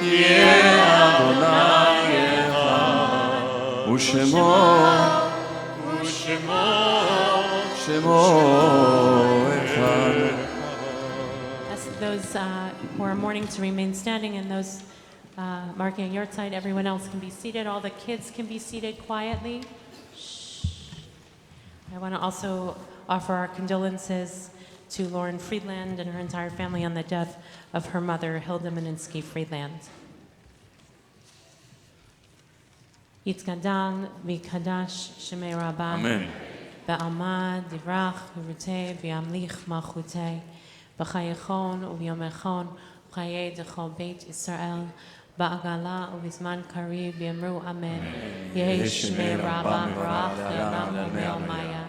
יהיה אדוני אחד ושמו אחד. Those who are mourning to remain standing and those Marky on your side, everyone else can be seated. All the kids can be seated quietly. Shh. I want to also offer our condolences to Lauren Friedland and her entire family on the death of her mother, Hilda Meninsky Friedland. Yitkadal v'kadash shemei Rabbah. Amen. Ba'alma divrach v'rutei v'yamlich malchutei. B'chayechon u'yomechon u'chayei dechol Beit Yisrael. Ba'agala u'bizman kariv v'yamru Amen. Yehi shemei Rabbah barach le'olam u'me'omaya.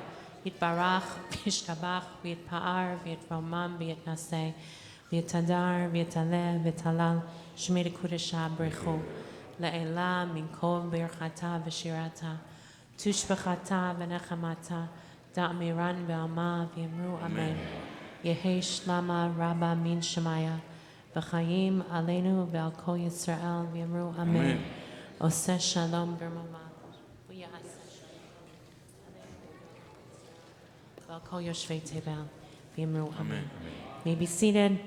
Yitbarach v'yishtabach v'yitpa'ar v'yitromam v'yitnaseh. V'yitadar v'yitaleh v'yitalal shemei dekudesha brechu. Le'ela min kol birchata v'shirata. Tushbechata v'nechamata. Da'amiran v'alma v'yamru Amen. Yehi shlama rabba min shemaya. V'chayim aleinu v'al kol Yisrael v'yamru Amen. Oseh shalom b'rmama. V'ya'aseh shalom. V'al kol yoshvei tevel v'yamru Amen. May be seated.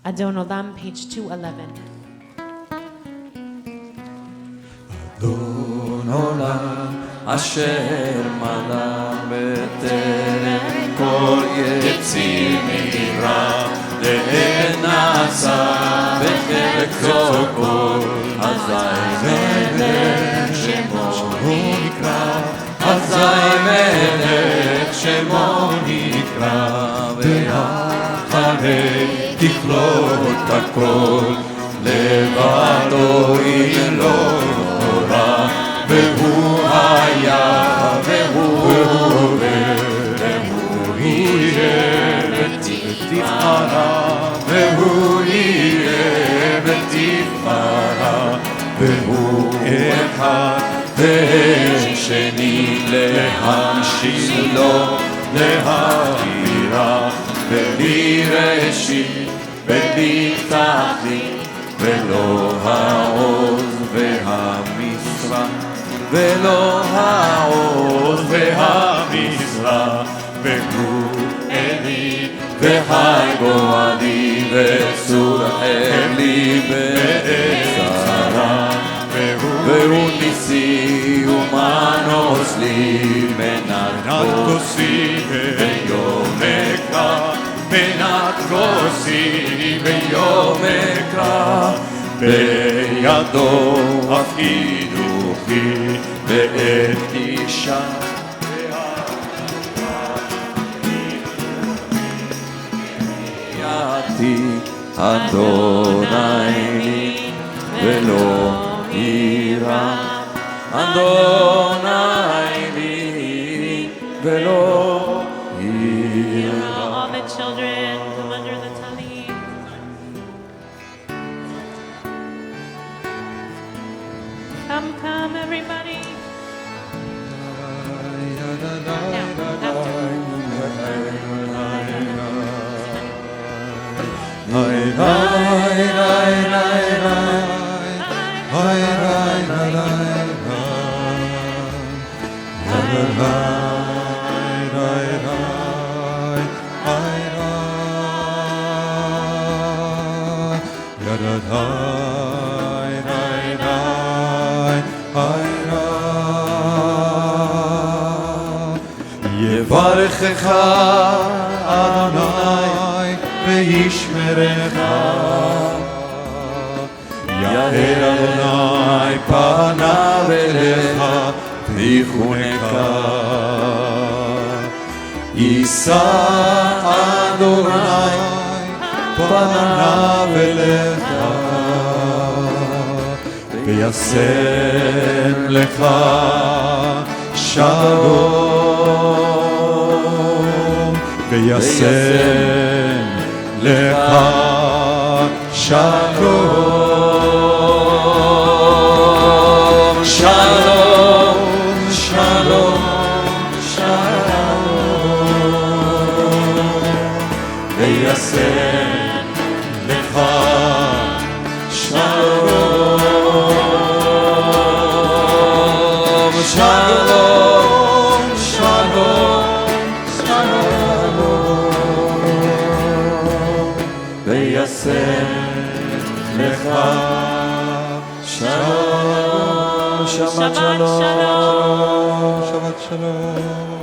Adon Olam, page 211. אדון עולם אשר מלך בטרם כל יציר נברא ונעשה בחפצו כל אזי מלך שמו נקרא אזי מלך שמו נקרא ואחרי תכלות הכל לבדו אין לו והוא היה והוא יהיה ותפארה והוא יהיה ותפארה והוא אחד ואין שני להמשיך לו להכירה בלי ראשית בלי תכלית ולא העוז והמשרה ולא העוז והמשרה והוא אלי והי גואלי וסור אלי בצרה והוא ניסי ומנוס לי מנת כוסי ויום אקרא מנת כוסי ויום אקרא בידו הפקידוכי ואת אישה יתי אדוני ולא יירא אדוני לי ולא יירא. All the children come under the tummy. Come, everybody. יברכך אדוני וישמרך יאר אדוני פניו אליך ויחונך יישא אדוני פניו אליך וישם לך שלום וישם לך שלום שלום שלום שלום וישם לך שלום שלום שלום וישם לך Shalom. Shabbat Shabbat shalom. shalom. Shabbat shalom.